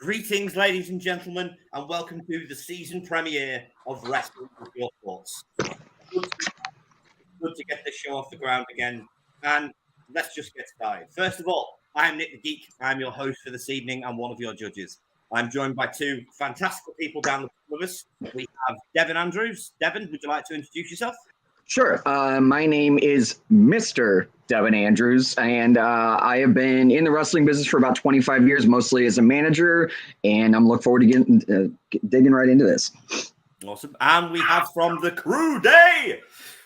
Greetings, ladies and gentlemen, and welcome to the season premiere of Wrestling with Your Thoughts. Good to get this show off the ground again, and let's just get started. First of all, I'm Nick the Geek. I'm your host for this evening and one of your judges. I'm joined by two fantastic people down the front of us. We have Devin Andrews. Devin, would you like to introduce yourself? Sure. My name is Mr. Devin Andrews, and I have been in the wrestling business for about 25 years, mostly as a manager, and I'm looking forward to digging right into this. Awesome. And we have from the Crew Day,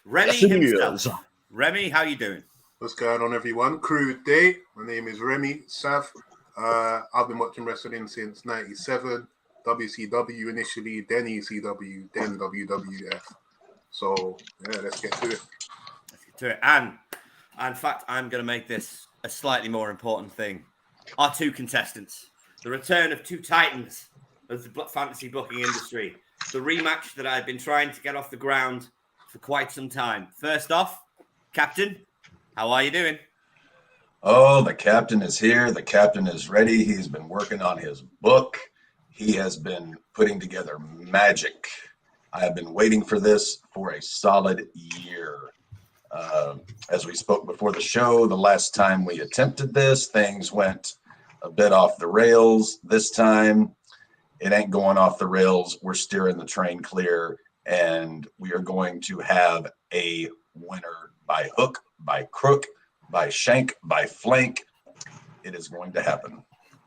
Remy himself. Remy, how you doing? What's going on, everyone? Crew Day. My name is Remy Sav. I've been watching wrestling since 97, WCW initially, then ECW, then WWF. So, yeah, let's get to it. Let's get to it. And in fact, I'm going to make this a slightly more important thing. Our two contestants, the return of two titans of the fantasy booking industry, the rematch that I've been trying to get off the ground for quite some time. First off, Captain, how are you doing? Oh, the captain is here. The captain is ready. He's been working on his book. He has been putting together magic. I have been waiting for this for a solid year. As we spoke before the show, the last time we attempted this, things went a bit off the rails. This time, it ain't going off the rails. We're steering the train clear, and we are going to have a winner by hook, by crook, by shank, by flank. It is going to happen.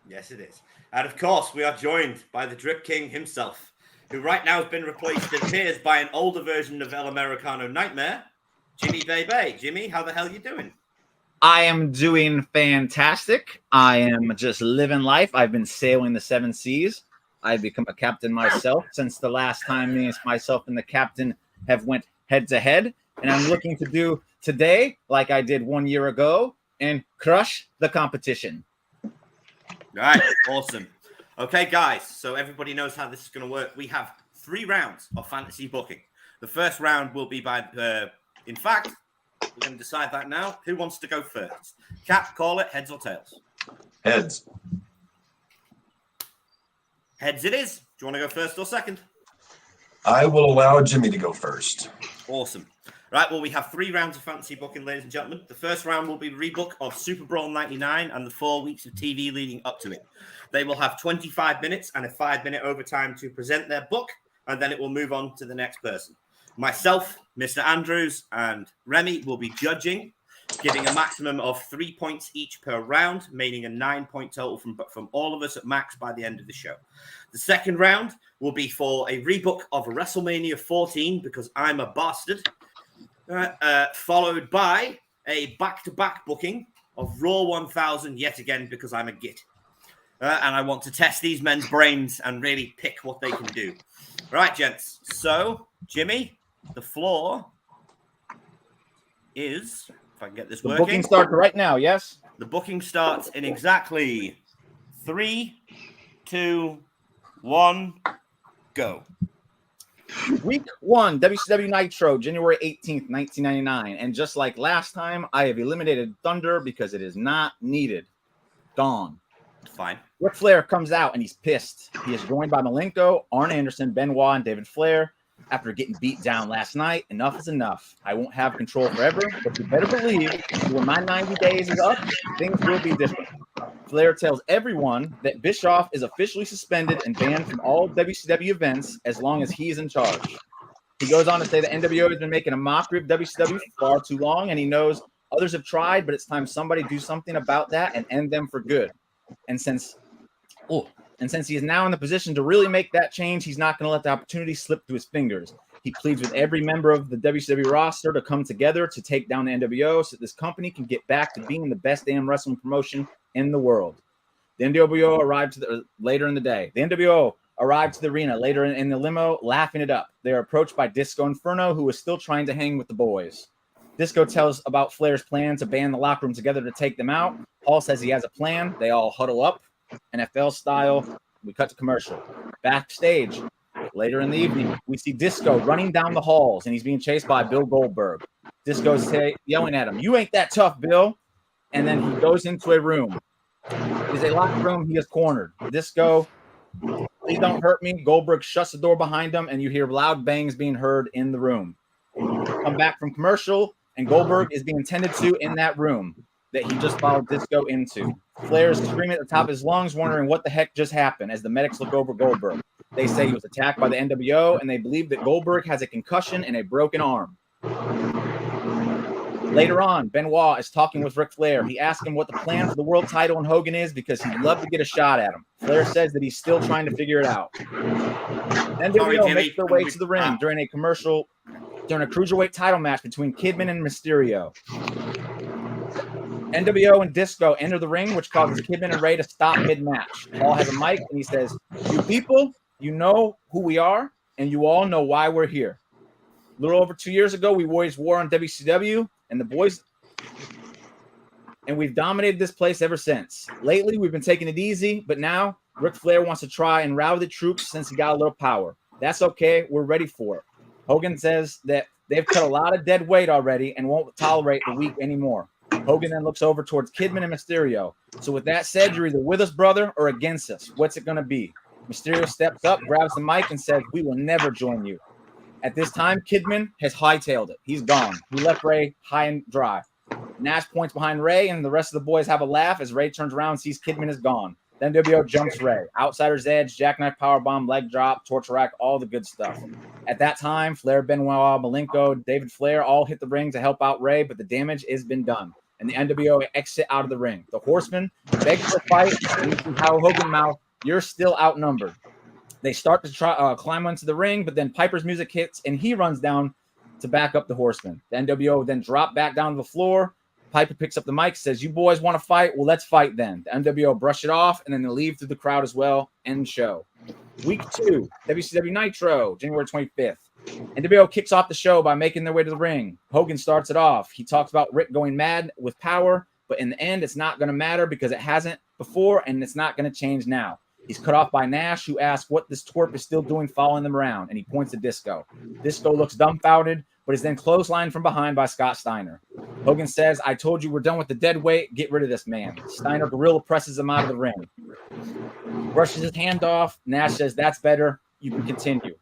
Yes, it is. And of course, we are joined by the Drip King himself, who right now has been replaced, it appears, by an older version of El Americano Nightmare, Jimmy Bebe. Jimmy, how the hell you doing? I am doing fantastic. I am just living life. I've been sailing the seven seas. I've become a captain myself since the last time myself and the captain have went head to head. And I'm looking to do today, like I did 1 year ago, and crush the competition. All right, awesome. Okay, guys, so everybody knows how this is going to work. We have 3 rounds of fantasy booking. The first round will be by, in fact, we're going to decide that now. Who wants to go first? Cap, call it, heads or tails? Heads. Heads it is. Do you want to go first or second? I will allow Jimmy to go first. Awesome. Right, well, we have 3 rounds of fantasy booking, ladies and gentlemen. The first round will be the rebook of Super Brawl 99 and the 4 weeks of TV leading up to it. They will have 25 minutes and a 5-minute overtime to present their book, and then it will move on to the next person. Myself, Mr. Andrews, and Remy will be judging, giving a maximum of 3 points each per round, meaning a 9-point total from all of us at max by the end of the show. The second round will be for a rebook of WrestleMania 14, because I'm a bastard, followed by a back-to-back booking of Raw 1000 yet again, because I'm a git. And I want to test these men's brains and really pick what they can do. All right, gents. So, Jimmy, the floor is, if I can get this working. The booking starts right now, yes? The booking starts in exactly 3, 2, 1, go. Week 1, WCW Nitro, January 18th, 1999. And just like last time, I have eliminated Thunder because it is not needed. Gone. Fine. Ric Flair comes out and he's pissed. He is joined by Malenko, Arn Anderson, Benoit, and David Flair. After getting beat down last night, enough is enough. I won't have control forever, but you better believe when my 90 days is up, things will be different. Flair tells everyone that Bischoff is officially suspended and banned from all WCW events as long as he's in charge. He goes on to say the NWO has been making a mockery of WCW far too long, and he knows others have tried, but it's time somebody do something about that and end them for good. And since he is now in the position to really make that change, he's not going to let the opportunity slip through his fingers. He pleads with every member of the WCW roster to come together to take down the NWO so that this company can get back to being the best damn wrestling promotion in the world. The NWO arrived later in the day. The NWO arrived to the arena later in the limo, laughing it up. They are approached by Disco Inferno, who is still trying to hang with the boys. Disco tells about Flair's plan to band the locker room together to take them out. Paul says he has a plan. They all huddle up, NFL style. We cut to commercial. Backstage, later in the evening, we see Disco running down the halls, and he's being chased by Bill Goldberg. Disco's yelling at him, "You ain't that tough, Bill." And then he goes into a room. It is a locker room. He is cornered. Disco Please don't hurt me. Goldberg shuts the door behind him, and you hear loud bangs being heard in the room. Come back from commercial, and Goldberg is being tended to in that room that he just followed Disco into. Flair is screaming at the top of his lungs, wondering what the heck just happened as the medics look over Goldberg. They say he was attacked by the NWO, and they believe that Goldberg has a concussion and a broken arm. Later on, Benoit is talking with Ric Flair. He asks him what the plan for the world title and Hogan is because he'd love to get a shot at him. Flair says that he's still trying to figure it out. NWO makes their way to the ring during a cruiserweight title match between Kidman and Mysterio. NWO and Disco enter the ring, which causes Kidman and Ray to stop mid-match. Paul has a mic, and he says, "You people, you know who we are, and you all know why we're here. A little over 2 years ago, we waged war on WCW, and the boys, and we've dominated this place ever since. Lately, we've been taking it easy, but now Ric Flair wants to try and rally the troops since he got a little power. That's okay. We're ready for it." Hogan says that they've cut a lot of dead weight already and won't tolerate the weak anymore. Hogan then looks over towards Kidman and Mysterio. "So with that said, you're either with us, brother, or against us. What's it going to be?" Mysterio steps up, grabs the mic, and says, "We will never join you." At this time, Kidman has hightailed it. He's gone. He left Ray high and dry. Nash points behind Ray, and the rest of the boys have a laugh as Ray turns around and sees Kidman is gone. Then NWO jumps Ray. Outsider's Edge, Jackknife Powerbomb, leg drop, torture rack, all the good stuff. At that time, Flair, Benoit, Malenko, David Flair all hit the ring to help out Ray, but the damage has been done, and the NWO exit out of the ring. The Horsemen beg for a fight, and you see how Hogan mouth, "You're still outnumbered." They start to try climb into the ring, but then Piper's music hits, and he runs down to back up the Horsemen. The NWO then drop back down to the floor. Piper picks up the mic, says, "You boys want to fight? Well, let's fight then." The NWO brush it off, and then they leave through the crowd as well. End show. Week 2, WCW Nitro, January 25th. NWO kicks off the show by making their way to the ring. Hogan starts it off. He talks about Rick going mad with power, but in the end, it's not going to matter because it hasn't before, and it's not going to change now. He's cut off by Nash, who asks what this twerp is still doing following them around, and he points to Disco. Disco looks dumbfounded, but is then clotheslined from behind by Scott Steiner. Hogan says, "I told you we're done with the dead weight. Get rid of this man." Steiner gorilla presses him out of the ring. Brushes his hand off. Nash says, "That's better. You can continue."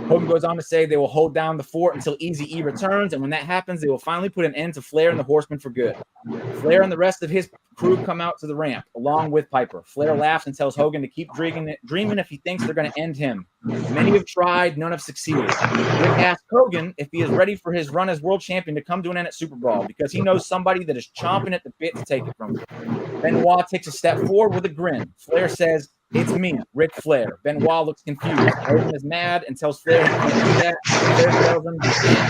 Hogan goes on to say they will hold down the fort until Easy E returns, and when that happens, they will finally put an end to Flair and the Horsemen for good. Flair and the rest of his crew come out to the ramp, along with Piper. Flair laughs and tells Hogan to keep dreaming if he thinks they're going to end him. Many have tried, none have succeeded. Rick asks Hogan if he is ready for his run as world champion to come to an end at Super Bowl, because he knows somebody that is chomping at the bit to take it from him. Benoit takes a step forward with a grin. Flair says, "It's me, Ric Flair." Benoit looks confused. Hogan is mad and tells Flair he can't do that. Flair tells him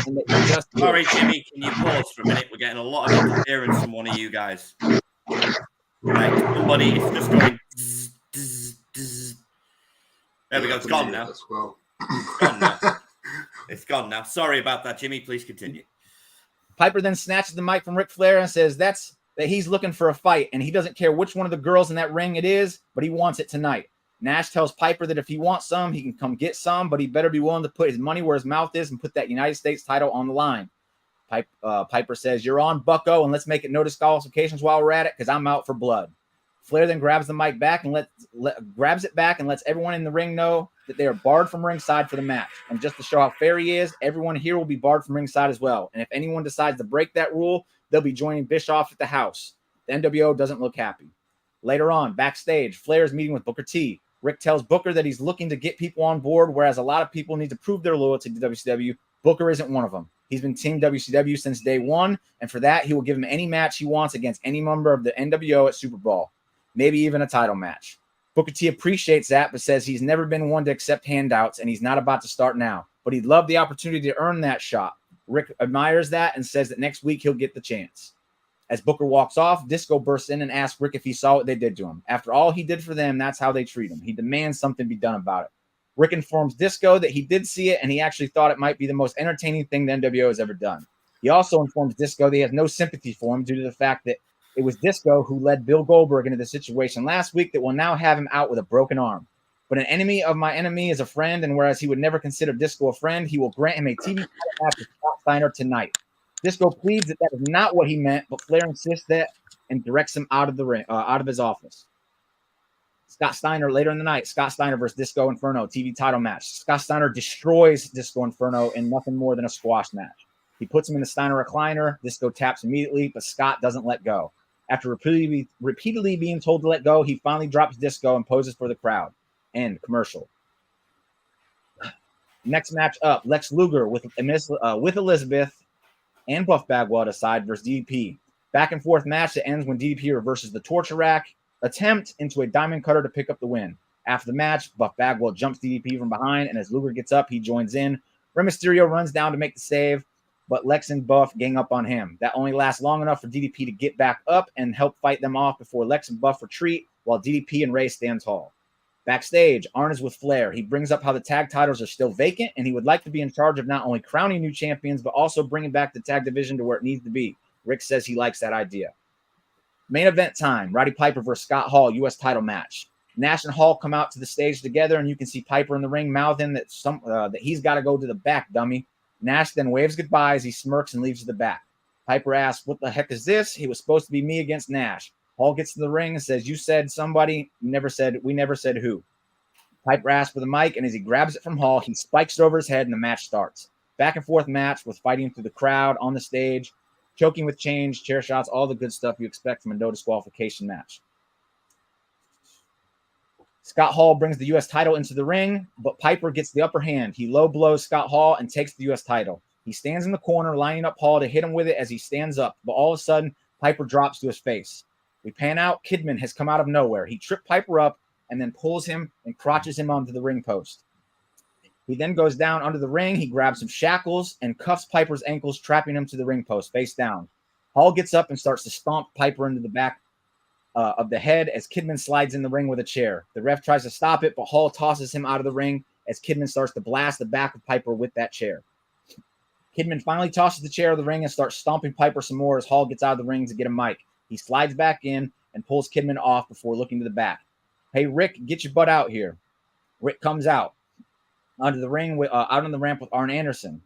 and that he just Sorry, Jimmy, can you pause for a minute? We're getting a lot of interference from one of you guys. Right, somebody is just going. Zzz, zzz, zzz. There we go. It's gone now. As well. It's gone now. It's gone now. Sorry about that, Jimmy. Please continue. Piper then snatches the mic from Ric Flair and says that he's looking for a fight, and he doesn't care which one of the girls in that ring it is, but he wants it tonight. Nash tells Piper that if he wants some, he can come get some, but he better be willing to put his money where his mouth is and put that United States title on the line. Piper says, "You're on, bucko, and let's make it no disqualifications while we're at it, because I'm out for blood." Flair then grabs the mic back and grabs it back and lets everyone in the ring know that they are barred from ringside for the match. And just to show how fair he is, everyone here will be barred from ringside as well. And if anyone decides to break that rule, they'll be joining Bischoff at the house. The NWO doesn't look happy. Later on, backstage, Flair is meeting with Booker T. Rick tells Booker that he's looking to get people on board, whereas a lot of people need to prove their loyalty to WCW. Booker isn't one of them. He's been Team WCW since day one, and for that, he will give him any match he wants against any member of the NWO at Super Bowl, maybe even a title match. Booker T appreciates that, but says he's never been one to accept handouts, and he's not about to start now. But he'd love the opportunity to earn that shot. Rick admires that and says that next week he'll get the chance. As Booker walks off, Disco bursts in and asks Rick if he saw what they did to him. After all he did for them, that's how they treat him. He demands something be done about it. Rick informs Disco that he did see it, and he actually thought it might be the most entertaining thing the NWO has ever done. He also informs Disco that he has no sympathy for him due to the fact that it was Disco who led Bill Goldberg into the situation last week that will now have him out with a broken arm. But an enemy of my enemy is a friend, and whereas he would never consider Disco a friend, he will grant him a TV title match with Scott Steiner tonight. Disco pleads that is not what he meant, but Flair insists that and directs him out of the ring, out of his office. Scott Steiner later in the night. Scott Steiner versus Disco Inferno TV title match. Scott Steiner destroys Disco Inferno in nothing more than a squash match. He puts him in the Steiner recliner. Disco taps immediately, but Scott doesn't let go. After repeatedly being told to let go, he finally drops Disco and poses for the crowd. End commercial. Next match up, Lex Luger with Elizabeth and Buff Bagwell at side versus DDP. Back and forth match that ends when DDP reverses the torture rack attempt into a diamond cutter to pick up the win. After the match, Buff Bagwell jumps DDP from behind, and as Luger gets up, he joins in. Rey Mysterio runs down to make the save, but Lex and Buff gang up on him. That only lasts long enough for DDP to get back up and help fight them off before Lex and Buff retreat, while DDP and Rey stand tall. Backstage, Arn is with Flair. He brings up how the tag titles are still vacant, and he would like to be in charge of not only crowning new champions, but also bringing back the tag division to where it needs to be. Rick says he likes that idea. Main event time, Roddy Piper versus Scott Hall, U.S. title match. Nash and Hall come out to the stage together, and you can see Piper in the ring mouthing that he's got to go to the back, dummy. Nash then waves goodbye as he smirks and leaves to the back. Piper asks, what the heck is this? He was supposed to be me against Nash. Hall gets to the ring and says, you said somebody, we never said who. Piper asks for the mic, and as he grabs it from Hall, he spikes it over his head, and the match starts. Back and forth match with fighting through the crowd, on the stage, choking with chains, chair shots, all the good stuff you expect from a no disqualification match. Scott Hall brings the U.S. title into the ring, but Piper gets the upper hand. He low blows Scott Hall and takes the U.S. title. He stands in the corner, lining up Hall to hit him with it as he stands up, but all of a sudden, Piper drops to his face. We pan out. Kidman has come out of nowhere. He tripped Piper up and then pulls him and crotches him onto the ring post. He then goes down under the ring. He grabs some shackles and cuffs Piper's ankles, trapping him to the ring post, face down. Hall gets up and starts to stomp Piper into the back of the head as Kidman slides in the ring with a chair. The ref tries to stop it, but Hall tosses him out of the ring as Kidman starts to blast the back of Piper with that chair. Kidman finally tosses the chair of the ring and starts stomping Piper some more as Hall gets out of the ring to get a mic. He slides back in and pulls Kidman off before looking to the back. Hey, Rick, get your butt out here. Rick comes out onto the ring, out on the ramp with Arn Anderson.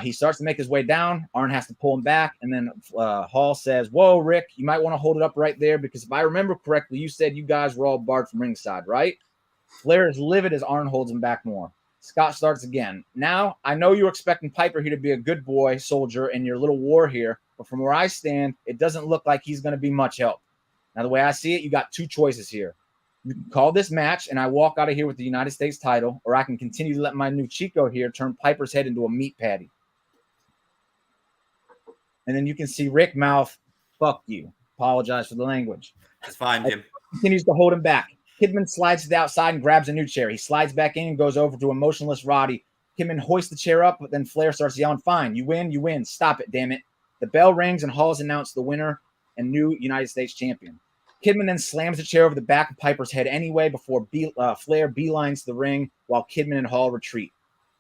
He starts to make his way down. Arn has to pull him back, and then Hall says, whoa, Rick, you might want to hold it up right there because if I remember correctly, you said you guys were all barred from ringside, right? Flair is livid as Arn holds him back more. Scott starts again. Now, I know you're expecting Piper here to be a good boy soldier in your little war here, but from where I stand, it doesn't look like he's going to be much help. Now, the way I see it, you got two choices here. You can call this match, and I walk out of here with the United States title, or I can continue to let my new Chico here turn Piper's head into a meat patty. And then you can see Rick mouth, fuck you. Apologize for the language. That's fine, Jim. Continues to hold him back. Kidman slides to the outside and grabs a new chair. He slides back in and goes over to a motionless Roddy. Kidman hoists the chair up, but then Flair starts yelling, fine, you win. Stop it, damn it. The bell rings and Hall is announced the winner and new United States champion. Kidman then slams the chair over the back of Piper's head anyway before Flair beelines the ring while Kidman and Hall retreat.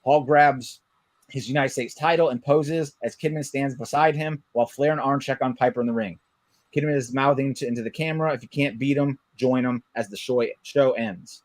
Hall grabs his United States title and poses as Kidman stands beside him while Flair and Arn check on Piper in the ring. Kidman is mouthing into the camera, if you can't beat him, join him as the show ends.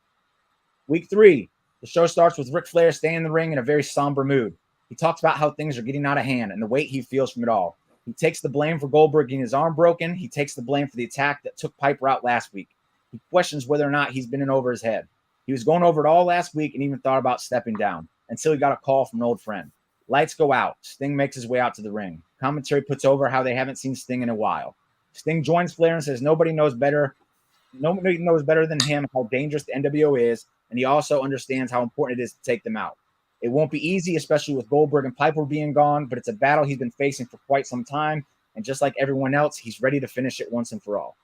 Week 3, the show starts with Ric Flair staying in the ring in a very somber mood. He talks about how things are getting out of hand and the weight he feels from it all. He takes the blame for Goldberg getting his arm broken. He takes the blame for the attack that took Piper out last week. He questions whether or not he's been in over his head. He was going over it all last week and even thought about stepping down until he got a call from an old friend. Lights go out. Sting makes his way out to the ring. Commentary puts over how they haven't seen Sting in a while. Sting joins Flair and says nobody knows better than him how dangerous the NWO is, and he also understands how important it is to take them out. It won't be easy, especially with Goldberg and Piper being gone, but it's a battle he's been facing for quite some time, and just like everyone else, he's ready to finish it once and for all.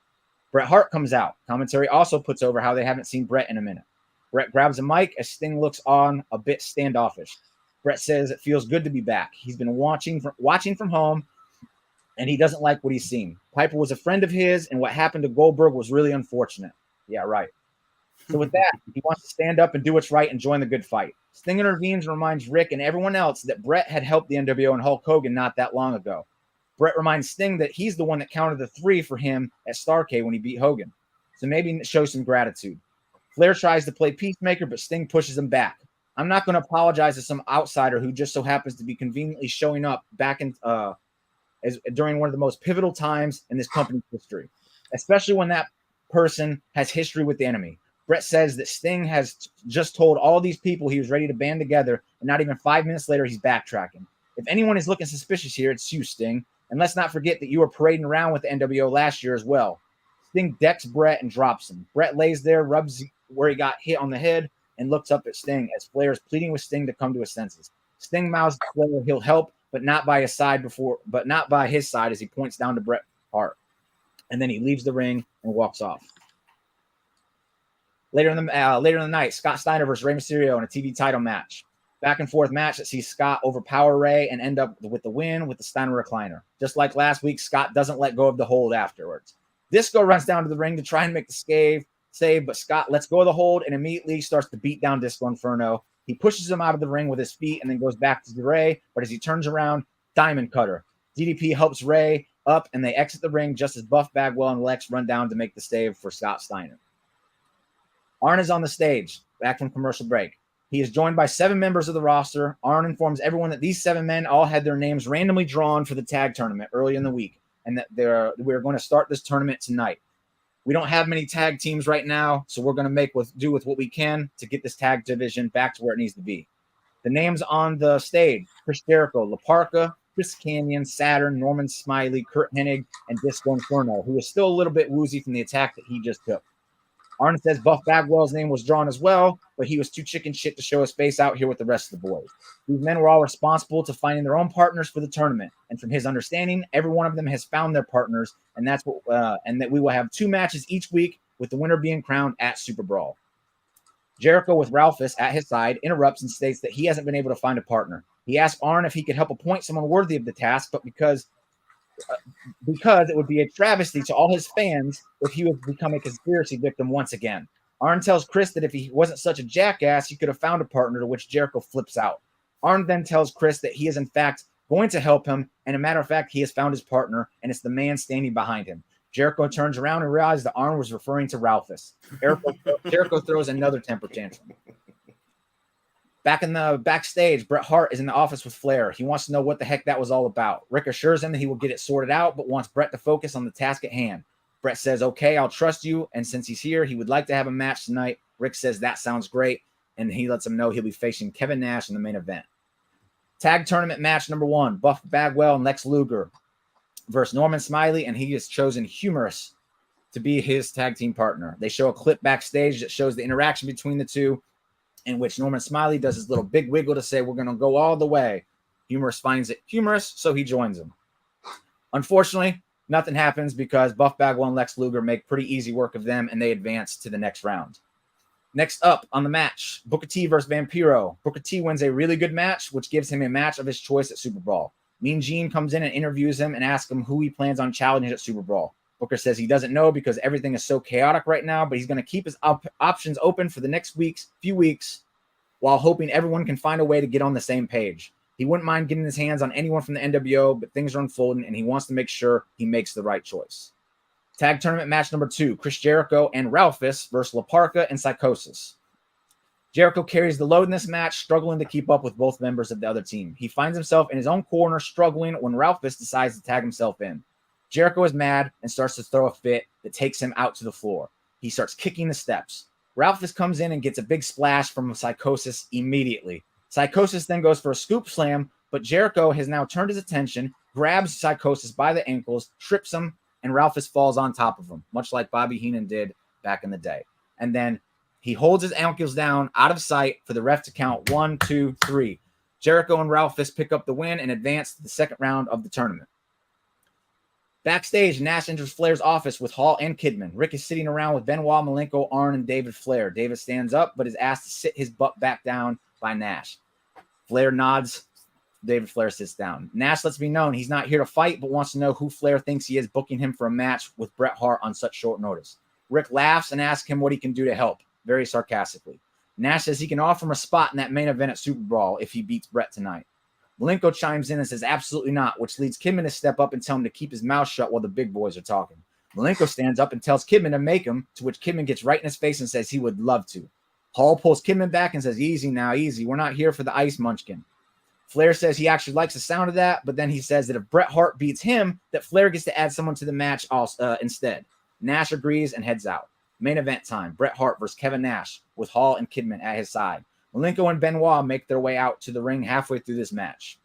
Bret Hart comes out. Commentary also puts over how they haven't seen Bret in a minute. Bret grabs a mic as Sting looks on a bit standoffish. Bret says it feels good to be back. He's been watching from home, and he doesn't like what he's seen. Piper was a friend of his, and what happened to Goldberg was really unfortunate. Yeah, right. So with that, he wants to stand up and do what's right and join the good fight. Sting intervenes and reminds Rick and everyone else that Bret had helped the NWO and Hulk Hogan not that long ago. Bret reminds Sting that he's the one that counted the 3 for him at Starrcade when he beat Hogan. So maybe show some gratitude. Flair tries to play peacemaker, but Sting pushes him back. I'm not going to apologize to some outsider who just so happens to be conveniently showing up back in during one of the most pivotal times in this company's history, especially when that person has history with the enemy. Brett says that Sting has just told all these people he was ready to band together, and not even 5 minutes later, he's backtracking. If anyone is looking suspicious here, it's you, Sting. And let's not forget that you were parading around with the NWO last year as well. Sting decks Brett and drops him. Brett lays there, rubs where he got hit on the head, and looks up at Sting as Flair is pleading with Sting to come to his senses. Sting mouths to Flair he'll help, but not by his side as he points down to Bret Hart. And then he leaves the ring and walks off. Later in the night, Scott Steiner versus Rey Mysterio in a TV title match. Back and forth match that sees Scott overpower Rey and end up with the win with the Steiner recliner. Just like last week, Scott doesn't let go of the hold afterwards. Disco runs down to the ring to try and make the save, but Scott lets go of the hold and immediately starts to beat down Disco Inferno. He pushes him out of the ring with his feet and then goes back to Rey, but as he turns around, Diamond Cutter. DDP helps Rey up and they exit the ring just as Buff Bagwell and Lex run down to make the save for Scott Steiner. Arn is on the stage, back from commercial break. He is joined by 7 members of the roster. Arn informs everyone that these 7 men all had their names randomly drawn for the tag tournament early in the week, and that we're going to start this tournament tonight. We don't have many tag teams right now, so we're going to do with what we can to get this tag division back to where it needs to be. The names on the stage: Chris Jericho, La Parka, Chris Kanyon, Saturn, Norman Smiley, Kurt Hennig, and Disco Inferno, who is still a little bit woozy from the attack that he just took. Arn says Buff Bagwell's name was drawn as well, but he was too chicken shit to show his face out here with the rest of the boys. These men were all responsible to finding their own partners for the tournament, and from his understanding, every one of them has found their partners, and that we will have 2 matches each week, with the winner being crowned at Super Brawl. Jericho, with Ralphus at his side, interrupts and states that he hasn't been able to find a partner. He asks Arn if he could help appoint someone worthy of the task, but because it would be a travesty to all his fans if he would become a conspiracy victim once again. Arn tells Chris that if he wasn't such a jackass, he could have found a partner, to which Jericho flips out. Arn then tells Chris that he is in fact going to help him, and a matter of fact, he has found his partner, and it's the man standing behind him. Jericho turns around and realizes that Arn was referring to Ralphus. Jericho throws another temper tantrum. Back in the backstage, Bret Hart is in the office with Flair. He wants to know what the heck that was all about. Rick assures him that he will get it sorted out, but wants Bret to focus on the task at hand. Bret says, okay, I'll trust you, and since he's here, he would like to have a match tonight. Rick says that sounds great, and he lets him know he'll be facing Kevin Nash in the main event. Tag tournament match number 1, Buff Bagwell and Lex Luger versus Norman Smiley, and he has chosen Humorous to be his tag team partner. They show a clip backstage that shows the interaction between the two, in which Norman Smiley does his little big wiggle to say, we're going to go all the way. Humorous finds it humorous, so he joins him. Unfortunately, nothing happens because Buff Bagwell and Lex Luger make pretty easy work of them, and they advance to the next round. Next up on the match, Booker T versus Vampiro. Booker T wins a really good match, which gives him a match of his choice at Super Brawl. Mean Gene comes in and interviews him and asks him who he plans on challenging at Super Brawl. Booker says he doesn't know because everything is so chaotic right now, but he's going to keep his options open for the next few weeks while hoping everyone can find a way to get on the same page. He wouldn't mind getting his hands on anyone from the NWO, but things are unfolding, and he wants to make sure he makes the right choice. Tag tournament match number 2, Chris Jericho and Ralphus versus La Parka and Psychosis. Jericho carries the load in this match, struggling to keep up with both members of the other team. He finds himself in his own corner, struggling when Ralphus decides to tag himself in. Jericho is mad and starts to throw a fit that takes him out to the floor. He starts kicking the steps. Ralphus comes in and gets a big splash from Psychosis immediately. Psychosis then goes for a scoop slam, but Jericho has now turned his attention, grabs Psychosis by the ankles, trips him, and Ralphus falls on top of him, much like Bobby Heenan did back in the day. And then he holds his ankles down out of sight for the ref to count 1, 2, 3. Jericho and Ralphus pick up the win and advance to the second round of the tournament. Backstage, Nash enters Flair's office with Hall and Kidman. Rick is sitting around with Benoit, Malenko, Arn, and David Flair. David stands up, but is asked to sit his butt back down by Nash. Flair nods. David Flair sits down. Nash lets me know he's not here to fight, but wants to know who Flair thinks he is, booking him for a match with Bret Hart on such short notice. Rick laughs and asks him what he can do to help, very sarcastically. Nash says he can offer him a spot in that main event at Super Brawl if he beats Bret tonight. Malenko chimes in and says absolutely not, which leads Kidman to step up and tell him to keep his mouth shut while the big boys are talking. Malenko stands up and tells Kidman to make him, to which Kidman gets right in his face and says he would love to. Hall pulls Kidman back and says, easy now, easy. We're not here for the ice munchkin. Flair says he actually likes the sound of that, but then he says that if Bret Hart beats him, that Flair gets to add someone to the match instead. Nash agrees and heads out. Main event time, Bret Hart versus Kevin Nash with Hall and Kidman at his side. Malenko and Benoit make their way out to the ring halfway through this match.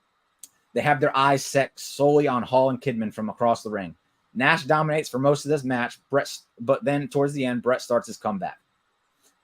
They have their eyes set solely on Hall and Kidman from across the ring. Nash dominates for most of this match, but then towards the end, Bret starts his comeback.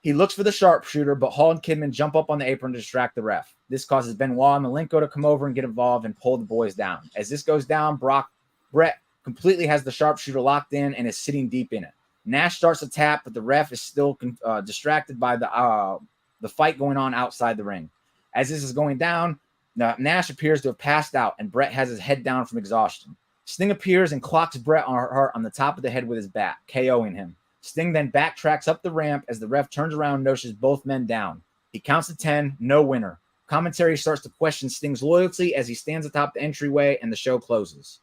He looks for the sharpshooter, but Hall and Kidman jump up on the apron to distract the ref. This causes Benoit and Malenko to come over and get involved and pull the boys down. As this goes down, Bret completely has the sharpshooter locked in and is sitting deep in it. Nash starts to tap, but the ref is still distracted by the fight going on outside the ring. As this is going down, Nash appears to have passed out, and Bret has his head down from exhaustion. Sting appears and clocks Bret Hart on the top of the head with his bat, KOing him. Sting then backtracks up the ramp as the ref turns around and notices both men down. He counts to 10, no winner. Commentary starts to question Sting's loyalty as he stands atop the entryway, and the show closes.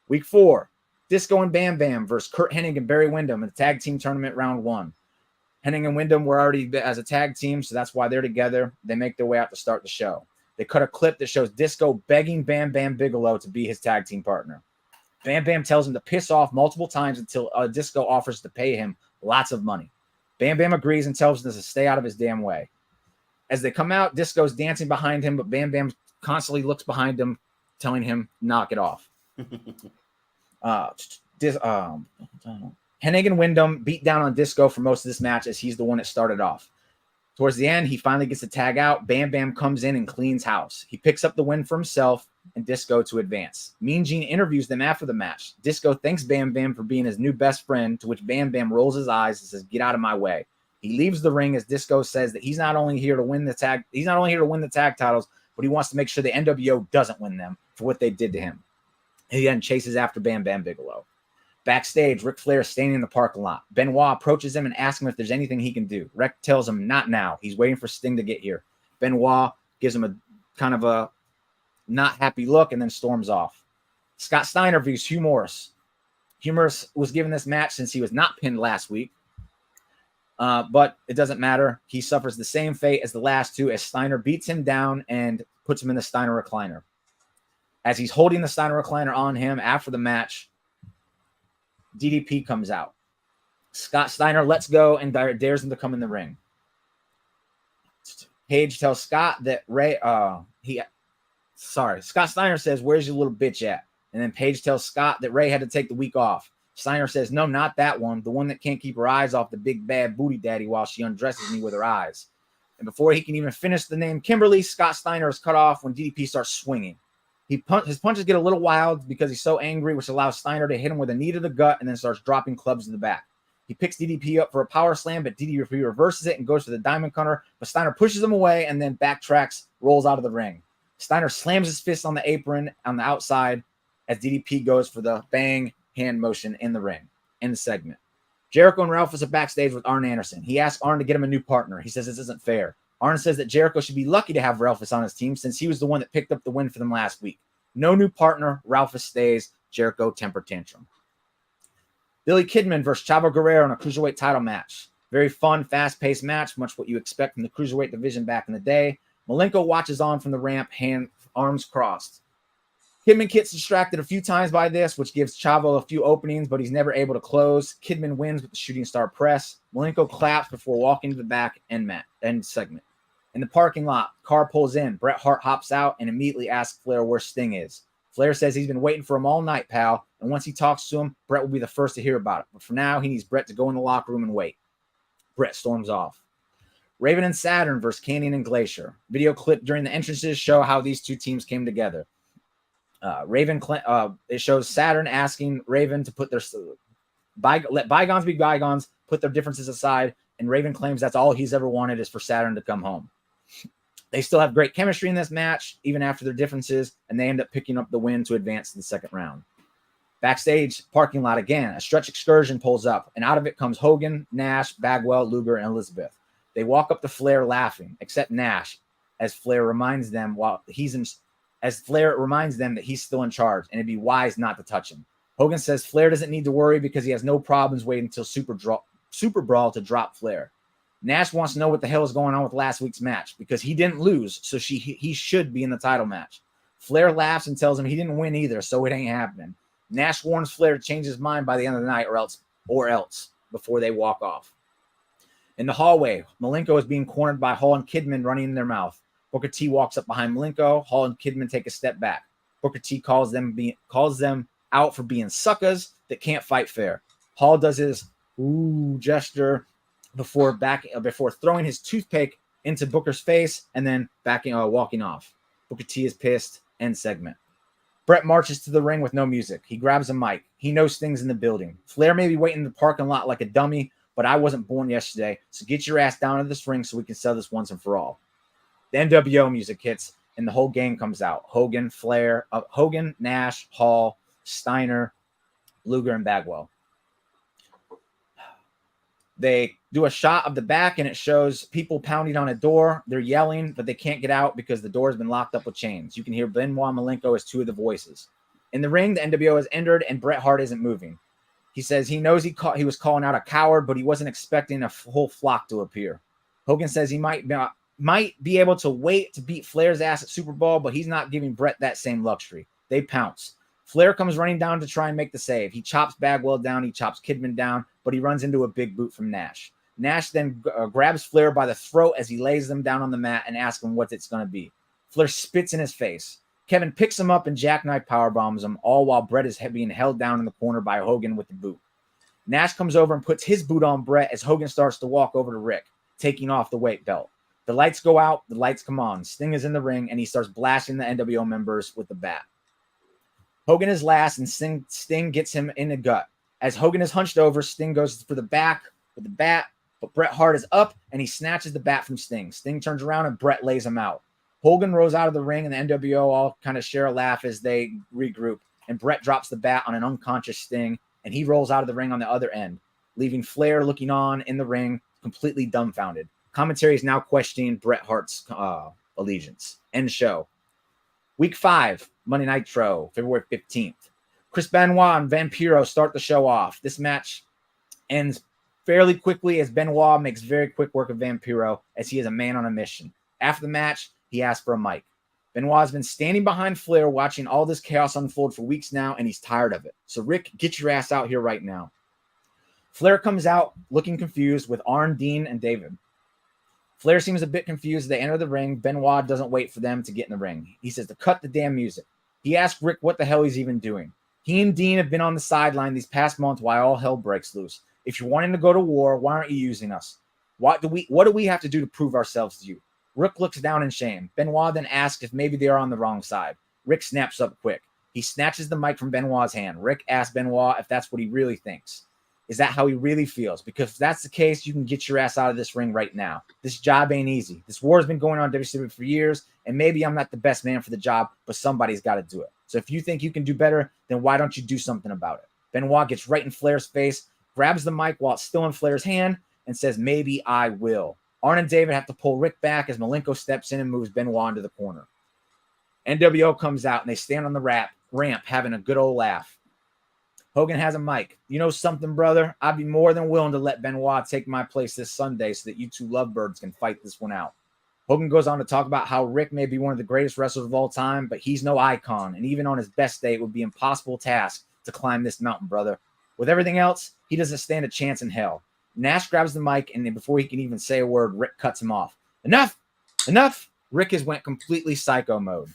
Week 4, Disco and Bam Bam versus Curt Hennig and Barry Windham in the tag team tournament round 1. Hennig and Windham were already as a tag team, so that's why they're together. They make their way out to start the show. They cut a clip that shows Disco begging Bam Bam Bigelow to be his tag team partner. Bam Bam tells him to piss off multiple times until Disco offers to pay him lots of money. Bam Bam agrees and tells him to stay out of his damn way. As they come out, Disco's dancing behind him, but Bam Bam constantly looks behind him, telling him, knock it off. Hennig and Windham beat down on Disco for most of this match as he's the one that started off. Towards the end, he finally gets to tag out. Bam Bam comes in and cleans house. He picks up the win for himself and Disco to advance. Mean Gene interviews them after the match. Disco thanks Bam Bam for being his new best friend, to which Bam Bam rolls his eyes and says, "Get out of my way." He leaves the ring as Disco says that he's not only here to win the tag titles, but he wants to make sure the NWO doesn't win them for what they did to him. He then chases after Bam Bam Bigelow. Backstage, Ric Flair is standing in the parking lot. Benoit approaches him and asks him if there's anything he can do. Ric tells him not now. He's waiting for Sting to get here. Benoit gives him a kind of a not happy look and then storms off. Scott Steiner views Hugh Morris. Hugh Morris was given this match since he was not pinned last week. But it doesn't matter. He suffers the same fate as the last two as Steiner beats him down and puts him in the Steiner recliner. As he's holding the Steiner recliner on him after the match, DDP comes out. Scott Steiner lets go and dares him to come in the ring. Paige tells Scott that Scott Steiner says, "Where's your little bitch at?" And then Paige tells Scott that Ray had to take the week off. Steiner says, "No, not that one. The one that can't keep her eyes off the big bad booty daddy while she undresses me with her eyes." And before he can even finish the name Kimberly, Scott Steiner is cut off when DDP starts swinging. His punches get a little wild because he's so angry, which allows Steiner to hit him with a knee to the gut and then starts dropping clubs to the back. He picks DDP up for a power slam, but DDP reverses it and goes for the Diamond Cutter, but Steiner pushes him away and then backtracks, rolls out of the ring. Steiner slams his fist on the apron on the outside as DDP goes for the bang hand motion in the ring. In the segment, Jericho and Ralphus are backstage with Arn Anderson. He asks Arn to get him a new partner. He says this isn't fair. Arn says that Jericho should be lucky to have Ralphus on his team since he was the one that picked up the win for them last week. No new partner. Ralphus stays. Jericho temper tantrum. Billy Kidman versus Chavo Guerrero in a cruiserweight title match. Very fun, fast-paced match, much what you expect from the cruiserweight division back in the day. Malenko watches on from the ramp, arms crossed. Kidman gets distracted a few times by this, which gives Chavo a few openings, but he's never able to close. Kidman wins with the shooting star press. Malenko claps before walking to the back end segment. In the parking lot, car pulls in. Bret Hart hops out and immediately asks Flair where Sting is. Flair says he's been waiting for him all night, pal, and once he talks to him, Bret will be the first to hear about it. But for now, he needs Bret to go in the locker room and wait. Bret storms off. Raven and Saturn versus Canyon and Glacier. Video clip during the entrances show how these two teams came together. It shows Saturn asking Raven to put let bygones be bygones, put their differences aside, and Raven claims that's all he's ever wanted is for Saturn to come home. They still have great chemistry in this match, even after their differences, and they end up picking up the win to advance to the second round. Backstage, parking lot again, a stretch excursion pulls up, and out of it comes Hogan, Nash, Bagwell, Luger, and Elizabeth. They walk up to Flair laughing, except Nash, as Flair reminds them that he's still in charge, and it'd be wise not to touch him. Hogan says Flair doesn't need to worry because he has no problems waiting until Super Brawl to drop Flair. Nash wants to know what the hell is going on with last week's match because he didn't lose, so he should be in the title match. Flair laughs and tells him he didn't win either, so it ain't happening. Nash warns Flair to change his mind by the end of the night or else or else before they walk off. In the hallway, Malenko is being cornered by Hall and Kidman running in their mouth. Booker T walks up behind Malenko. Hall and Kidman take a step back. Booker T calls them out for being suckers that can't fight fair. Hall does his ooh gesture before throwing his toothpick into Booker's face and then walking off. Booker T is pissed. End segment. Brett marches to the ring with no music. He grabs a mic. He knows things in the building. Flair may be waiting in the parking lot like a dummy, but I wasn't born yesterday, so get your ass down to this ring so we can settle this once and for all. The NWO music hits, and the whole gang comes out. Hogan, Nash, Hall, Steiner, Luger, and Bagwell. They do a shot of the back, and it shows people pounding on a door. They're yelling, but they can't get out because the door has been locked up with chains. You can hear Benoit and Malenko as two of the voices. In the ring, the NWO has entered, and Bret Hart isn't moving. He says he knows he was calling out a coward, but he wasn't expecting a whole flock to appear. Hogan says he might be able to wait to beat Flair's ass at Super Bowl, but he's not giving Bret that same luxury. They pounce. Flair comes running down to try and make the save. He chops Bagwell down. He chops Kidman down, but he runs into a big boot from Nash. Nash then grabs Flair by the throat as he lays them down on the mat and asks him what it's going to be. Flair spits in his face. Kevin picks him up and jackknife powerbombs him, all while Bret is being held down in the corner by Hogan with the boot. Nash comes over and puts his boot on Bret as Hogan starts to walk over to Rick, taking off the weight belt. The lights go out, the lights come on. Sting is in the ring, and he starts blasting the NWO members with the bat. Hogan is last, and Sting gets him in the gut. As Hogan is hunched over, Sting goes for the back with the bat, but Bret Hart is up, and he snatches the bat from Sting. Sting turns around, and Bret lays him out. Hogan rolls out of the ring, and the NWO all kind of share a laugh as they regroup, and Bret drops the bat on an unconscious Sting, and he rolls out of the ring on the other end, leaving Flair looking on in the ring, completely dumbfounded. Commentary is now questioning Bret Hart's allegiance. End show. Week 5, Monday Nitro, February 15th. Chris Benoit and Vampiro start the show off. This match ends fairly quickly as Benoit makes very quick work of Vampiro as he is a man on a mission. After the match, he asks for a mic. Benoit has been standing behind Flair watching all this chaos unfold for weeks now, and he's tired of it. So, Rick, get your ass out here right now. Flair comes out looking confused with Arn, Dean, and David. Flair seems a bit confused as they enter the ring. Benoit doesn't wait for them to get in the ring. He says to cut the damn music. He asks Rick what the hell he's even doing. He and Dean have been on the sideline these past months while all hell breaks loose. If you're wanting to go to war, why aren't you using us? What do we have to do to prove ourselves to you? Rick looks down in shame. Benoit then asks if maybe they are on the wrong side. Rick snaps up quick. He snatches the mic from Benoit's hand. Rick asks Benoit if that's what he really thinks. Is that how he really feels? Because if that's the case, you can get your ass out of this ring right now. This job ain't easy. This war has been going on in WCW for years, and maybe I'm not the best man for the job, but somebody's got to do it. So if you think you can do better, then why don't you do something about it? Benoit gets right in Flair's face, grabs the mic while it's still in Flair's hand, and says, maybe I will. Arn and David have to pull Rick back as Malenko steps in and moves Benoit into the corner. NWO comes out, and they stand on the ramp having a good old laugh. Hogan has a mic. You know something, brother? I'd be more than willing to let Benoit take my place this Sunday so that you two lovebirds can fight this one out. Hogan goes on to talk about how Rick may be one of the greatest wrestlers of all time, but he's no icon, and even on his best day, it would be an impossible task to climb this mountain, brother. With everything else, he doesn't stand a chance in hell. Nash grabs the mic, and then before he can even say a word, Rick cuts him off. Enough! Rick has went completely psycho mode.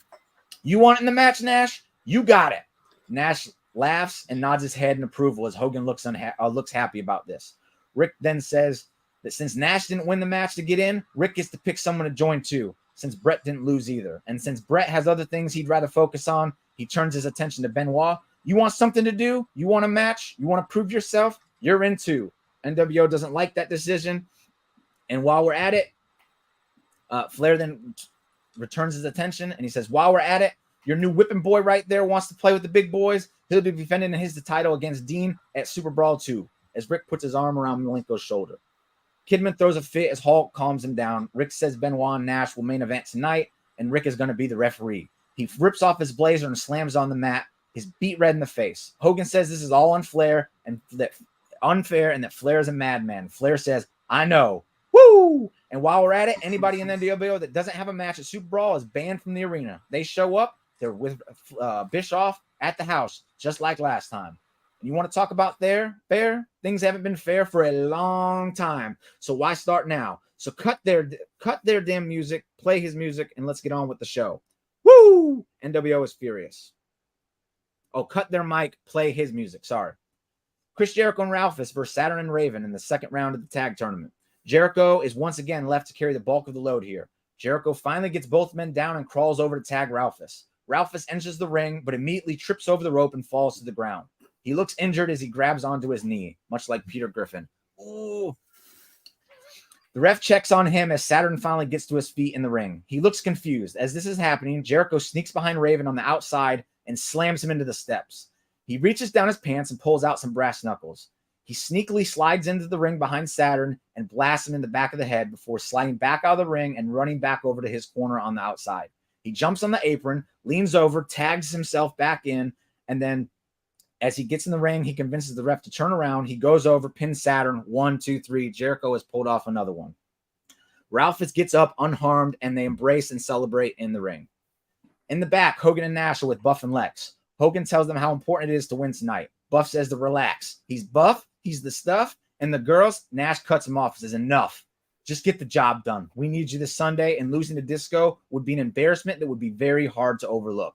You want it in the match, Nash? You got it. Nash laughs and nods his head in approval as Hogan looks happy about this. Rick then says that since Nash didn't win the match to get in, Rick gets to pick someone to join too, since Bret didn't lose either. And since Bret has other things he'd rather focus on, he turns his attention to Benoit. You want something to do? You want a match? You want to prove yourself? You're in too. NWO doesn't like that decision. And while we're at it, Flair then returns his attention and he says, while we're at it, your new whipping boy right there wants to play with the big boys. He'll be defending his title against Dean at Super Brawl 2 as Rick puts his arm around Malenko's shoulder. Kidman throws a fit as Hulk calms him down. Rick says Benoit and Nash will main event tonight, and Rick is going to be the referee. He rips off his blazer and slams on the mat, his beat red in the face. Hogan says this is all unfair and that Flair is a madman. Flair says, I know. Woo! And while we're at it, anybody in the NWO that doesn't have a match at Super Brawl is banned from the arena. They show up. They're with Bischoff at the house, just like last time. You want to talk about fair? Things haven't been fair for a long time. So why start now? So cut their damn music, play his music, and let's get on with the show. Woo! NWO is furious. Oh, cut their mic, play his music. Sorry. Chris Jericho and Ralphus versus Saturn and Raven in the second round of the tag tournament. Jericho is once again left to carry the bulk of the load here. Jericho finally gets both men down and crawls over to tag Ralphus. Ralphus enters the ring, but immediately trips over the rope and falls to the ground. He looks injured as he grabs onto his knee, much like Peter Griffin. Ooh. The ref checks on him as Saturn finally gets to his feet in the ring. He looks confused. As this is happening, Jericho sneaks behind Raven on the outside and slams him into the steps. He reaches down his pants and pulls out some brass knuckles. He sneakily slides into the ring behind Saturn and blasts him in the back of the head before sliding back out of the ring and running back over to his corner on the outside. He jumps on the apron, leans over, tags himself back in, and then as he gets in the ring, he convinces the ref to turn around. He goes over, pins Saturn. 1, 2, 3. Jericho has pulled off another one. Ralphus gets up unharmed, and they embrace and celebrate in the ring. In the back, Hogan and Nash are with Buff and Lex. Hogan tells them how important it is to win tonight. Buff says to relax. He's Buff. He's the stuff. And the girls, Nash cuts him off and says, enough. Just get the job done. We need you this Sunday, and losing to Disco would be an embarrassment that would be very hard to overlook.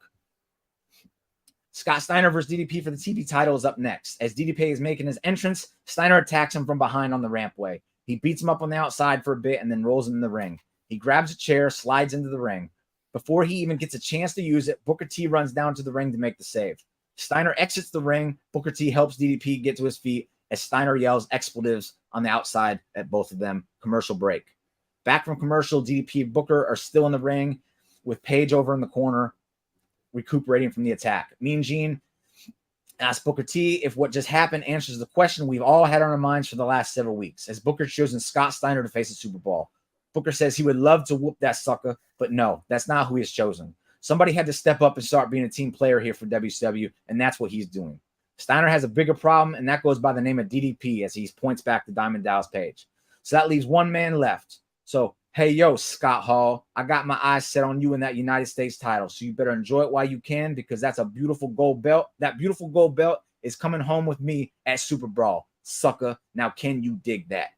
Scott Steiner versus DDP for the TV title is up next. As DDP is making his entrance, Steiner attacks him from behind on the rampway. He beats him up on the outside for a bit and then rolls him in the ring. He grabs a chair, slides into the ring. Before he even gets a chance to use it, Booker T runs down to the ring to make the save. Steiner exits the ring. Booker T helps DDP get to his feet as Steiner yells expletives on the outside at both of them. Commercial break. Back from commercial, DDP and Booker are still in the ring with Paige over in the corner, recuperating from the attack. Mean Gene asks Booker T if what just happened answers the question we've all had on our minds for the last several weeks, as Booker's chosen Scott Steiner to face the Super Bowl. Booker says he would love to whoop that sucker, but no, that's not who he has chosen. Somebody had to step up and start being a team player here for WCW, and that's what he's doing. Steiner has a bigger problem, and that goes by the name of DDP as he points back to Diamond Dallas Page. So that leaves one man left. So, hey, yo, Scott Hall, I got my eyes set on you in that United States title, so you better enjoy it while you can because that's a beautiful gold belt. That beautiful gold belt is coming home with me at Super Brawl. Sucker, now can you dig that?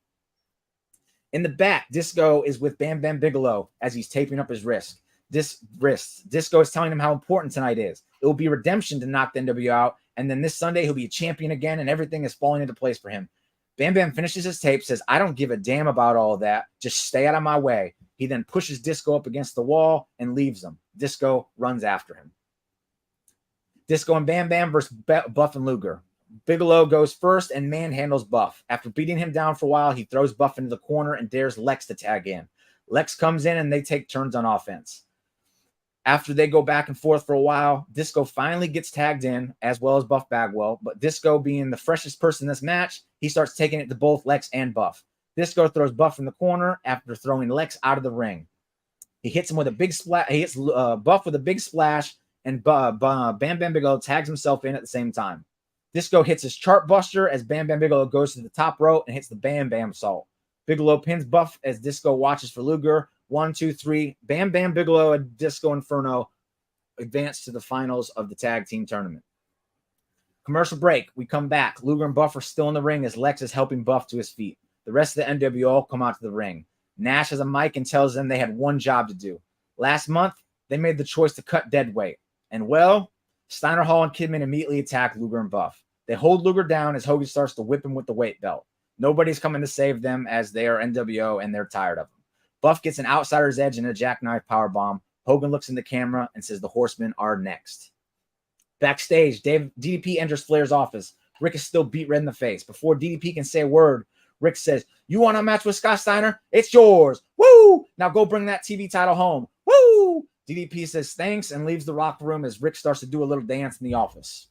In the back, Disco is with Bam Bam Bigelow as he's taping up his wrist. Disco is telling him how important tonight is. It will be redemption to knock the NWO out, and then this Sunday he'll be a champion again, and everything is falling into place for him. Bam Bam finishes his tape, says, I don't give a damn about all of that. Just stay out of my way. He then pushes Disco up against the wall and leaves him. Disco runs after him. Disco and Bam Bam versus Buff and Luger. Bigelow goes first and manhandles Buff. After beating him down for a while, he throws Buff into the corner and dares Lex to tag in. Lex comes in and they take turns on offense. After they go back and forth for a while, Disco finally gets tagged in, as well as Buff Bagwell. But Disco, being the freshest person in this match, he starts taking it to both Lex and Buff. Disco throws Buff in the corner after throwing Lex out of the ring. He hits him with a big splash. He hits Buff with a big splash, and Bam Bam Bigelow tags himself in at the same time. Disco hits his chart buster as Bam Bam Bigelow goes to the top rope and hits the Bam Bam Salt. Bigelow pins Buff as Disco watches for Luger. 1, 2, 3. Bam Bam Bigelow and Disco Inferno advance to the finals of the tag team tournament. Commercial break. We come back. Luger and Buff are still in the ring as Lex is helping Buff to his feet. The rest of the NWO come out to the ring. Nash has a mic and tells them they had one job to do. Last month, they made the choice to cut dead weight. And well, Steiner, Hall, and Kidman immediately attack Luger and Buff. They hold Luger down as Hogan starts to whip him with the weight belt. Nobody's coming to save them as they are NWO and they're tired of him. Buff gets an outsider's edge and a jackknife powerbomb. Hogan looks in the camera and says the Horsemen are next. Backstage, DDP enters Flair's office. Rick is still beat red in the face. Before DDP can say a word, Rick says, you want a match with Scott Steiner? It's yours. Woo! Now go bring that TV title home. Woo! DDP says thanks and leaves the locker room as Rick starts to do a little dance in the office.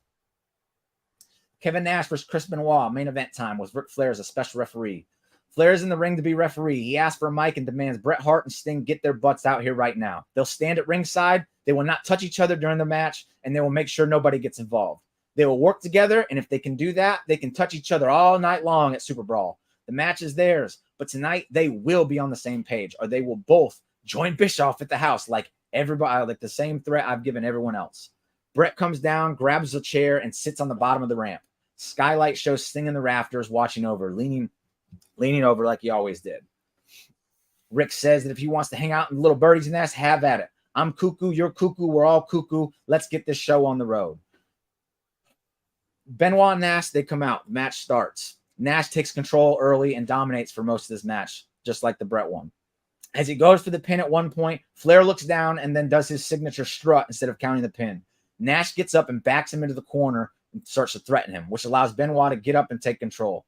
Kevin Nash versus Chris Benoit, main event time, with Ric Flair as a special referee. Flair is in the ring to be referee. He asks for a mic and demands Bret Hart and Sting get their butts out here right now. They'll stand at ringside. They will not touch each other during the match, and they will make sure nobody gets involved. They will work together, and if they can do that, they can touch each other all night long at Super Brawl. The match is theirs, but tonight they will be on the same page, or they will both join Bischoff at the house like everybody, like the same threat I've given everyone else. Bret comes down, grabs a chair, and sits on the bottom of the ramp. Skylight shows Sting in the rafters, watching over, leaning over like he always did. Rick says that if he wants to hang out in the little birdie's nest, have at it. I'm cuckoo, you're cuckoo, we're all cuckoo. Let's get this show on the road. Benoit and Nash, they come out. The match starts. Nash takes control early and dominates for most of this match, just like the Bret one. As he goes for the pin at one point, Flair looks down and then does his signature strut instead of counting the pin. Nash gets up and backs him into the corner and starts to threaten him, which allows Benoit to get up and take control.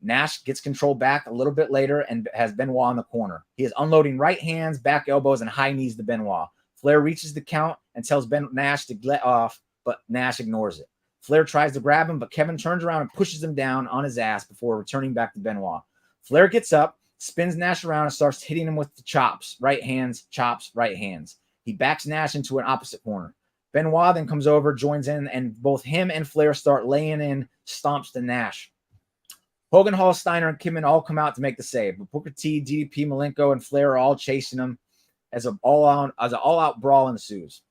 Nash gets control back a little bit later and has Benoit in the corner. He is unloading right hands, back elbows, and high knees to Benoit. Flair reaches the count and tells Nash to let off, but Nash ignores it. Flair tries to grab him, but Kevin turns around and pushes him down on his ass before returning back to Benoit. Flair gets up, spins Nash around, and starts hitting him with the chops, right hands, chops, right hands. He backs Nash into an opposite corner. Benoit then comes over, joins in, and both him and Flair start laying in stomps to Nash. Hogan, Hall, Steiner, and Kidman all come out to make the save, but Booker T, DDP, Malenko, and Flair are all chasing him as an all-out brawl ensues.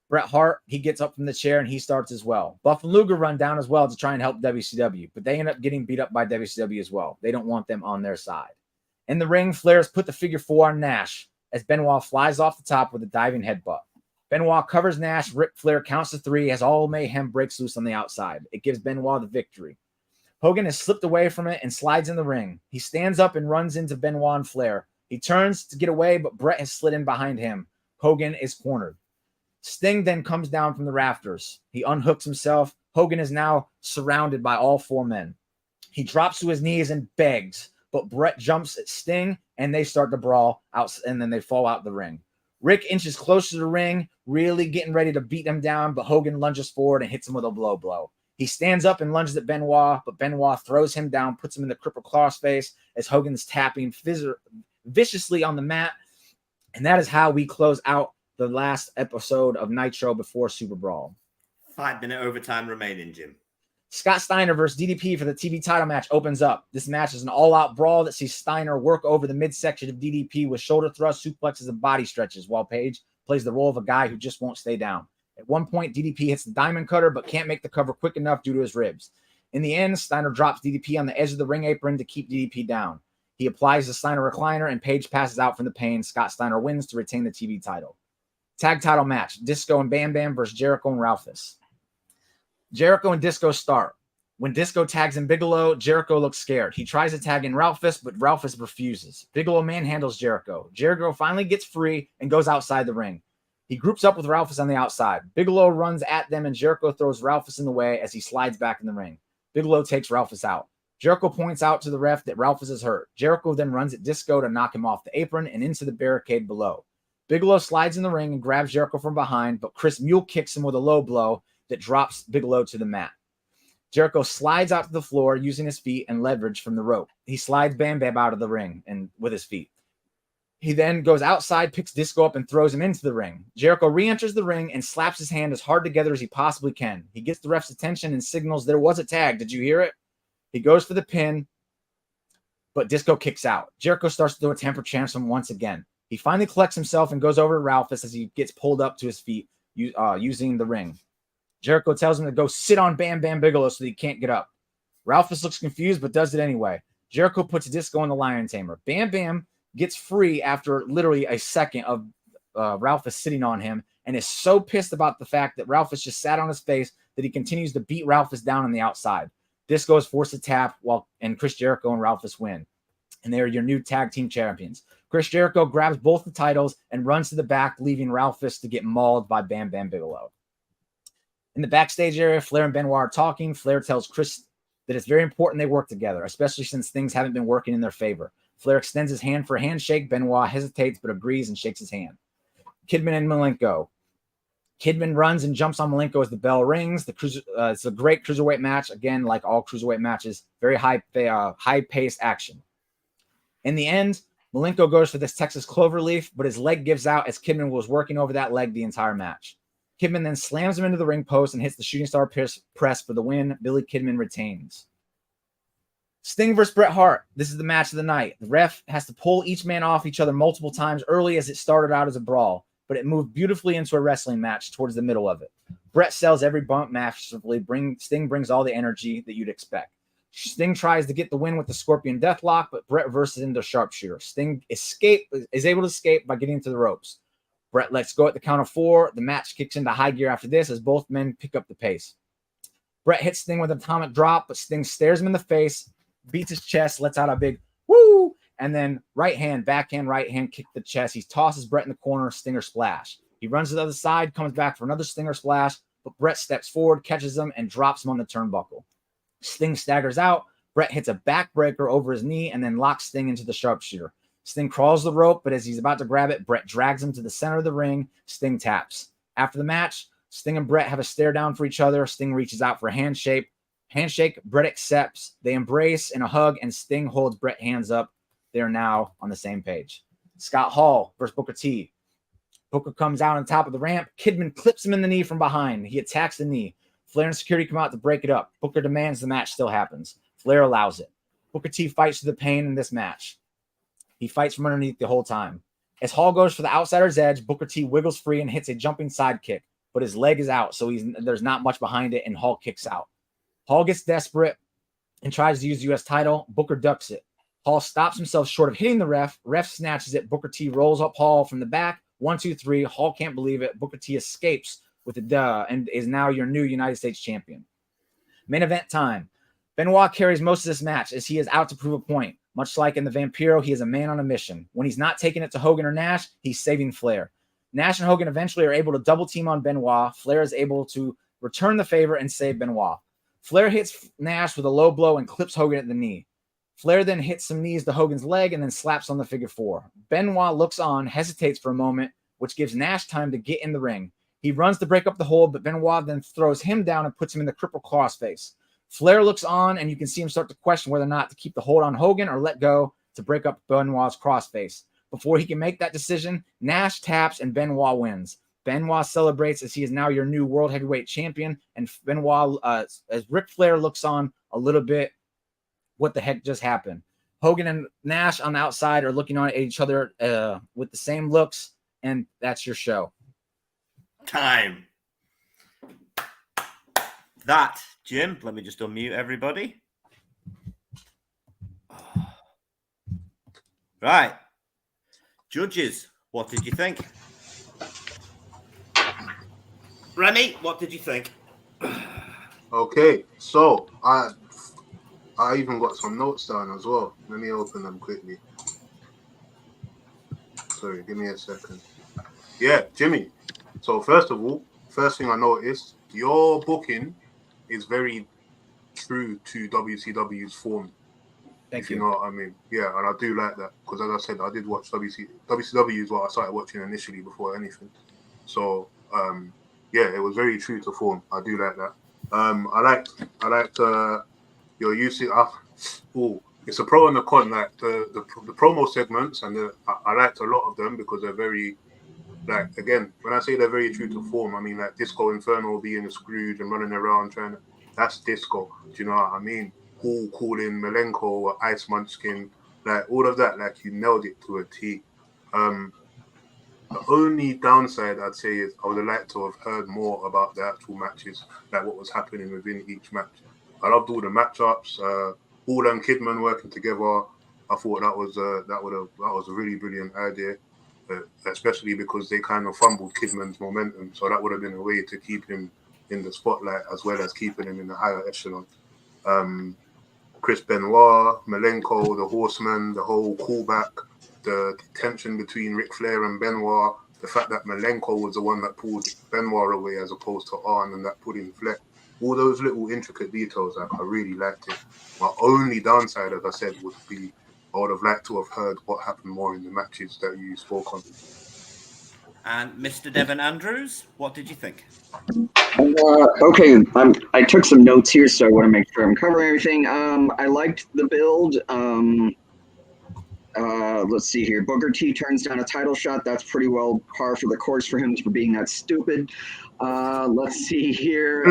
Bret Hart, he gets up from the chair and he starts as well. Buff and Luger run down as well to try and help WCW, but they end up getting beat up by WCW as well. They don't want them on their side. In the ring, Flair's put the figure 4 on Nash as Benoit flies off the top with a diving headbutt. Benoit covers Nash. Ric Flair counts to 3 as all mayhem breaks loose on the outside. It gives Benoit the victory. Hogan has slipped away from it and slides in the ring. He stands up and runs into Benoit and Flair. He turns to get away, but Bret has slid in behind him. Hogan is cornered. Sting then comes down from the rafters. He unhooks himself. Hogan is now surrounded by all 4 men. He drops to his knees and begs, but Bret jumps at Sting, and they start to brawl out, and then they fall out the ring. Rick inches closer to the ring, really getting ready to beat him down, but Hogan lunges forward and hits him with a low blow. He stands up and lunges at Benoit, but Benoit throws him down, puts him in the cripple crossface as Hogan's tapping viciously on the mat. And that is how we close out the last episode of Nitro before Super Brawl. 5-minute overtime remaining, Jim. Scott Steiner versus DDP for the TV title match opens up. This match is an all-out brawl that sees Steiner work over the midsection of DDP with shoulder thrusts, suplexes, and body stretches, while Page plays the role of a guy who just won't stay down. At one point, DDP hits the diamond cutter, but can't make the cover quick enough due to his ribs. In the end, Steiner drops DDP on the edge of the ring apron to keep DDP down. He applies the Steiner recliner, and Page passes out from the pain. Scott Steiner wins to retain the TV title. Tag title match, Disco and Bam Bam versus Jericho and Ralphus. Jericho and Disco start. When Disco tags in Bigelow, Jericho looks scared. He tries to tag in Ralphus, but Ralphus refuses. Bigelow manhandles Jericho. Jericho finally gets free and goes outside the ring. He groups up with Ralphus on the outside. Bigelow runs at them, and Jericho throws Ralphus in the way as he slides back in the ring. Bigelow takes Ralphus out. Jericho points out to the ref that Ralphus is hurt. Jericho then runs at Disco to knock him off the apron and into the barricade below. Bigelow slides in the ring and grabs Jericho from behind, but Chris Mule kicks him with a low blow that drops Bigelow to the mat. Jericho slides out to the floor using his feet and leverage from the rope. He slides Bam Bam out of the ring and with his feet. He then goes outside, picks Disco up, and throws him into the ring. Jericho re-enters the ring and slaps his hand as hard together as he possibly can. He gets the ref's attention and signals there was a tag. Did you hear it? He goes for the pin, but Disco kicks out. Jericho starts to do a temper tantrum once again. He finally collects himself and goes over to Ralphus as he gets pulled up to his feet using the ring. Jericho tells him to go sit on Bam Bam Bigelow so that he can't get up. Ralphus looks confused but does it anyway. Jericho puts Disco in the Lion Tamer. Bam Bam gets free after literally a second of Ralphus sitting on him and is so pissed about the fact that Ralphus just sat on his face that he continues to beat Ralphus down on the outside. Disco is forced to tap and Chris Jericho and Ralphus win. And they are your new tag team champions. Chris Jericho grabs both the titles and runs to the back, leaving Ralphus to get mauled by Bam Bam Bigelow. In the backstage area, Flair and Benoit are talking. Flair tells Chris that it's very important they work together, especially since things haven't been working in their favor. Flair extends his hand for a handshake. Benoit hesitates but agrees and shakes his hand. Kidman and Malenko. Kidman runs and jumps on Malenko as the bell rings. It's a great cruiserweight match. Again, like all cruiserweight matches, very high-paced action. In the end, Malenko goes for this Texas Cloverleaf, but his leg gives out as Kidman was working over that leg the entire match. Kidman then slams him into the ring post and hits the Shooting Star Press for the win. Billy Kidman retains. Sting versus Bret Hart. This is the match of the night. The ref has to pull each man off each other multiple times early as it started out as a brawl, but it moved beautifully into a wrestling match towards the middle of it. Brett sells every bump masterfully. Sting brings all the energy that you'd expect. Sting tries to get the win with the Scorpion Deathlock, but Brett reverses into sharpshooter. Sting is able to escape by getting to the ropes. Brett lets go at the count of 4. The match kicks into high gear after this as both men pick up the pace. Brett hits Sting with an atomic drop, but Sting stares him in the face, beats his chest, lets out a big woo, and then backhand, right hand, kick the chest. He tosses Brett in the corner, Stinger splash. He runs to the other side, comes back for another Stinger splash, but Brett steps forward, catches him, and drops him on the turnbuckle. Sting staggers out. Brett hits a backbreaker over his knee and then locks Sting into the sharpshooter. Sting crawls the rope, but as he's about to grab it, Brett drags him to the center of the ring. Sting taps. After the match, Sting and Brett have a stare down for each other. Sting reaches out for a handshake. Brett accepts. They embrace in a hug, and Sting holds Brett hands up. They are now on the same page. Scott Hall versus Booker T. Booker comes out on top of the ramp. Kidman clips him in the knee from behind. He attacks the knee. Flair and security come out to break it up. Booker demands the match still happens. Flair allows it. Booker T fights through the pain in this match. He fights from underneath the whole time. As Hall goes for the outsider's edge, Booker T wiggles free and hits a jumping sidekick, but his leg is out, so there's not much behind it, and Hall kicks out. Hall gets desperate and tries to use the U.S. title. Booker ducks it. Hall stops himself short of hitting the ref. Ref snatches it. Booker T rolls up Hall from the back. 1, 2, 3. Hall can't believe it. Booker T escapes with a duh and is now your new United States champion. Main event time. Benoit carries most of this match as he is out to prove a point. Much like in the Vampiro, he is a man on a mission. When he's not taking it to Hogan or Nash, he's saving Flair. Nash and Hogan eventually are able to double team on Benoit. Flair is able to return the favor and save Benoit. Flair hits Nash with a low blow and clips Hogan at the knee. Flair then hits some knees to Hogan's leg and then slaps on the figure 4. Benoit looks on, hesitates for a moment, which gives Nash time to get in the ring. He runs to break up the hold, but Benoit then throws him down and puts him in the cripple crossface. Flair looks on, and you can see him start to question whether or not to keep the hold on Hogan or let go to break up Benoit's crossface. Before he can make that decision, Nash taps and Benoit wins. Benoit celebrates as he is now your new world heavyweight champion, and Benoit, as Ric Flair looks on a little bit, what the heck just happened? Hogan and Nash on the outside are looking on at each other with the same looks, and that's your show. Time. That, Jim, let me just unmute everybody. Right. Judges, what did you think? Remy, what did you think? Okay, so I even got some notes down as well. Let me open them quickly. Sorry, give me a second. Yeah, Jimmy. So first of all, first thing I noticed, your booking is very true to WCW's form. Thank you know what I mean? Yeah, and I do like that because, as I said, I did watch WCW is what I started watching initially before anything. So yeah, it was very true to form. I do like that. I liked your usage. It's a pro and a con. Like the promo segments, and I liked a lot of them because they're very, like, again, when I say they're very true to form, I mean like Disco Inferno being screwed and running around that's Disco. Do you know what I mean? Paul calling Malenko or Ice Munchkin, like all of that, like you nailed it to a T. The only downside I'd say is I would have liked to have heard more about the actual matches, like what was happening within each match. I loved all the matchups, Hall and Kidman working together. I thought that was a really brilliant idea, especially because they kind of fumbled Kidman's momentum, so that would have been a way to keep him in the spotlight as well as keeping him in the higher echelon. Chris Benoit, Malenko, the Horseman, the whole callback, the tension between Ric Flair and Benoit, the fact that Malenko was the one that pulled Benoit away as opposed to Arn and that put in Flair. All those little intricate details, like, I really liked it. My only downside, as I said, would be I would have liked to have heard what happened more in the matches that you spoke on. And Mr. Devin Andrews, what did you think? Okay, I took some notes here, so I want to make sure I'm covering everything. I liked the build. Let's see here. Booker T turns down a title shot. That's pretty well par for the course for him for being that stupid. Let's see here.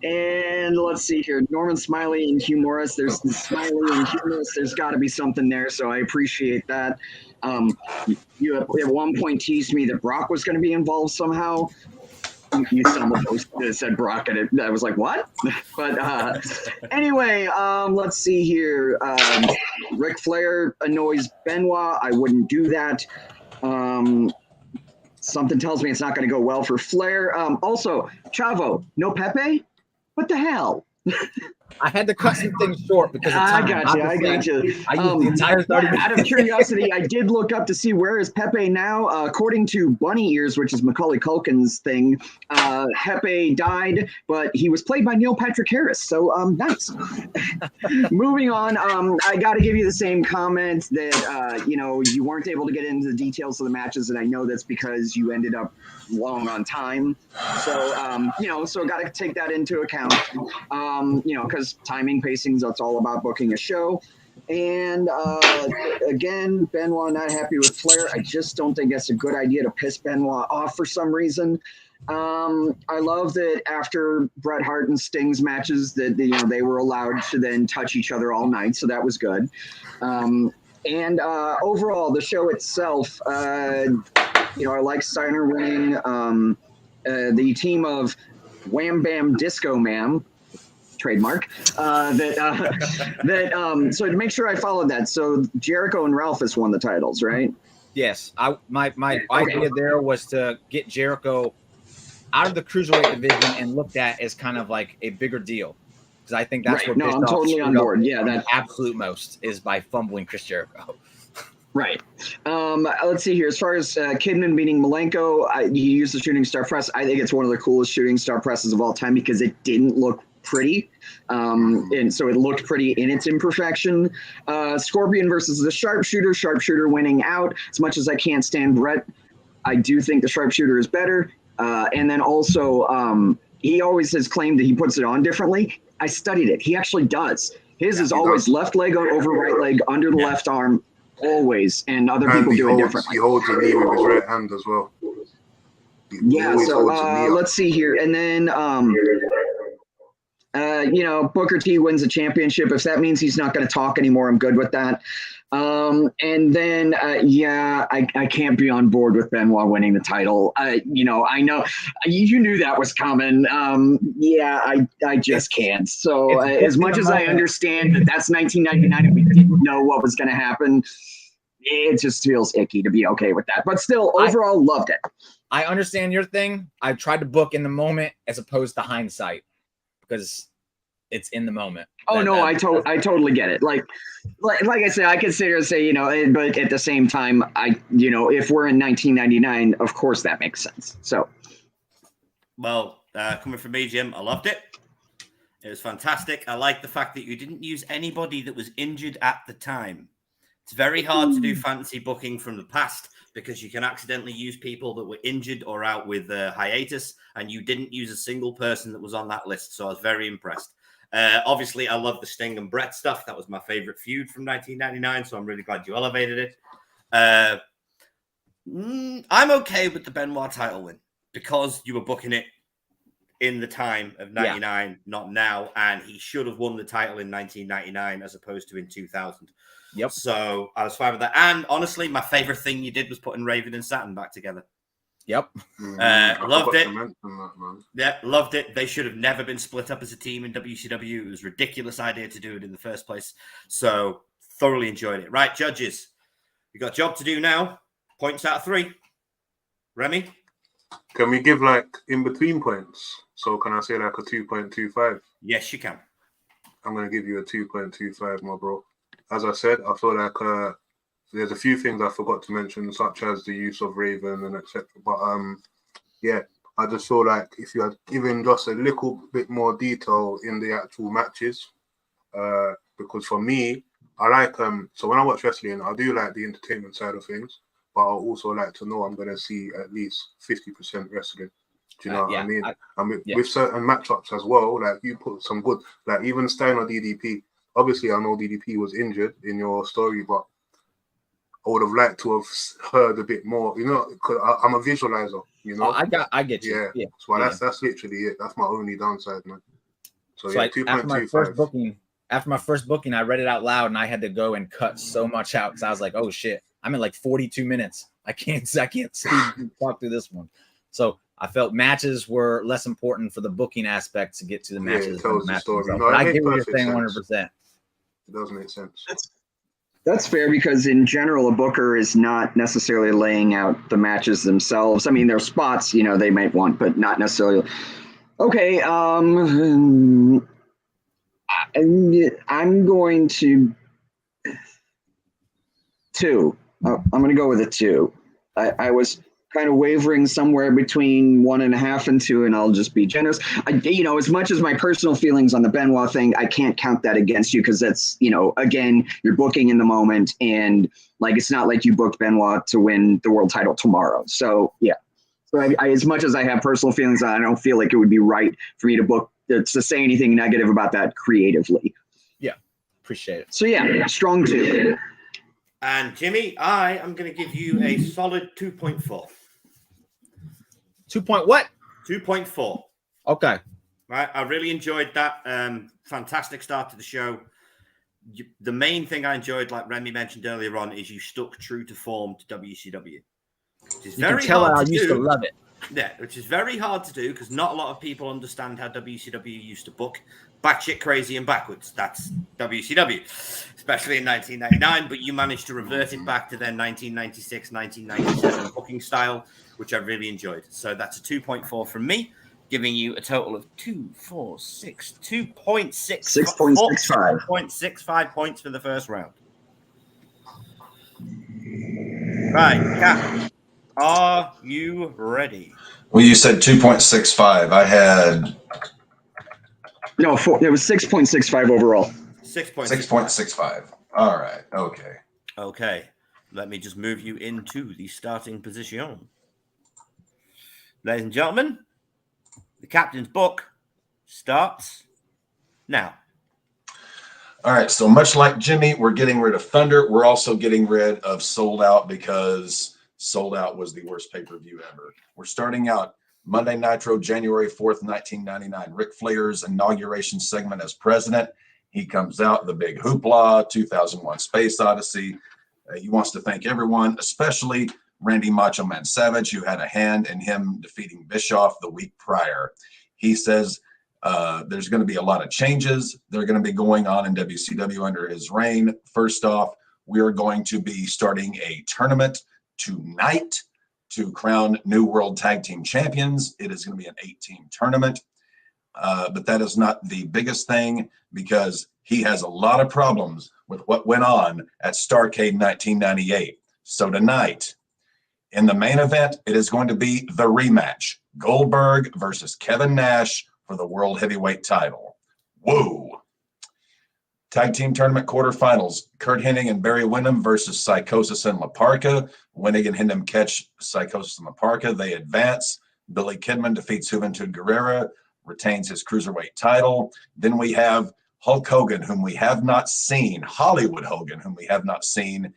And let's see here. Norman Smiley and Hugh Morris. There's Smiley and Hugh Morris. There's got to be something there, so I appreciate that. You at one point teased me that Brock was going to be involved somehow. You saw the post that said Brock, and I was like, what? But anyway, let's see here. Ric Flair annoys Benoit. I wouldn't do that. Something tells me it's not going to go well for Flair. Also, Chavo, no Pepe? What the hell? I had to cut some things short because of I time. got you. Obviously, I used the entire 30 minutes. Out of curiosity, I did look up to see where is Pepe now. According to Bunny Ears, which is Macaulay Culkin's thing, Pepe died, but he was played by Neil Patrick Harris. So nice. Moving on, I got to give you the same comment that you weren't able to get into the details of the matches, and I know that's because you ended up long on time. So so got to take that into account. Because timing, pacings, that's all about booking a show. And again, Benoit not happy with Flair. I just don't think that's a good idea to piss Benoit off for some reason. I love that after Bret Hart and Sting's matches that they were allowed to then touch each other all night, so that was good. And overall, the show itself, I like Steiner winning. The team of Wham Bam Disco Man, trademark, so to make sure I followed that. So Jericho and Ralphus won the titles, right? Yes. My idea there was to get Jericho out of the cruiserweight division and looked at as kind of like a bigger deal. Because I think that's right. what No, I'm totally on board. Yeah, that absolute most is by fumbling Chris Jericho. Right. Let's see here. As far as Kidman beating Malenko, you used the shooting star press. I think it's one of the coolest shooting star presses of all time because it didn't look pretty. And so it looked pretty in its imperfection. Scorpion versus the Sharpshooter winning out. As much as I can't stand Brett, I do think the Sharpshooter is better. And then also, he always has claimed that he puts it on differently. I studied it. He actually does. His is always left leg over right leg under the left arm. Always, and other people do it differently. He holds a knee with his right hand as well. Let's see here, and then Booker T wins the championship. If that means he's not going to talk anymore, I'm good with that. And then I can't be on board with Benoit winning the title. I know you knew that was coming. I just can't. So as much as I understand that that's 1999 and we didn't know what was going to happen, it just feels icky to be okay with that. But still, overall, loved it. I understand your thing. I tried to book in the moment as opposed to hindsight because it's in the moment. I totally get it. Like I said, I could sit here and say, but at the same time, if we're in 1999, of course that makes sense. So, well, coming from me, Jim, I loved it. It was fantastic. I like the fact that you didn't use anybody that was injured at the time. It's very hard to do fantasy booking from the past because you can accidentally use people that were injured or out with hiatus, and you didn't use a single person that was on that list. So I was very impressed. Obviously, I love the Sting and Brett stuff. That was my favorite feud from 1999, so I'm really glad you elevated it. I'm okay with the Benoit title win because you were booking it in the time of 99, not now, and he should have won the title in 1999 as opposed to in 2000. Yep. So I was fine with that. And honestly, my favorite thing you did was putting Raven and Saturn back together. Yep. Loved it. Yeah, loved it. They should have never been split up as a team in WCW. It was a ridiculous idea to do it in the first place. So thoroughly enjoyed it. Right, judges, we got a job to do now. Points out of 3. Remy? Can we give in between points? So can I say a 2.25? Yes, you can. I'm going to give you a 2.25, my bro. As I said, I feel like there's a few things I forgot to mention, such as the use of Raven and etc. But I just feel like if you had given just a little bit more detail in the actual matches, because for me, I like so when I watch wrestling, I do like the entertainment side of things, but I also like to know I'm going to see at least 50% wrestling. Do you know what I mean? With certain matchups as well, you put some good, even Steiner DDP. Obviously, I know DDP was injured in your story, but I would have liked to have heard a bit more, because I'm a visualizer, I get you. Yeah. So that's literally it. That's my only downside, man. So 2.25. After my first booking, I read it out loud and I had to go and cut so much out because I was like, oh shit, I'm at 42 minutes. I can't talk through this one. So I felt matches were less important for the booking aspect to get to the Yeah, matches. it than tells the the matches story. themselves. No, But it I makes get what you're perfect saying sense. 100%. It does make sense. That's fair because in general, a booker is not necessarily laying out the matches themselves. I mean, there's spots, they might want, but not necessarily. Okay, I'm going to 2. I'm going to go with a 2. I was kind of wavering somewhere between 1.5 and 2, and I'll just be generous. As much as my personal feelings on the Benoit thing, I can't count that against you because that's, again, you're booking in the moment, and like it's not like you booked Benoit to win the world title tomorrow. So yeah. So as much as I have personal feelings, I don't feel like it would be right for me to say anything negative about that creatively. Yeah, appreciate it. So yeah, strong 2. And Jimmy, I am going to give you a solid 2.4. 2 point what? 2.4. Okay. Right. I really enjoyed that. Fantastic start to the show. The main thing I enjoyed, like Remy mentioned earlier on, is you stuck true to form to WCW. Which is You very can tell hard I to used do. to love it. Yeah, which is very hard to do because not a lot of people understand how WCW used to book. Batshit crazy and backwards. That's WCW, especially in 1999. But you managed to revert it back to their 1996, 1997 booking style, which I really enjoyed. So that's a 2.4 from me, giving you a total of 2.65 points for the first round. Right, Cap, are you ready? Well, you said 2.65. I had No, 4. It was 6.65 overall. 6.65. All right. Okay. Okay. Let me just move you into the starting position. Ladies and gentlemen, the captain's book starts now. All right. So much like Jimmy, we're getting rid of Thunder. We're also getting rid of Sold Out because Sold Out was the worst pay-per-view ever. We're starting out Monday Nitro, January 4th, 1999. Ric Flair's inauguration segment as president. He comes out, the big hoopla, 2001 Space Odyssey. He wants to thank everyone, especially Randy Macho Man Savage, who had a hand in him defeating Bischoff the week prior. He says there's going to be a lot of changes. They're going to be going on in WCW under his reign. First off, we are going to be starting a tournament tonight to crown new world tag team champions. It is going to be an 8-team tournament. But that is not the biggest thing because he has a lot of problems with what went on at Starrcade 1998. So tonight, in the main event, it is going to be the rematch. Goldberg versus Kevin Nash for the World Heavyweight title. Woo! Tag team tournament quarterfinals. Kurt Hennig and Barry Windham versus Psychosis and La Parka. Winnig and Windham catch Psychosis and La Parka. They advance. Billy Kidman defeats Juventud Guerrera, retains his cruiserweight title. Then we have Hulk Hogan, whom we have not seen, Hollywood Hogan, whom we have not seen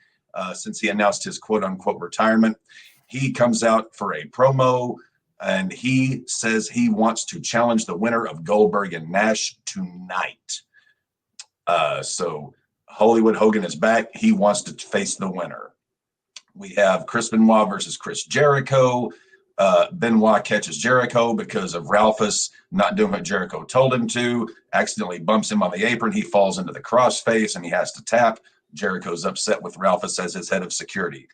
since he announced his quote-unquote retirement. He comes out for a promo, and he says he wants to challenge the winner of Goldberg and Nash tonight. So Hollywood Hogan is back. He wants to face the winner. We have Chris Benoit versus Chris Jericho. Benoit catches Jericho because of Ralphus not doing what Jericho told him to, accidentally bumps him on the apron. He falls into the crossface and he has to tap. Jericho's upset with Ralphus as his head of security.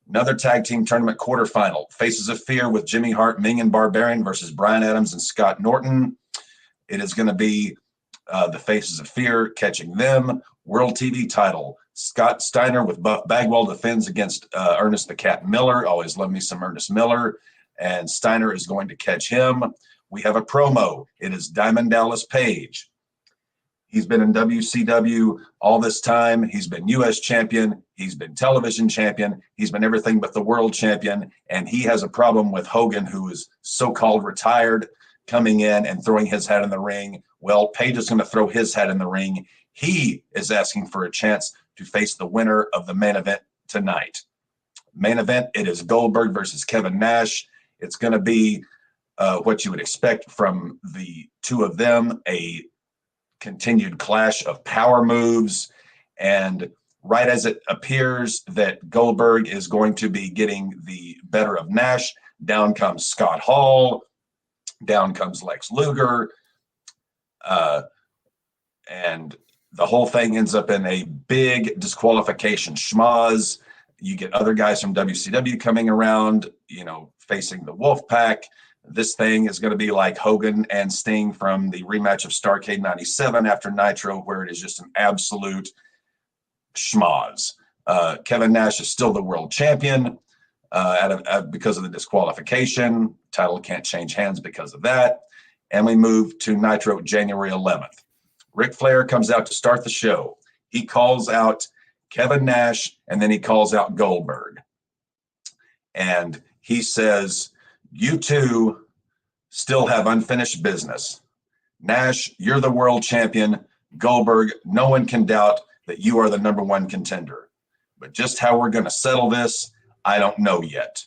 Another tag team tournament quarterfinal. Faces of Fear with Jimmy Hart, Ming and Barbarian versus Brian Adams and Scott Norton. It is going to be the Faces of Fear catching them. World TV title. Scott Steiner with Buff Bagwell defends against Ernest the Cat Miller. Always love me some Ernest Miller. And Steiner is going to catch him. We have a promo. It is Diamond Dallas Page. He's been in WCW all this time. He's been U.S. champion. He's been television champion. He's been everything but the world champion. And he has a problem with Hogan, who is so-called retired, coming in and throwing his hat in the ring. Well, Page is going to throw his hat in the ring. He is asking for a chance to face the winner of the main event tonight. Main event, it is Goldberg versus Kevin Nash. It's going to be what you would expect from the two of them, a continued clash of power moves. And right as it appears that Goldberg is going to be getting the better of Nash, Down comes Scott Hall. Down comes Lex Luger. And the whole thing ends up in a big disqualification schmoz. You get other guys from WCW coming around, facing the Wolfpack. This thing is going to be like Hogan and Sting from the rematch of Starrcade 97 after Nitro, where it is just an absolute schmoz. Kevin Nash is still the world champion because of the disqualification. Title can't change hands because of that. And we move to Nitro January 11th. Ric Flair comes out to start the show. He calls out Kevin Nash, and then he calls out Goldberg. And he says, you two still have unfinished business. Nash, you're the world champion. Goldberg, no one can doubt that you are the number one contender. But just how we're going to settle this, I don't know yet.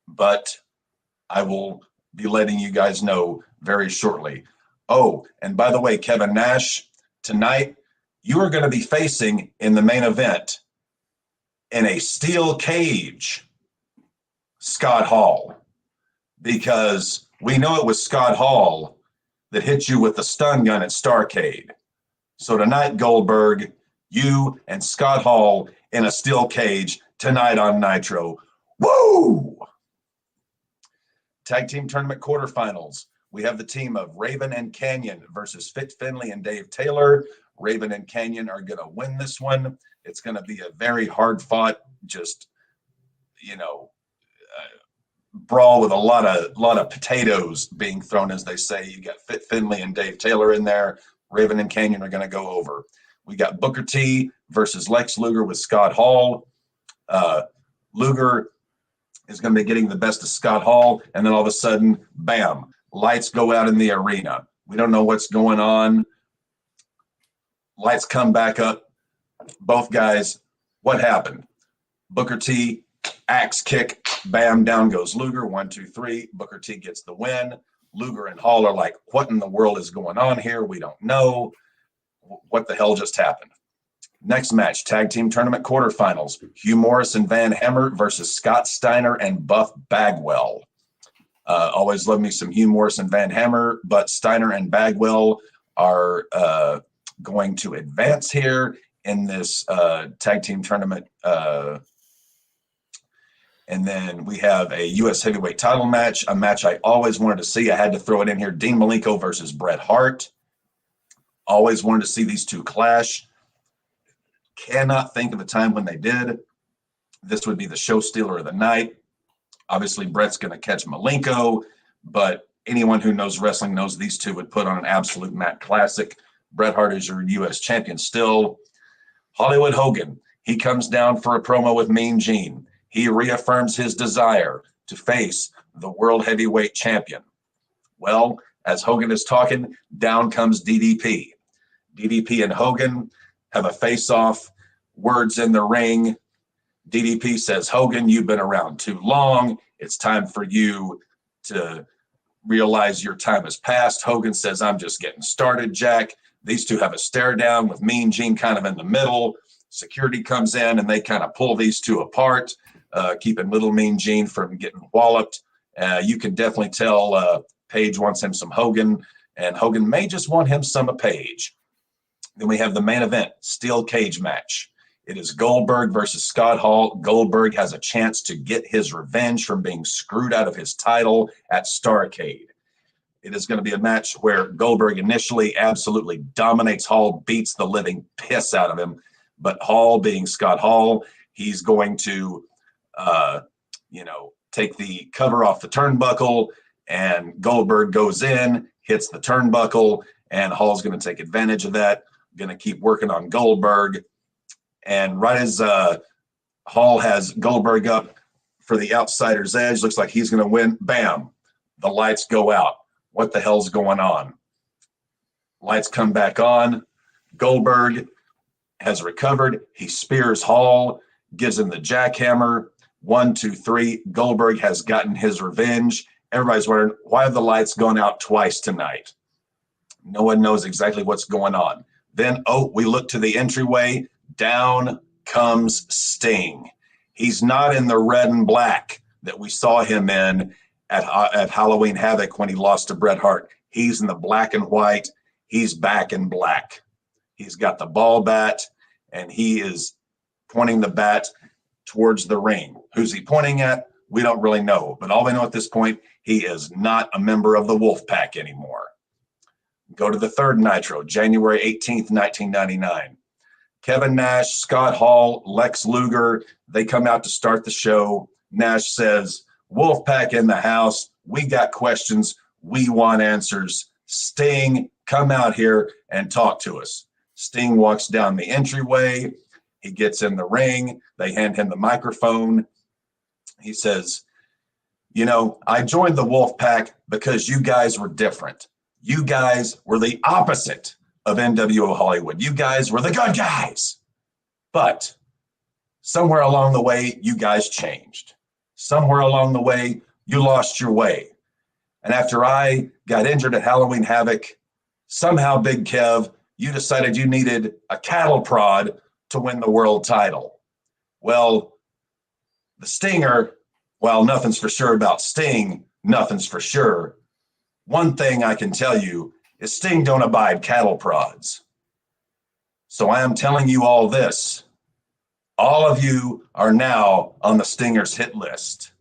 But I will be letting you guys know very shortly. Oh, and by the way, Kevin Nash, tonight, you are going to be facing in the main event in a steel cage, Scott Hall. Because we know it was Scott Hall that hit you with the stun gun at Starrcade. So tonight, Goldberg, you and Scott Hall in a steel cage tonight on Nitro. Woo! Tag Team Tournament quarterfinals. We have the team of Raven and Canyon versus Fit Finlay and Dave Taylor. Raven and Canyon are going to win this one. It's going to be a very hard-fought, just, brawl with a lot of potatoes being thrown, as they say. You got Fit Finlay and Dave Taylor in there. Raven and Canyon are going to go over. We got Booker T versus Lex Luger with Scott Hall. Luger is going to be getting the best of Scott Hall, and then all of a sudden, bam, lights go out in the arena. We don't know what's going on. Lights come back up. Both guys, what happened? Booker T, axe kick, bam, down goes Luger. 1, 2, 3. Booker T gets the win. Luger and Hall are like, what in the world is going on here? We don't know. What the hell just happened? Next match, Tag Team Tournament quarterfinals. Hugh Morris and Van Hammer versus Scott Steiner and Buff Bagwell. Always love me some Hugh Morris and Van Hammer, but Steiner and Bagwell are going to advance here in this Tag Team Tournament. And then we have a U.S. Heavyweight title match, a match I always wanted to see. I had to throw it in here. Dean Malenko versus Bret Hart. Always wanted to see these two clash. Cannot think of a time when they did. This would be the show stealer of the night. Obviously, Bret's going to catch Malenko, but anyone who knows wrestling knows these two would put on an absolute mat classic. Bret Hart is your U.S. champion still. Hollywood Hogan, he comes down for a promo with Mean Gene. He reaffirms his desire to face the World Heavyweight Champion. Well, as Hogan is talking, down comes DDP. DDP and Hogan have a face-off, words in the ring. DDP says, Hogan, you've been around too long. It's time for you to realize your time has passed. Hogan says, I'm just getting started, Jack. These two have a stare down with Mean Gene kind of in the middle. Security comes in and they kind of pull these two apart, keeping little Mean Gene from getting walloped. You can definitely tell Page wants him some Hogan, and Hogan may just want him some of Page. Then we have the main event, steel cage match. It is Goldberg versus Scott Hall. Goldberg has a chance to get his revenge from being screwed out of his title at Starrcade. It is going to be a match where Goldberg initially absolutely dominates Hall, beats the living piss out of him. But Hall, being Scott Hall, he's going to, take the cover off the turnbuckle, and Goldberg goes in, hits the turnbuckle, and Hall's going to take advantage of that. Going to keep working on Goldberg. And right as Hall has Goldberg up for the outsider's edge, looks like he's going to win. Bam, the lights go out. What the hell's going on? Lights come back on. Goldberg has recovered. He spears Hall, gives him the jackhammer. 1, 2, 3. Goldberg has gotten his revenge. Everybody's wondering, why have the lights gone out twice tonight? No one knows exactly what's going on. Then, we look to the entryway. Down comes Sting. He's not in the red and black that we saw him in at Halloween Havoc when he lost to Bret Hart. He's in the black and white. He's back in black. He's got the ball bat, and he is pointing the bat towards the ring. Who's he pointing at? We don't really know. But all we know at this point, he is not a member of the Wolfpack anymore. Go to the third Nitro, January 18th, 1999. Kevin Nash, Scott Hall, Lex Luger, they come out to start the show. Nash says, Wolfpack in the house. We got questions. We want answers. Sting, come out here and talk to us. Sting walks down the entryway. He gets in the ring. They hand him the microphone. He says, you know, I joined the Wolfpack because you guys were different. You guys were the opposite of NWO Hollywood. You guys were the good guys. But somewhere along the way, you guys changed. Somewhere along the way, you lost your way. And after I got injured at Halloween Havoc, somehow, Big Kev, you decided you needed a cattle prod to win the world title. Well, the Stinger, while nothing's for sure about Sting, nothing's for sure. One thing I can tell you is Sting don't abide cattle prods. So I am telling you all this. All of you are now on the Stinger's hit list.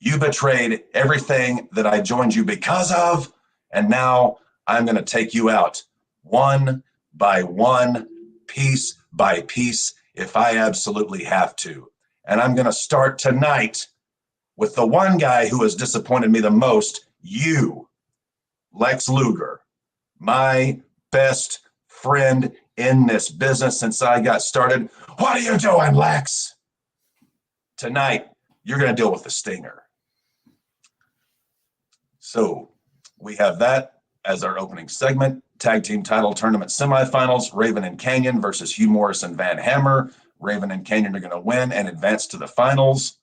You betrayed everything that I joined you because of, and now I'm going to take you out one by one, piece by piece, if I absolutely have to. And I'm going to start tonight with the one guy who has disappointed me the most, you, Lex Luger, my best friend in this business since I got started. What are you doing, Lex? Tonight, you're going to deal with the Stinger. So we have that as our opening segment. Tag team title tournament semifinals, Raven and Canyon versus Hugh Morris and Van Hammer. Raven and Canyon are going to win and advance to the finals.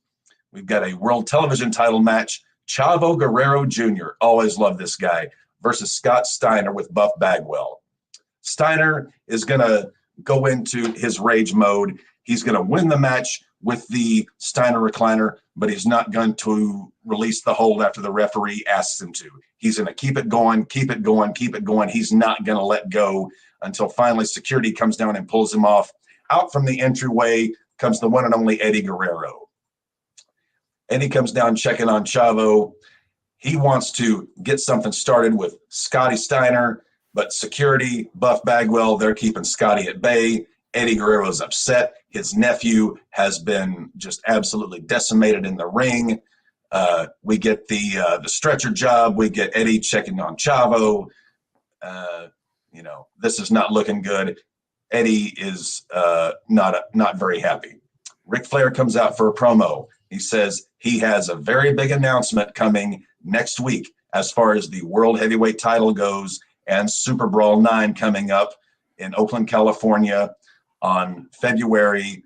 We've got a world television title match. Chavo Guerrero Jr., always loved this guy, versus Scott Steiner with Buff Bagwell. Steiner is going to go into his rage mode. He's going to win the match with the Steiner recliner, but he's not going to release the hold after the referee asks him to. He's going to keep it going, keep it going, keep it going. He's not going to let go until finally security comes down and pulls him off. Out from the entryway comes the one and only Eddie Guerrero. Eddie comes down checking on Chavo. He wants to get something started with Scotty Steiner, but security, Buff Bagwell, they're keeping Scotty at bay. Eddie Guerrero's upset. His nephew has been just absolutely decimated in the ring. We get the stretcher job. We get Eddie checking on Chavo. This is not looking good. Eddie is not very happy. Ric Flair comes out for a promo. He says he has a very big announcement coming next week as far as the World Heavyweight title goes and Super Brawl 9 coming up in Oakland, California on February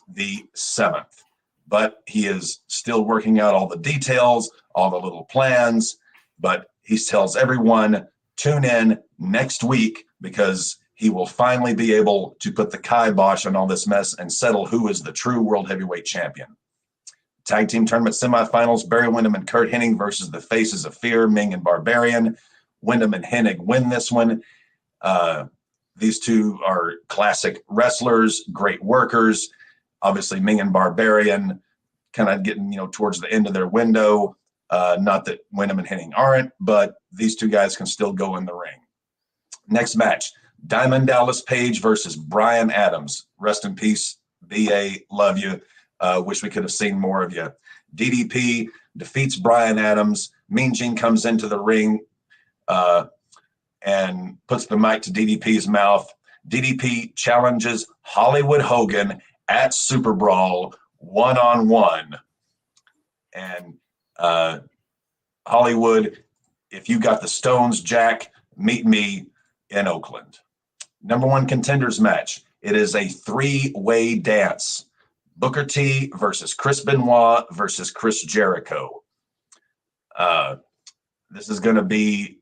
the 7th. But he is still working out all the details, all the little plans, but he tells everyone, tune in next week because he will finally be able to put the kibosh on all this mess and settle who is the true World Heavyweight Champion. Tag team tournament semifinals, Barry Windham and Kurt Hennig versus the Faces of Fear, Ming and Barbarian. Windham and Hennig win this one. These two are classic wrestlers, great workers. Obviously, Ming and Barbarian kind of getting, towards the end of their window. Not that Windham and Hennig aren't, but these two guys can still go in the ring. Next match, Diamond Dallas Page versus Brian Adams. Rest in peace, B.A., love you. Wish we could have seen more of you. DDP defeats Brian Adams. Mean Gene comes into the ring and puts the mic to DDP's mouth. DDP challenges Hollywood Hogan at Super Brawl 1-on-1. And Hollywood, if you got the Stones, Jack, meet me in Oakland. Number one contenders match. It is a three-way dance. Booker T versus Chris Benoit versus Chris Jericho. This is going to be,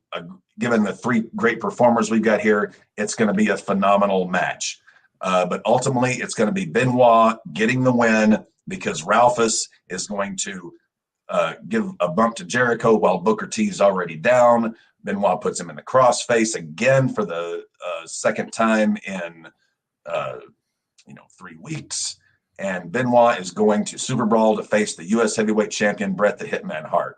given the three great performers we've got here, it's going to be a phenomenal match. But ultimately, it's going to be Benoit getting the win because Ralphus is going to give a bump to Jericho while Booker T is already down. Benoit puts him in the crossface again for the second time in 3 weeks. And Benoit is going to Super Brawl to face the U.S. heavyweight champion Bret the Hitman Hart.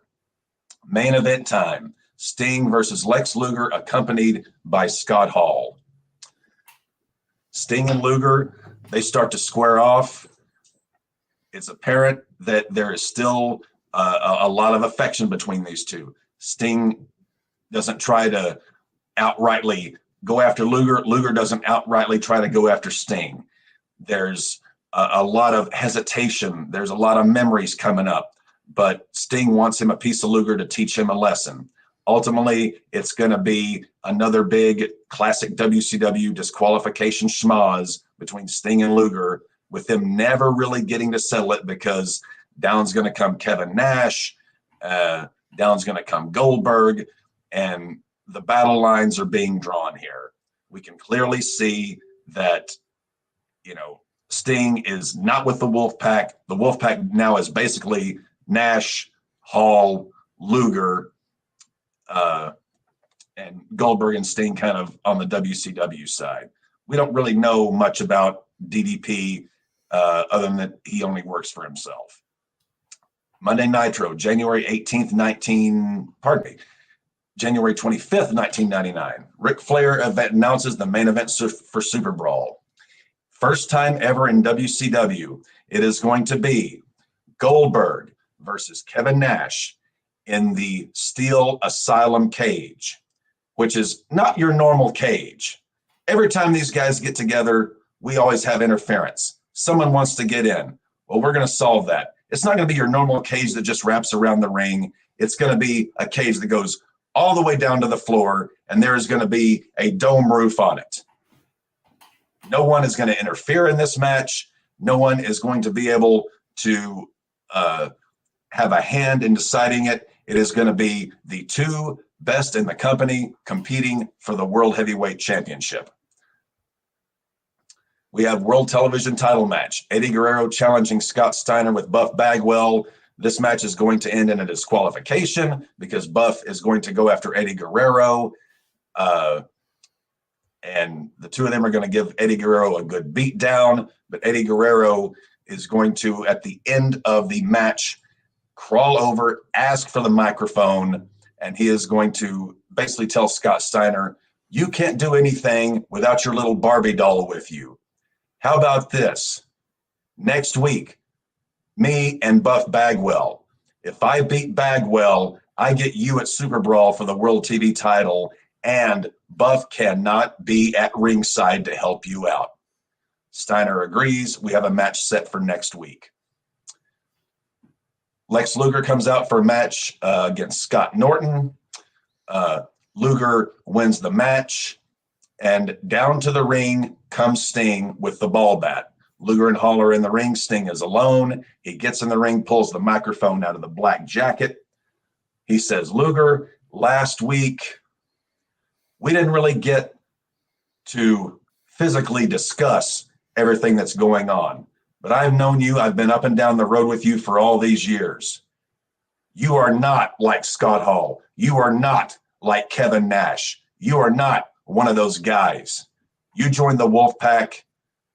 Main event time, Sting versus Lex Luger, accompanied by Scott Hall. Sting and Luger, they start to square off. It's apparent that there is still a lot of affection between these two. Sting doesn't try to outrightly go after Luger. Luger doesn't outrightly try to go after Sting. There's a lot of hesitation. There's a lot of memories coming up, but Sting wants him a piece of Luger to teach him a lesson. Ultimately, it's going to be another big classic WCW disqualification schmoz between Sting and Luger, with them never really getting to settle it, because down's going to come Kevin Nash, down's going to come Goldberg, and the battle lines are being drawn here. We can clearly see that, Sting is not with the Wolfpack. The Wolfpack now is basically Nash, Hall, Luger, and Goldberg and Sting kind of on the WCW side. We don't really know much about DDP other than that he only works for himself. Monday Nitro, January 18th, January 25th, 1999. Ric Flair announces the main event for Super Brawl. First time ever in WCW, it is going to be Goldberg versus Kevin Nash in the Steel Asylum cage, which is not your normal cage. Every time these guys get together, we always have interference. Someone wants to get in. Well, we're going to solve that. It's not going to be your normal cage that just wraps around the ring. It's going to be a cage that goes all the way down to the floor, and there is going to be a dome roof on it. No one is going to interfere in this match. No one is going to be able to have a hand in deciding it. It is going to be the two best in the company competing for the World Heavyweight Championship. We have World Television title match. Eddie Guerrero challenging Scott Steiner with Buff Bagwell. This match is going to end in a disqualification because Buff is going to go after Eddie Guerrero. And the two of them are going to give Eddie Guerrero a good beat down. But Eddie Guerrero is going to, at the end of the match, crawl over, ask for the microphone, and he is going to basically tell Scott Steiner, you can't do anything without your little Barbie doll with you. How about this? Next week, me and Buff Bagwell. If I beat Bagwell, I get you at Super Brawl for the World TV title, and Buff cannot be at ringside to help you out. Steiner agrees. We have a match set for next week. Lex Luger comes out for a match against Scott Norton. Luger wins the match, and down to the ring comes Sting with the ball bat. Luger and Hall are in the ring. Sting is alone. He gets in the ring, pulls the microphone out of the black jacket. He says, Luger, last week, we didn't really get to physically discuss everything that's going on. But I've known you. I've been up and down the road with you for all these years. You are not like Scott Hall. You are not like Kevin Nash. You are not one of those guys. You joined the Wolfpack,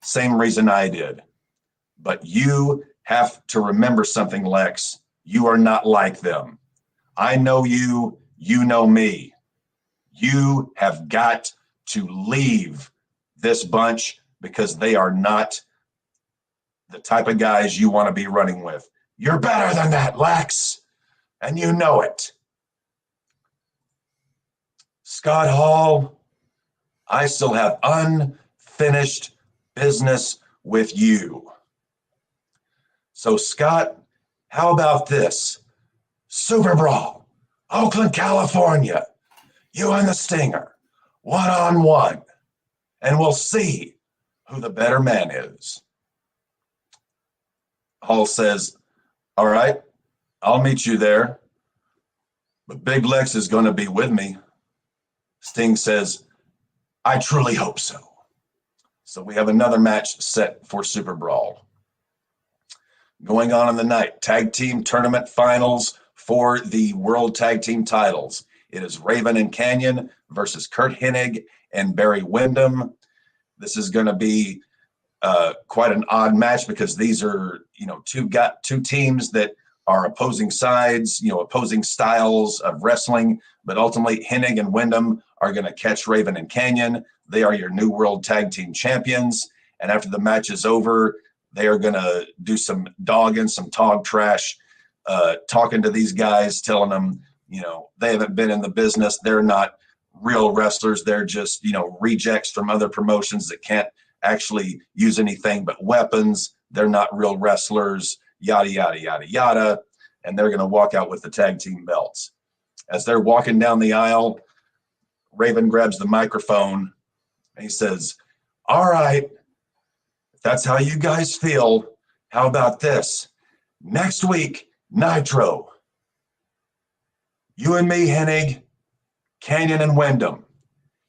same reason I did. But you have to remember something, Lex. You are not like them. I know you. You know me. You have got to leave this bunch because they are not the type of guys you want to be running with. You're better than that, Lex, and you know it. Scott Hall, I still have unfinished business with you. So, Scott, how about this? Super Brawl, Oakland, California. You and the Stinger, one-on-one, and we'll see who the better man is. Hall says, all right, I'll meet you there, but Big Lex is going to be with me. Sting says, I truly hope so. So we have another match set for Super Brawl. going on in the night. Tag team tournament finals for the World Tag Team titles. It is Raven and Canyon versus Kurt Hennig and Barry Windham. This is going to be quite an odd match because these are, two teams that are opposing sides, opposing styles of wrestling. But ultimately, Hennig and Windham are going to catch Raven and Canyon. They are your new World Tag Team champions. And after the match is over, they are going to do some dogging, some talk trash, talking to these guys, telling them, they haven't been in the business. They're not real wrestlers. They're just, rejects from other promotions that can't actually use anything but weapons. They're not real wrestlers, yada, yada, yada, yada. And they're going to walk out with the tag team belts. As they're walking down the aisle, Raven grabs the microphone and he says, all right, if that's how you guys feel, how about this? Next week, Nitro. You and me, Hennig, Canyon, and Windham.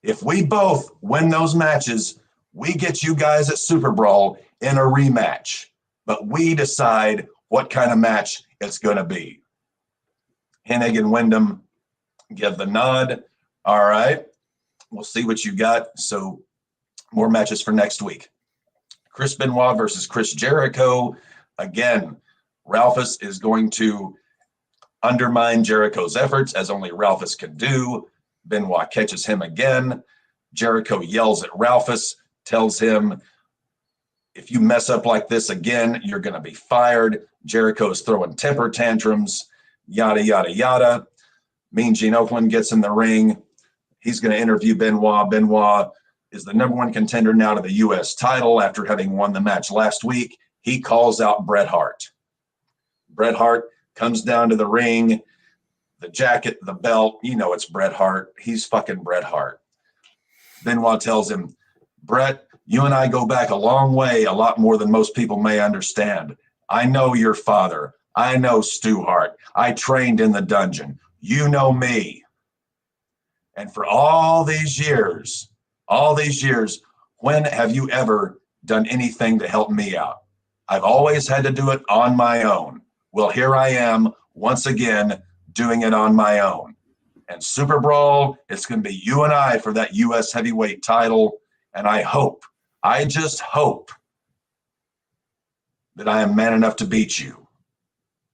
If we both win those matches, we get you guys at Super Brawl in a rematch. But we decide what kind of match it's going to be. Hennig and Windham give the nod. All right, we'll see what you got. So more matches for next week. Chris Benoit versus Chris Jericho. Again, Ralphus is going to undermine Jericho's efforts as only Ralphus can do. Benoit catches him again. Jericho yells at Ralphus, tells him, if you mess up like this again, you're going to be fired. Jericho's throwing temper tantrums, yada, yada, yada. Mean Gene Oakland gets in the ring. He's going to interview Benoit. Benoit is the number one contender now to the U.S. title after having won the match last week. He calls out Bret Hart. Bret Hart comes down to the ring, the jacket, the belt, it's Bret Hart. He's fucking Bret Hart. Benoit tells him, Bret, you and I go back a long way, a lot more than most people may understand. I know your father. I know Stu Hart. I trained in the dungeon. You know me. And for all these years, when have you ever done anything to help me out? I've always had to do it on my own. Well, here I am once again doing it on my own. And Super Brawl, it's going to be you and I for that U.S. heavyweight title. And I just hope that I am man enough to beat you,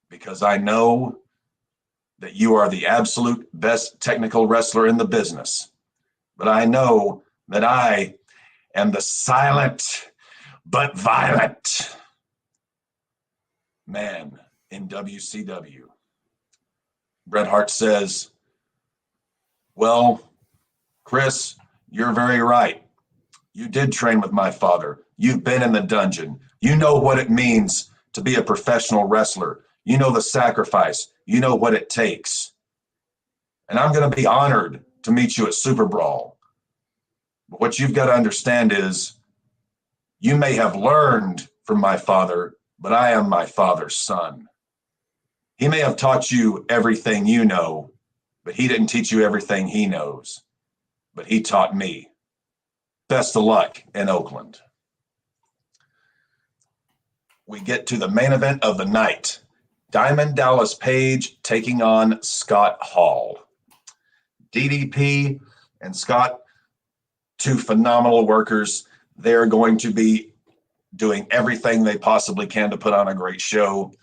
because I know that you are the absolute best technical wrestler in the business. But I know that I am the silent but violent man in WCW. Bret Hart says, well, Chris, you're very right. You did train with my father. You've been in the dungeon. You know what it means to be a professional wrestler. You know the sacrifice. You know what it takes. And I'm going to be honored to meet you at Super Brawl. But what you've got to understand is you may have learned from my father, but I am my father's son. He may have taught you everything you know, but he didn't teach you everything he knows. But he taught me. Best of luck in Oakland. We get to the main event of the night. Diamond Dallas Page taking on Scott Hall. DDP and Scott, two phenomenal workers. They're going to be doing everything they possibly can to put on a great show.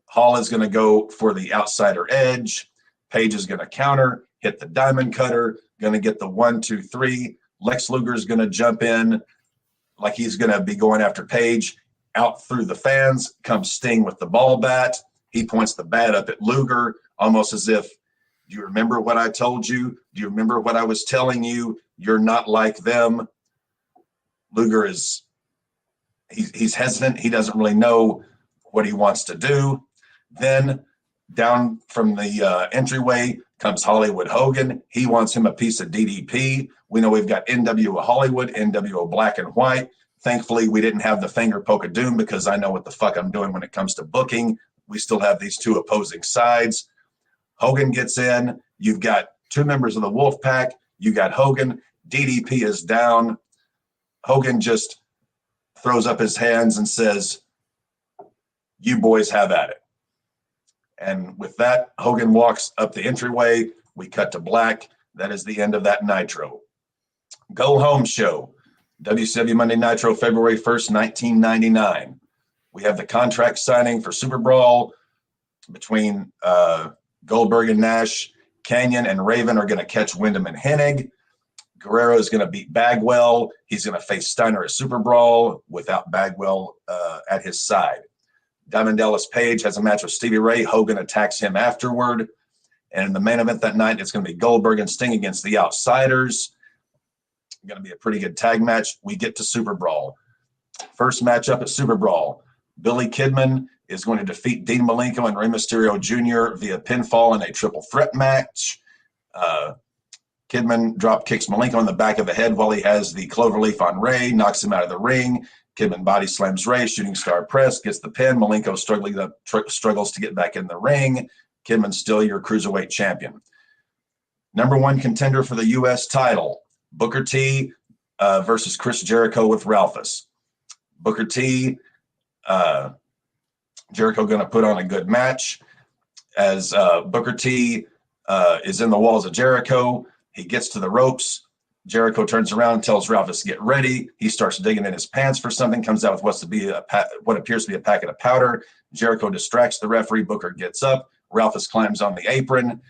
Hall is going to go for the outsider edge. Page is going to counter, hit the diamond cutter, going to get the 1, 2, 3. Lex Luger is going to jump in like he's going to be going after Page. Out through the fans comes Sting with the ball bat. He points the bat up at Luger, almost as if, do you remember what I told you? Do you remember what I was telling you? You're not like them. Luger is, he's hesitant. He doesn't really know what he wants to do. Then down from the entryway comes Hollywood Hogan. He wants him a piece of DDP. We know we've got NWO Hollywood, NWO Black and White. Thankfully, we didn't have the finger poke of doom because I know what the fuck I'm doing when it comes to booking. We still have these two opposing sides. Hogan gets in. You've got two members of the Wolf Pack. You got Hogan. DDP is down. Hogan just throws up his hands and says, You boys have at it. And with that, Hogan walks up the entryway. We cut to black. That is the end of that Nitro. Go Home Show. WCW Monday Nitro, February 1st, 1999. We have the contract signing for Super Brawl between Goldberg and Nash. Canyon and Raven are going to catch Wyndham and Hennig. Guerrero is going to beat Bagwell. He's going to face Steiner at Super Brawl without Bagwell at his side. Diamond Dallas Page has a match with Stevie Ray. Hogan attacks him afterward. And in the main event that night, it's going to be Goldberg and Sting against the Outsiders. Going to be a pretty good tag match. We get to Super Brawl. First matchup at Super Brawl. Billy Kidman is going to defeat Dean Malenko and Rey Mysterio Jr. via pinfall in a triple threat match. Kidman drop kicks Malenko on the back of the head while he has the cloverleaf on Rey, knocks him out of the ring. Kidman body slams Rey, shooting star press, gets the pin. Malenko struggles to get back in the ring. Kidman's still your cruiserweight champion. Number one contender for the U.S. title, Booker T versus Chris Jericho with Ralphus. Booker T, Jericho going to put on a good match. As Booker T is in the walls of Jericho, he gets to the ropes. Jericho turns around and tells Ralphus to get ready. He starts digging in his pants for something, comes out with what appears to be a packet of powder. Jericho distracts the referee. Booker gets up. Ralphus climbs on the apron.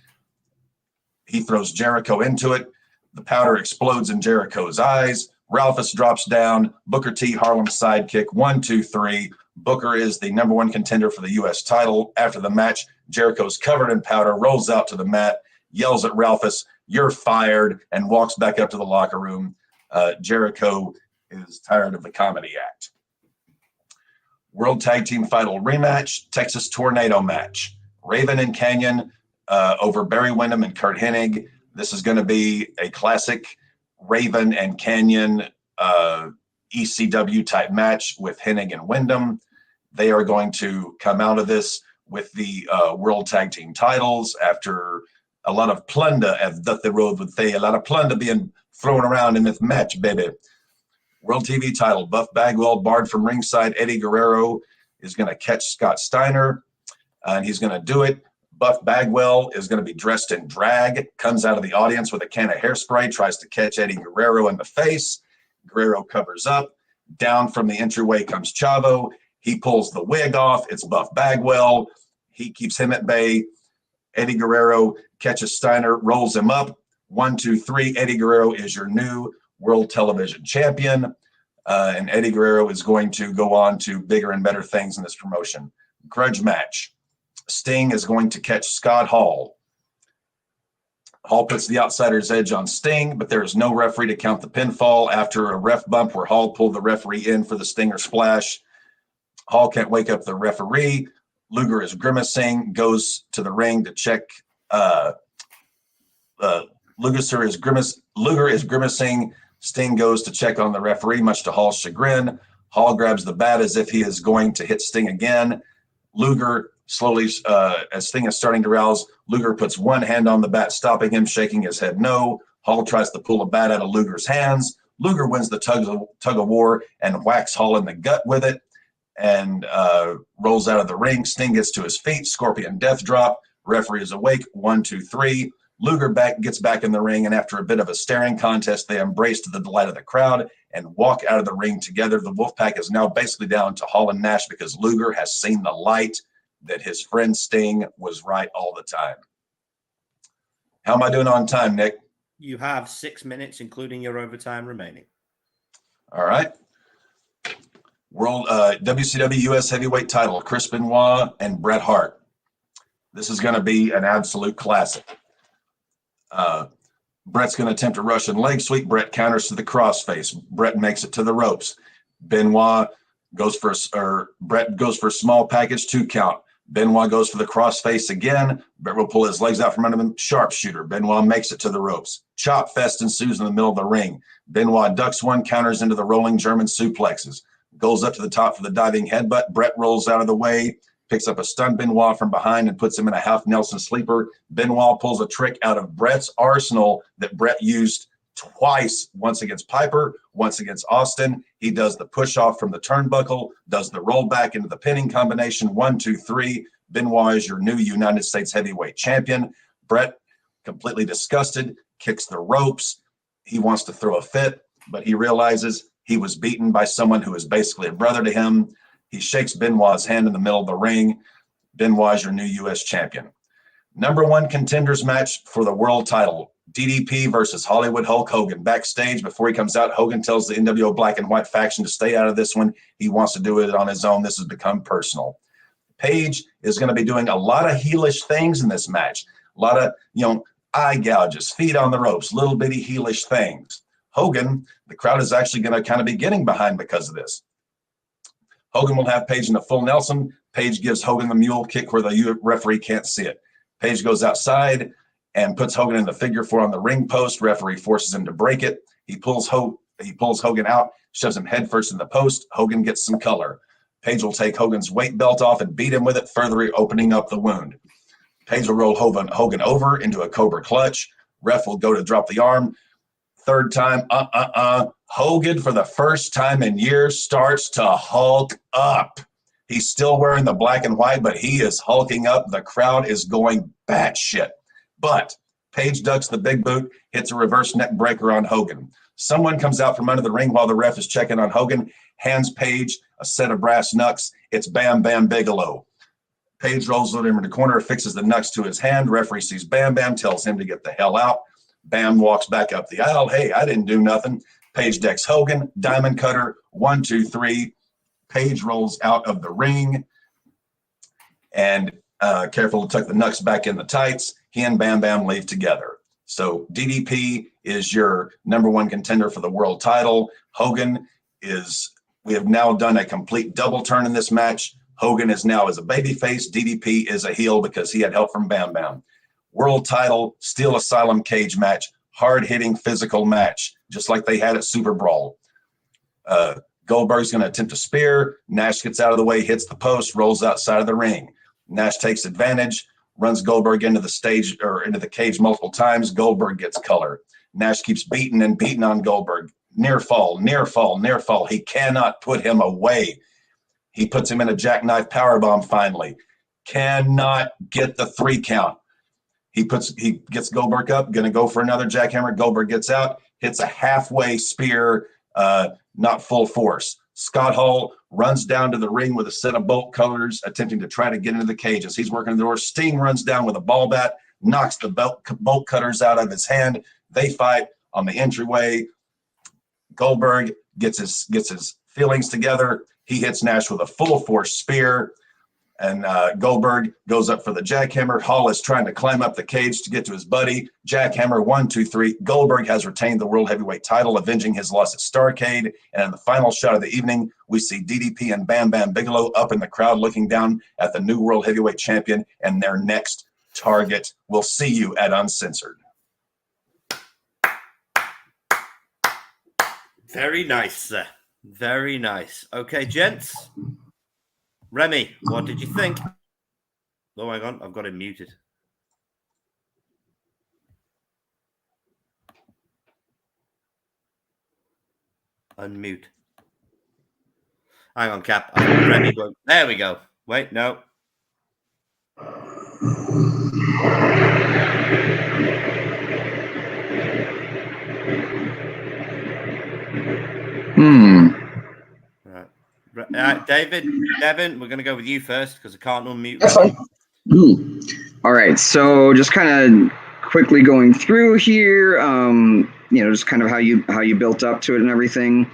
He throws Jericho into it. The powder explodes in Jericho's eyes. Ralphus drops down. Booker T, Harlem's sidekick. 1, 2, 3. Booker is the number one contender for the U.S. title. After the match, Jericho's covered in powder, rolls out to the mat, yells at Ralphus, "You're fired," and walks back up to the locker room. Jericho is tired of the comedy act. World Tag Team Title rematch, Texas Tornado match. Raven and Canyon over Barry Windham and Curt Hennig. This is going to be a classic Raven and Canyon ECW type match with Hennig and Windham. They are going to come out of this with the World Tag Team titles after a lot of plunder, as the road would say, a lot of plunder being thrown around in this match, baby. World TV title, Buff Bagwell barred from ringside. Eddie Guerrero is going to catch Scott Steiner, and he's going to do it. Buff Bagwell is going to be dressed in drag, comes out of the audience with a can of hairspray, tries to catch Eddie Guerrero in the face. Guerrero covers up. Down from the entryway comes Chavo. He pulls the wig off. It's Buff Bagwell. He keeps him at bay. Eddie Guerrero catches Steiner, rolls him up. 1, 2, 3. Eddie Guerrero is your new World Television Champion. And Eddie Guerrero is going to go on to bigger and better things in this promotion. Grudge match. Sting is going to catch Scott Hall. Hall puts the outsider's edge on Sting, but there is no referee to count the pinfall after a ref bump where Hall pulled the referee in for the Stinger splash. Hall can't wake up the referee. Luger is grimacing, goes to the ring to check. Luger is grimacing. Sting goes to check on the referee, much to Hall's chagrin. Hall grabs the bat as if he is going to hit Sting again. Luger slowly, as Sting is starting to rouse, Luger puts one hand on the bat, stopping him, shaking his head no. Hall tries to pull a bat out of Luger's hands. Luger wins the tug of war and whacks Hall in the gut with it and rolls out of the ring. Sting gets to his feet, Scorpion Death Drop. Referee is awake. 1, 2, 3. Luger gets back in the ring, and after a bit of a staring contest, they embrace to the delight of the crowd and walk out of the ring together. The Wolfpack is now basically down to Hall and Nash because Luger has seen the light that his friend Sting was right all the time. How am I doing on time, Nick? You have 6 minutes, including your overtime remaining. All right. World WCW US Heavyweight title, Chris Benoit and Bret Hart. This is going to be an absolute classic. Bret's going to attempt a Russian leg sweep. Bret counters to the crossface. Bret makes it to the ropes. Bret goes for a small package 2 count. Benoit goes for the crossface again. Bret will pull his legs out from under him. Sharpshooter. Benoit makes it to the ropes. Chop fest ensues in the middle of the ring. Benoit ducks one, counters into the rolling German suplexes. Goes up to the top for the diving headbutt. Bret rolls out of the way, picks up a stunned Benoit from behind and puts him in a half Nelson sleeper. Benoit pulls a trick out of Bret's arsenal that Bret used twice, once against Piper, Once against Austin, he does the push off from the turnbuckle, does the rollback into the pinning combination. 1, 2, 3. Benoit is your new United States heavyweight champion. Brett, completely disgusted, kicks the ropes. He wants to throw a fit, but he realizes he was beaten by someone who is basically a brother to him. He shakes Benoit's hand in the middle of the ring. Benoit is your new U.S. champion. Number 1 contenders match for the world title. DDP versus Hollywood Hulk Hogan. Backstage, before he comes out, Hogan tells the NWO Black and White faction to stay out of this one. He wants to do it on his own. This has become personal. Page is going to be doing a lot of heelish things in this match. A lot of, eye gouges, feet on the ropes, little bitty heelish things. Hogan, the crowd is actually going to kind of be getting behind because of this. Hogan will have Page in the full Nelson. Page gives Hogan the mule kick where the referee can't see it. Page goes outside and puts Hogan in the figure 4 on the ring post. Referee forces him to break it. He pulls Hogan out, shoves him headfirst in the post. Hogan gets some color. Page will take Hogan's weight belt off and beat him with it, further opening up the wound. Page will roll Hogan over into a Cobra clutch. Ref will go to drop the arm. Third time, Hogan, for the first time in years, starts to hulk up. He's still wearing the black and white, but he is hulking up. The crowd is going batshit. But Page ducks the big boot, hits a reverse neck breaker on Hogan. Someone comes out from under the ring while the ref is checking on Hogan, hands Page a set of brass knucks. It's Bam Bam Bigelow. Page rolls over in the corner, fixes the knucks to his hand. Referee sees Bam Bam, tells him to get the hell out. Bam walks back up the aisle. Hey, I didn't do nothing. Page decks Hogan, diamond cutter, 1, 2, 3. Page rolls out of the ring and careful to tuck the knucks back in the tights. He and Bam Bam leave together. So DDP is your number 1 contender for the world title. Hogan is, we have now done a complete double turn in this match. Hogan is now as a babyface. DDP is a heel because he had help from Bam Bam. World title, Steel Asylum cage match, hard-hitting physical match, just like they had at Super Brawl. Goldberg's going to attempt a spear. Nash gets out of the way, hits the post, rolls outside of the ring. Nash takes advantage, runs Goldberg into the stage or into the cage multiple times. Goldberg gets color. Nash keeps beating and beating on Goldberg. Near fall, near fall, near fall. He cannot put him away. He puts him in a jackknife powerbomb finally. Cannot get the 3 count. He gets Goldberg up, going to go for another jackhammer. Goldberg gets out, hits a halfway spear, not full force. Scott Hall runs down to the ring with a set of bolt cutters, attempting to try to get into the cage. As he's working the door, Sting runs down with a ball bat, knocks the bolt cutters out of his hand. They fight on the entryway. Goldberg gets his feelings together. He hits Nash with a full force spear, and Goldberg goes up for the jackhammer. Hall is trying to climb up the cage to get to his buddy. Jackhammer, 1, 2, 3. Goldberg has retained the World Heavyweight title, avenging his loss at Starrcade. And in the final shot of the evening, we see DDP and Bam Bam Bigelow up in the crowd looking down at the new World Heavyweight champion and their next target. We'll see you at Uncensored. Very nice, sir. Very nice. Okay, gents. Remy, what did you think? Oh, hang on. I've got him muted. Unmute. Hang on, Cap. Remy, there we go. Wait, no. Right. Devin, we're going to go with you first because I can't unmute. That's fine. All right, so just kind of quickly going through here, just kind of how you built up to it and everything.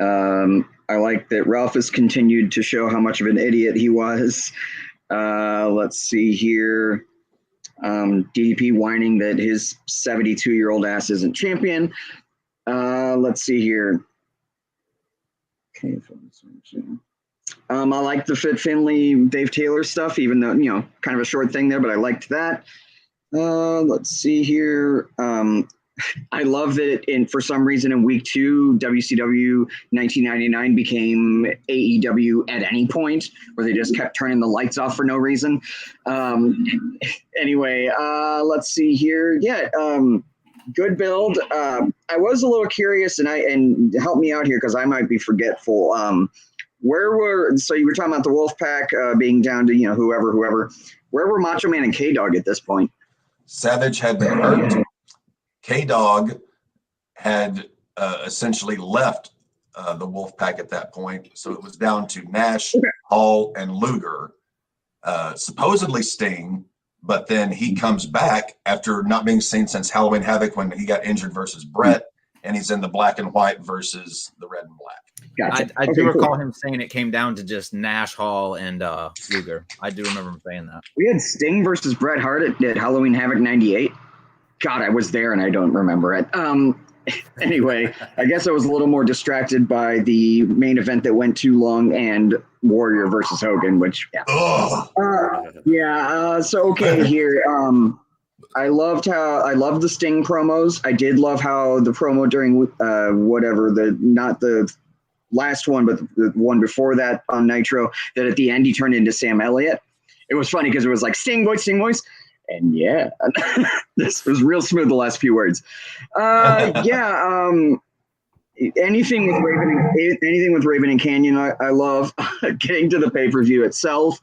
I like that Ralph has continued to show how much of an idiot he was. Let's see here. DDP whining that his 72-year-old ass isn't champion. Let's see here. Okay. I like the Fit Finley, Dave Taylor stuff, even though, kind of a short thing there, but I liked that. Let's see here. I love that for some reason in week 2, WCW 1999 became AEW at any point, where they just kept turning the lights off for no reason. Anyway, let's see here. Yeah. good build. I was a little curious, and help me out here because I might be forgetful. So you were talking about the Wolfpack being down to whoever. Where were Macho Man and K Dog at this point? Savage had been hurt. K Dog had essentially left the Wolfpack at that point, so it was down to Nash, Hall, and Luger. Supposedly Sting, but then he comes back after not being seen since Halloween Havoc when he got injured versus Brett, and he's in the black and white versus the red and black. Gotcha. I do recall him saying it came down to just Nash, Hall, and Luger. I do remember him saying that. We had Sting versus Bret Hart at Halloween Havoc 98. God, I was there and I don't remember it. Anyway, I guess I was a little more distracted by the main event that went too long and Warrior versus Hogan, which so okay here. I loved the Sting promos. I did love how the promo during not the last one, but the one before that on Nitro, that at the end he turned into Sam Elliott. It was funny because it was like Sting voice. And yeah, this was real smooth the last few words. Anything with Raven and Canyon, I love. Getting to the pay-per-view itself.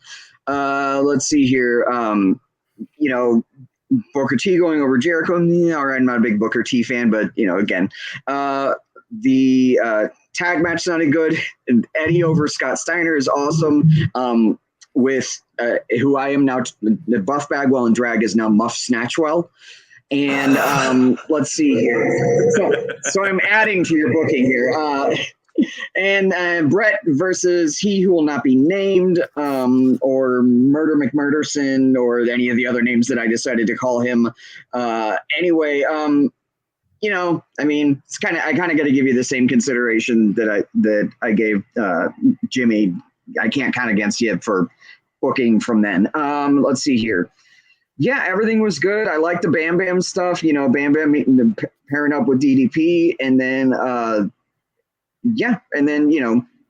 Let's see here. Booker T going over Jericho. All right, I'm not a big Booker T fan, but again, the tag match sounded good. And Eddie over Scott Steiner is awesome. With who I am now, Buff Bagwell and drag is now Muff Snatchwell. And let's see here. So I'm adding to your booking here. And Brett versus He Who Will Not Be Named, or Murder McMurderson, or any of the other names that I decided to call him. Anyway, it's I kind of got to give you the same consideration that I gave Jimmy. I can't count against you for booking from then. Let's see here. Yeah, everything was good. I like the Bam Bam stuff. Bam Bam pairing up with DDP, and then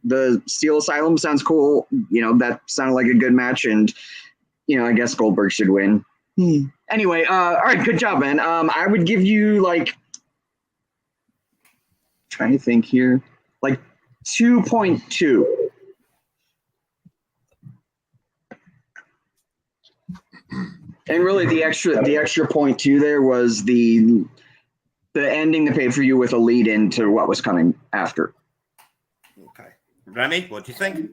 the Steel Asylum sounds cool. That sounded like a good match, and I guess Goldberg should win. Anyway, all right, good job, man. I would give you trying to think here, 2.2. And really, the extra 0.2 there was the ending the pay-per-view with a lead into what was coming after. Okay, Remy, what do you think?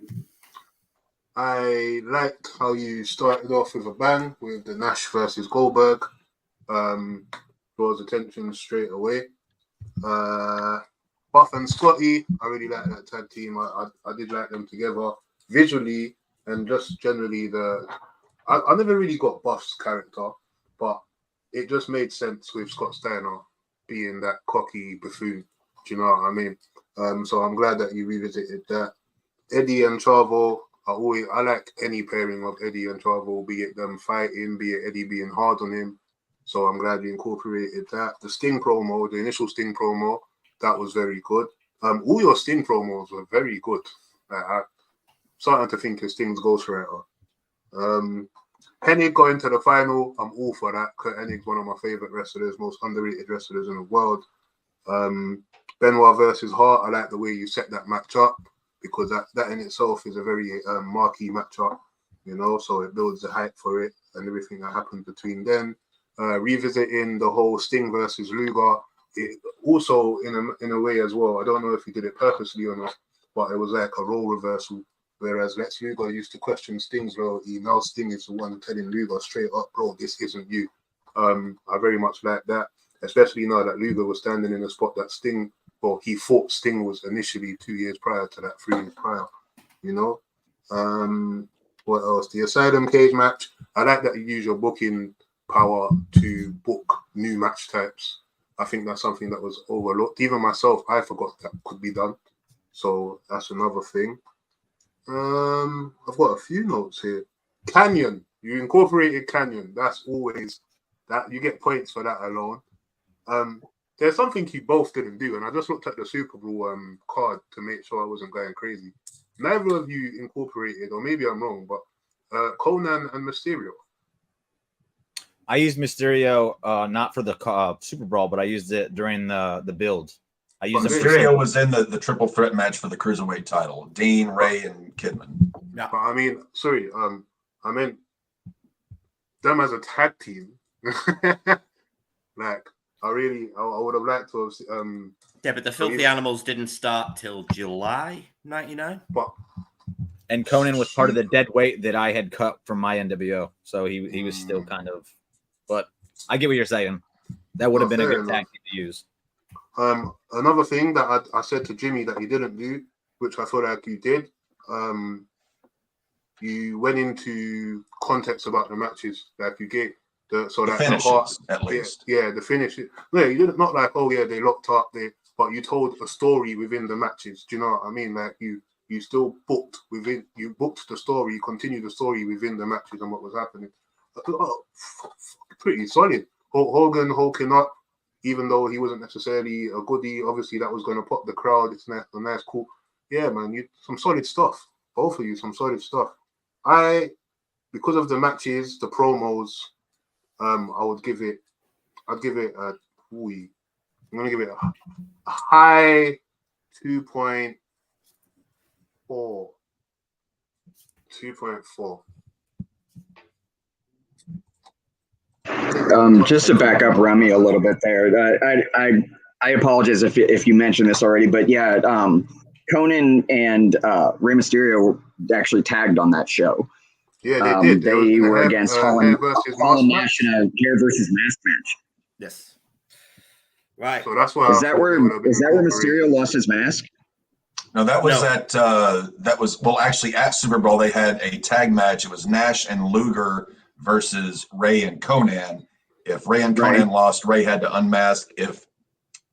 I liked how you started off with a bang with the Nash versus Goldberg. Draws attention straight away. Buff and Scotty, I really like that tag team. I did like them together visually and just generally I never really got Buff's character, but it just made sense with Scott Steiner being that cocky buffoon. Do you know what I mean? So I'm glad that you revisited that. Eddie and Chavo, I like any pairing of Eddie and Chavo, be it them fighting, be it Eddie being hard on him. So I'm glad you incorporated that. The Sting promo, the initial Sting promo, that was very good. All your Sting promos were very good. I'm starting to think of Sting's ghostwriter. Hennig going to the final, I'm all for that. Kurt Hennig's one of my favorite wrestlers, most underrated wrestlers in the world. Benoit versus Hart, I like the way you set that match up, because that in itself is a very marquee matchup, so it builds the hype for it and everything that happened between them. Revisiting the whole Sting versus Luger, it also in a way as well. I don't know if he did it purposely or not, but it was like a role reversal. Whereas Lex Luger used to question Sting's loyalty, now Sting is the one telling Luger straight up, bro, this isn't you. I very much like that, especially now that Luger was standing in a spot that Sting, he thought Sting was initially 2 years prior to that, 3 years prior, What else? The Asylum cage match. I like that you use your booking power to book new match types. I think that's something that was overlooked. Even myself, I forgot that could be done. So that's another thing. I've got a few notes here. Canyon. You incorporated Canyon. That's always that. You get points for that alone. There's something you both didn't do, and I just looked at the Super Bowl card to make sure I wasn't going crazy. Neither of you incorporated, or maybe I'm wrong, but Conan and Mysterio. I used Mysterio not for the Super Brawl, but I used it during the build. I used it for Mysterio was in the triple threat match for the cruiserweight title. Dean, Ray, and Kidman. Yeah. But I mean, sorry, I meant them as a tag team. Like, I would have liked to have. Yeah, but the Filthy Animals didn't start till July '99. But And Conan was part of the dead weight that I had cut from my NWO, so he was still kind of. But I get what you're saying. That would have been a good tag team to use. Another thing that I said to Jimmy that he didn't do, which I feel like you did, you went into context about the matches, like you gave the finishes, at least. Yeah, the finish. Yeah, you didn't, not like, oh yeah, they locked up there, but you told a story within the matches. Do you know what I mean? Like you still booked the story, you continued the story within the matches and what was happening. Pretty solid. Hogan hulking up, even though he wasn't necessarily a goodie. Obviously, that was going to pop the crowd. It's nice, cool. Yeah, man, some solid stuff. Both of you, some solid stuff. Because of the matches, the promos, I'd give it I'm gonna give it a high 2.4. 2.4. Just to back up Remy a little bit there, I apologize if you mentioned this already, but yeah, Conan and Rey Mysterio actually tagged on that show. Yeah, they did. They were against Hall and Nash in a hair versus mask match. Yes. Right. So that's why. Is that where Mysterio lost his mask? No, that was actually at Super Bowl they had a tag match. It was Nash and Luger versus Ray and Conan. If Ray and Conan lost, Ray had to unmask. If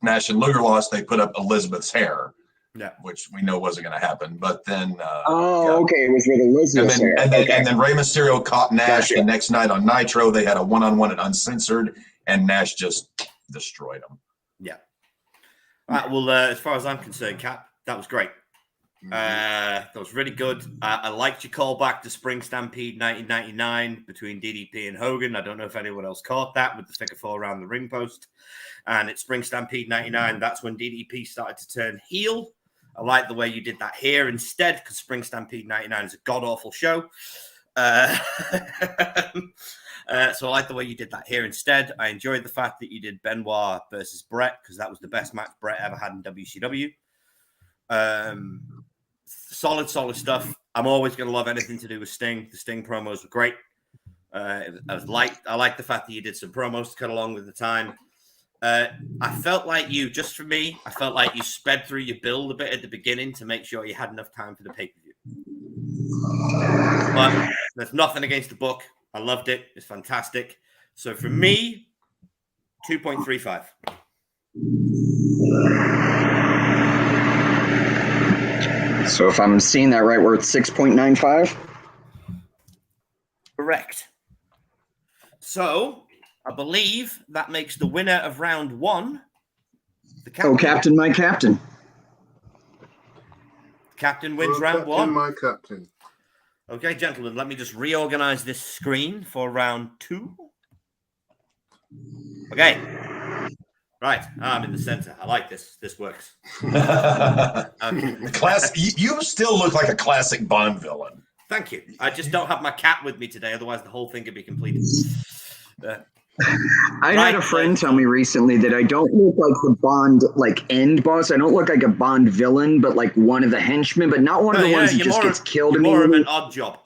Nash and Luger lost, they put up Elizabeth's hair. Yeah, which we know wasn't going to happen. But then, okay, it was with Elizabeth's hair. And then Rey Mysterio caught Nash the next night on Nitro. They had a one-on-one at Uncensored, and Nash just destroyed him. Yeah. All right. Well, as far as I'm concerned, Cap, that was great. That was really good. I liked your callback to Spring Stampede 1999 between DDP and Hogan. I don't know if anyone else caught that with the figure four around the ring post. And at Spring Stampede 99, that's when DDP started to turn heel. I like the way you did that here instead, because Spring Stampede 99 is a god-awful show. So I like the way you did that here instead. I enjoyed the fact that you did Benoit versus Brett, because that was the best match Brett ever had in WCW. Solid stuff. I'm always going to love anything to do with Sting. The Sting promos were great. I like the fact that you did some promos to cut along with the time. I felt like you sped through your build a bit at the beginning to make sure you had enough time for the pay-per-view. But there's nothing against the book. I loved it. It's fantastic. So for me, 2.35. So if I'm seeing that right, we're at 6.95? Correct. So I believe that makes the winner of round one the captain. Oh, Captain, my captain. Captain wins round one. My captain. Okay, gentlemen, let me just reorganize this screen for round two. Okay. Right, I'm in the center. I like this. This works. You still look like a classic Bond villain. Thank you. I just don't have my cat with me today, otherwise the whole thing could be completed. I had a friend tell me recently that I don't look like the Bond end boss. I don't look like a Bond villain, but like one of the henchmen, but not one of the ones that just gets killed. More of an odd job.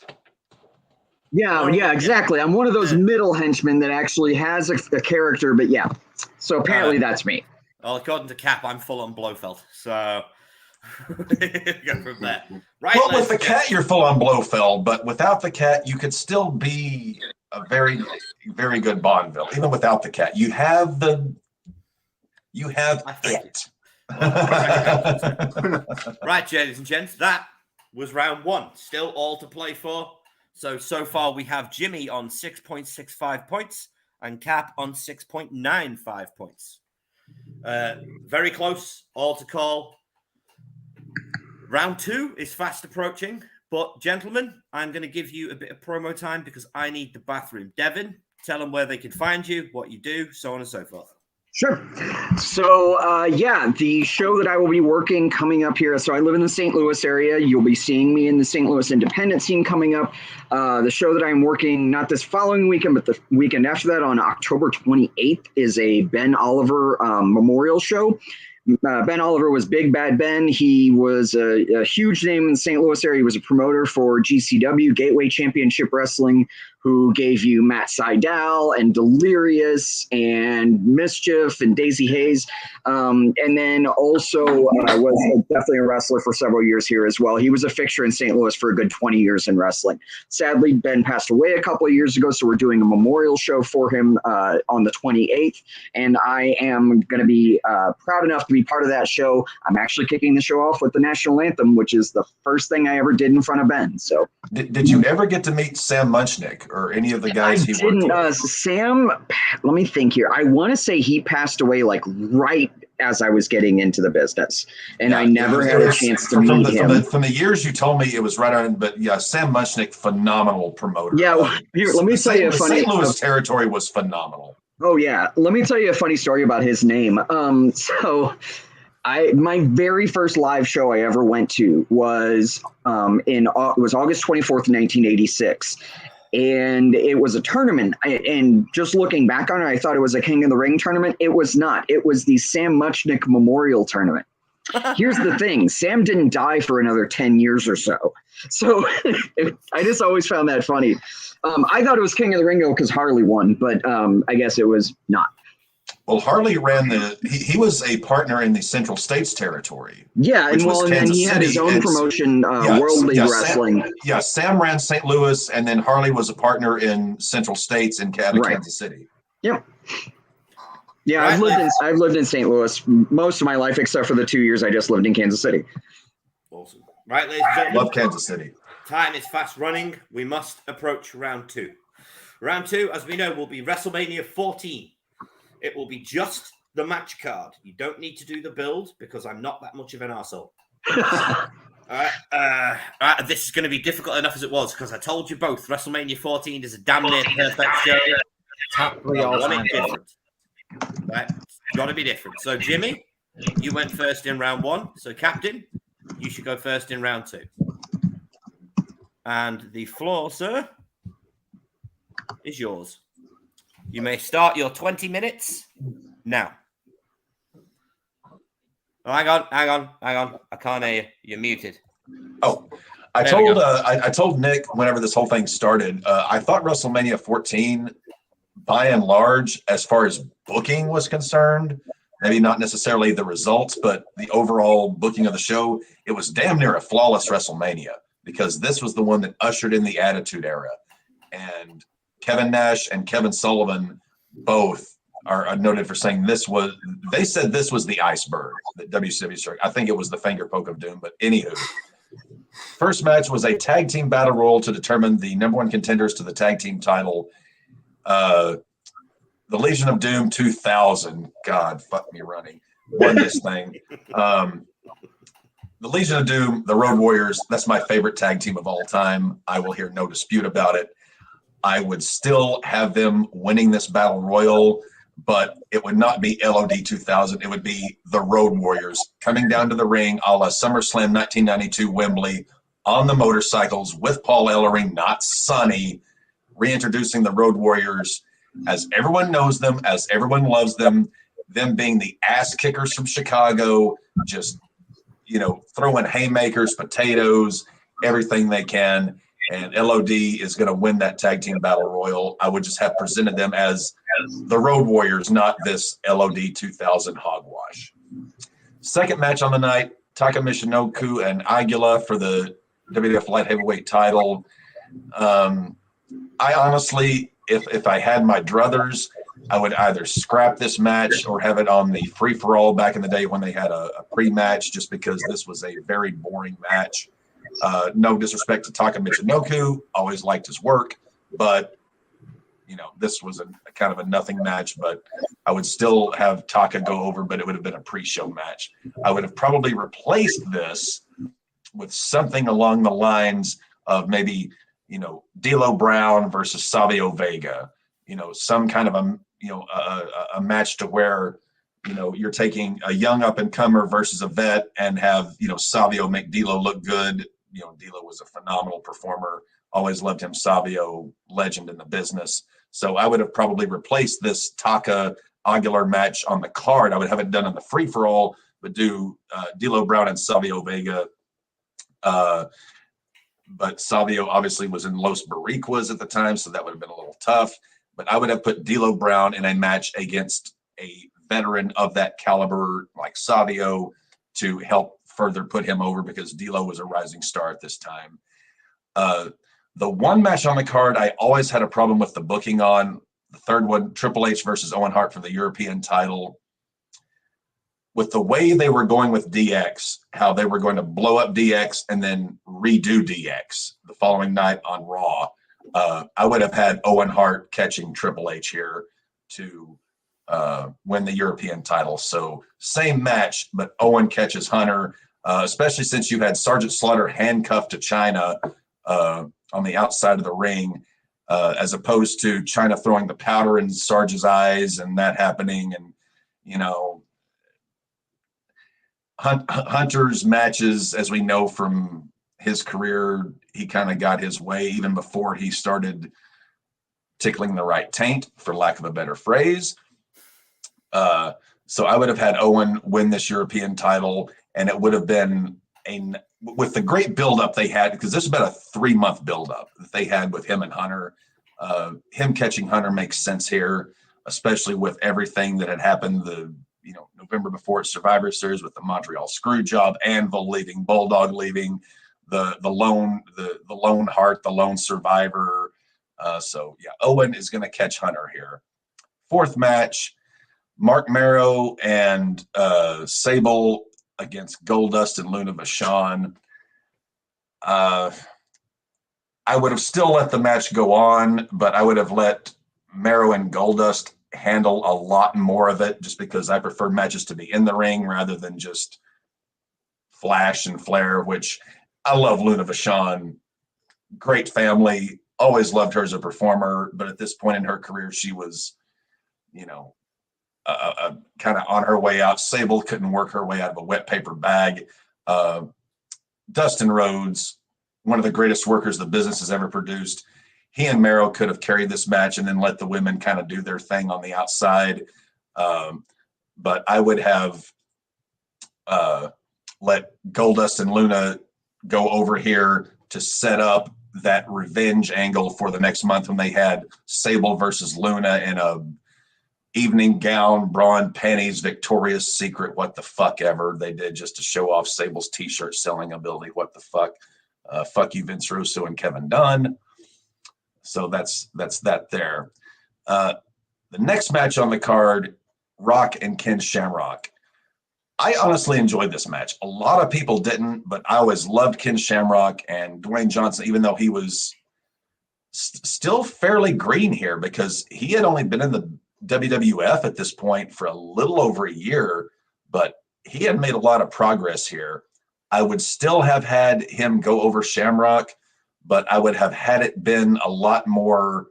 Yeah, exactly. I'm one of those middle henchmen that actually has a character, but yeah. So apparently that's me. Well, according to Cap, I'm full on Blofeld. So go from there. Right. Well, with the cat, you're full on Blofeld, but without the cat, you could still be a very, very good Bond villain. Even without the cat, you have it. Right, ladies and gents, that was round one. Still all to play for. So far we have Jimmy on 6.65 points and Cap on 6.95 points. Very close, all to call. Round two is fast approaching, but gentlemen, I'm going to give you a bit of promo time because I need the bathroom. Devin, tell them where they can find you, what you do, so on and so forth. Sure. So, yeah, the show that I will be working coming up here. So I live in the St. Louis area. You'll be seeing me in the St. Louis independent scene coming up. The show that I'm working, not this following weekend, but the weekend after that on October 28th is a Ben Oliver memorial show. Ben Oliver was Big Bad Ben. He was a huge name in the St. Louis area. He was a promoter for GCW, Gateway Championship Wrestling, who gave you Matt Sydal and Delirious and Mischief and Daisy Hayes. And then also was definitely a wrestler for several years here as well. He was a fixture in St. Louis for a good 20 years in wrestling. Sadly, Ben passed away a couple of years ago, so we're doing a memorial show for him on the 28th. And I am going to be proud enough to be part of that show. I'm actually kicking the show off with the national anthem, which is the first thing I ever did in front of Ben. So, did you ever get to meet Sam Munchnick or any of the guys he worked with? Sam, let me think here. I want to say he passed away like right as I was getting into the business, and I never had a chance to meet him. From the years you told me, it was right on. But yeah, Sam Munchnick, phenomenal promoter. Yeah, well, here, let me tell you a funny. St. Louis territory was phenomenal. Oh yeah, let me tell you a funny story about his name. My very first live show I ever went to was was August 24th, 1986. And it was a tournament. And just looking back on it, I thought it was a King of the Ring tournament. It was not. It was the Sam Munchnick Memorial Tournament. Here's the thing. Sam didn't die for another 10 years or so. So I just always found that funny. I thought it was King of the Ring because Harley won, but I guess it was not. Well, Harley ran he was a partner in the Central States territory. Yeah, and then he had his own promotion, World League Wrestling. Sam ran St. Louis, and then Harley was a partner in Central States in Kansas City. Yep. Yeah, I've lived in St. Louis most of my life, except for the 2 years I just lived in Kansas City. Awesome. Right, ladies and gentlemen. Love Kansas City. Time is fast running. We must approach round two. Round two, as we know, will be WrestleMania 14. It will be just the match card. You don't need to do the build because I'm not that much of an arsehole. All right. This is going to be difficult enough as it was because I told you both WrestleMania 14 is a damn near perfect show. Top three all time. Different. Right. It's got to be different. So, Jimmy, you went first in round one. So, Captain, you should go first in round two. And the floor, sir, is yours. You may start your 20 minutes now. Oh, hang on. I can't hear you. You're muted. Oh, I told Nick whenever this whole thing started, I thought WrestleMania 14, by and large, as far as booking was concerned, maybe not necessarily the results, but the overall booking of the show, it was damn near a flawless WrestleMania because this was the one that ushered in the Attitude Era. And Kevin Nash and Kevin Sullivan both are noted for saying they said this was the iceberg that WCW struck. I think it was the finger poke of doom, but anywho. First match was a tag team battle royal to determine the number one contenders to the tag team title. The Legion of Doom 2000, God, fuck me running, won this thing. The Legion of Doom, the Road Warriors, that's my favorite tag team of all time. I will hear no dispute about it. I would still have them winning this battle royal, but it would not be LOD 2000. It would be the Road Warriors coming down to the ring a la SummerSlam 1992 Wembley on the motorcycles with Paul Ellering, not Sonny, reintroducing the Road Warriors as everyone knows them, as everyone loves them being the ass kickers from Chicago, just, throwing haymakers, potatoes, everything they can. And LOD is going to win that tag team battle royal. I would just have presented them as the Road Warriors, not this LOD 2000 hogwash. Second match on the night, Taka Michinoku and Aguila for the WWF Light Heavyweight title. I honestly, if I had my druthers, I would either scrap this match or have it on the free-for-all back in the day when they had a pre-match, just because this was a very boring match. No disrespect to Taka Michinoku, always liked his work, but this was a kind of a nothing match. But I would still have Taka go over, but it would have been a pre-show match. I would have probably replaced this with something along the lines of maybe D'Lo Brown versus Savio Vega, some kind of a match to where, you're taking a young up and comer versus a vet and have, Savio make D'Lo look good. D'Lo was a phenomenal performer. Always loved him. Savio, legend in the business. So I would have probably replaced this Taka Aguilar match on the card. I would have it done in the free for all, but do D'Lo Brown and Savio Vega. But Savio obviously was in Los Boricuas at the time, so that would have been a little tough. But I would have put D'Lo Brown in a match against a veteran of that caliber like Savio to help further put him over, because D'Lo was a rising star at this time. The one match on the card I always had a problem with the booking on, the third one, Triple H versus Owen Hart for the European title. With the way they were going with DX, how they were going to blow up DX and then redo DX the following night on Raw, I would have had Owen Hart catching Triple H here to win the European title. So same match, but Owen catches Hunter, especially since you had Sergeant Slaughter handcuffed to China on the outside of the ring, as opposed to China throwing the powder in Sarge's eyes and that happening. And, Hunter's matches, as we know from his career, he kind of got his way even before he started tickling the right taint, for lack of a better phrase. So I would have had Owen win this European title, and it would have been with the great buildup they had, because this has been a 3-month buildup that they had with him and Hunter. Him catching Hunter makes sense here, especially with everything that had happened November before Survivor Series with the Montreal Screwjob, Anvil leaving, Bulldog leaving, the lone Heart, the lone survivor. So yeah, Owen is going to catch Hunter here. Fourth match, Mark Marrow and Sable against Goldust and Luna Vachon. I would have still let the match go on, but I would have let Marrow and Goldust handle a lot more of it, just because I prefer matches to be in the ring rather than just flash and flare, which I love Luna Vachon. Great family. Always loved her as a performer, but at this point in her career, she was, kind of on her way out. Sable couldn't work her way out of a wet paper bag. Dustin Rhodes, one of the greatest workers the business has ever produced. He and Marrow could have carried this match and then let the women kind of do their thing on the outside. But I would have let Goldust and Luna go over here to set up that revenge angle for the next month, when they had Sable versus Luna in a evening gown, bra and panties, Victoria's Secret, what the fuck ever they did just to show off Sable's t-shirt selling ability. What the fuck? Fuck you, Vince Russo and Kevin Dunn. So that's that there. The next match on the card, Rock and Ken Shamrock. I honestly enjoyed this match. A lot of people didn't, but I always loved Ken Shamrock and Dwayne Johnson, even though he was still fairly green here, because he had only been in the WWF at this point for a little over a year, but he had made a lot of progress here. I would still have had him go over Shamrock, but I would have had it been a lot more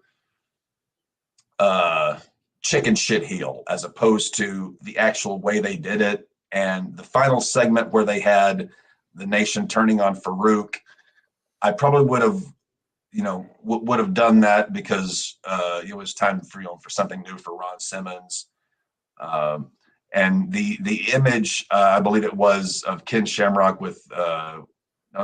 chicken shit heel, as opposed to the actual way they did it. And the final segment where they had the Nation turning on Farouk, I probably would have, would have done that, because it was time for something new for Ron Simmons. And the image, I believe it was, of Ken Shamrock with,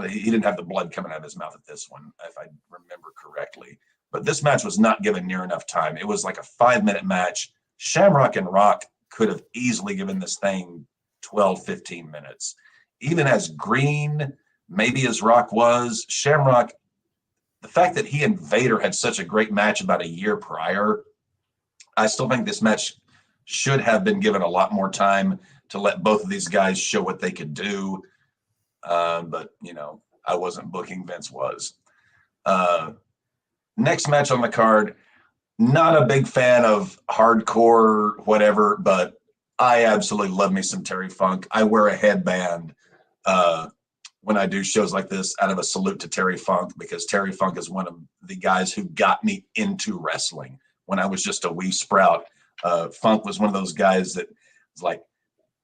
he didn't have the blood coming out of his mouth at this one, if I remember correctly. But this match was not given near enough time. It was like a 5-minute match. Shamrock and Rock could have easily given this thing 12, 15 minutes. Even as green, maybe as Rock was, Shamrock, the fact that he and Vader had such a great match about a year prior, I still think this match should have been given a lot more time to let both of these guys show what they could do. But, I wasn't booking, Vince was. Next match on the card, not a big fan of hardcore, whatever, but I absolutely love me some Terry Funk. I wear a headband when I do shows like this out of a salute to Terry Funk, because Terry Funk is one of the guys who got me into wrestling. when I was just a wee sprout. Funk was one of those guys that was like,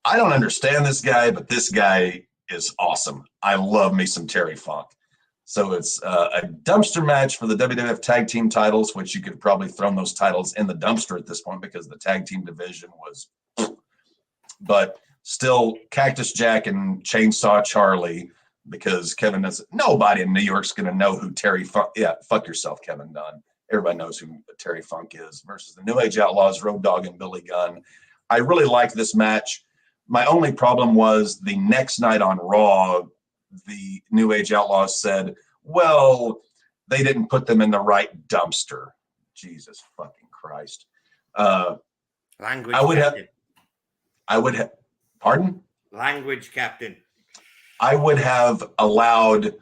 I don't understand this guy, but this guy is awesome. I love me some Terry Funk. So it's a dumpster match for the WWF Tag Team titles, which you could probably throw those titles in the dumpster at this point because the tag team division was, but still Cactus Jack and Chainsaw Charlie, because Kevin doesn't, nobody in New York's going to know who Terry Funk, yeah, fuck yourself, Kevin Dunn. Everybody knows who Terry Funk is, versus the New Age Outlaws, Road Dogg and Billy Gunn. I really liked this match. My only problem was the next night on Raw, the New Age Outlaws said, well, they didn't put them in the right dumpster. Jesus fucking Christ. Language I would captain. Pardon? Language captain. I would have allowed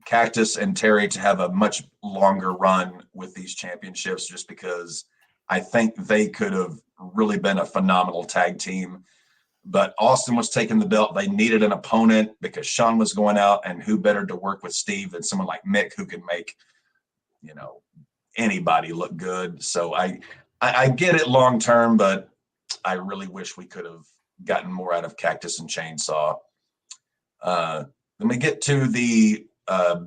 Cactus and Terry to have a much longer run with these championships, just because I think they could have really been a phenomenal tag team. But Austin was taking the belt. They needed an opponent because Shawn was going out, and who better to work with Steve than someone like Mick, who can make, anybody look good. So I get it long term, but I really wish we could have gotten more out of Cactus and Chainsaw. Then we get to the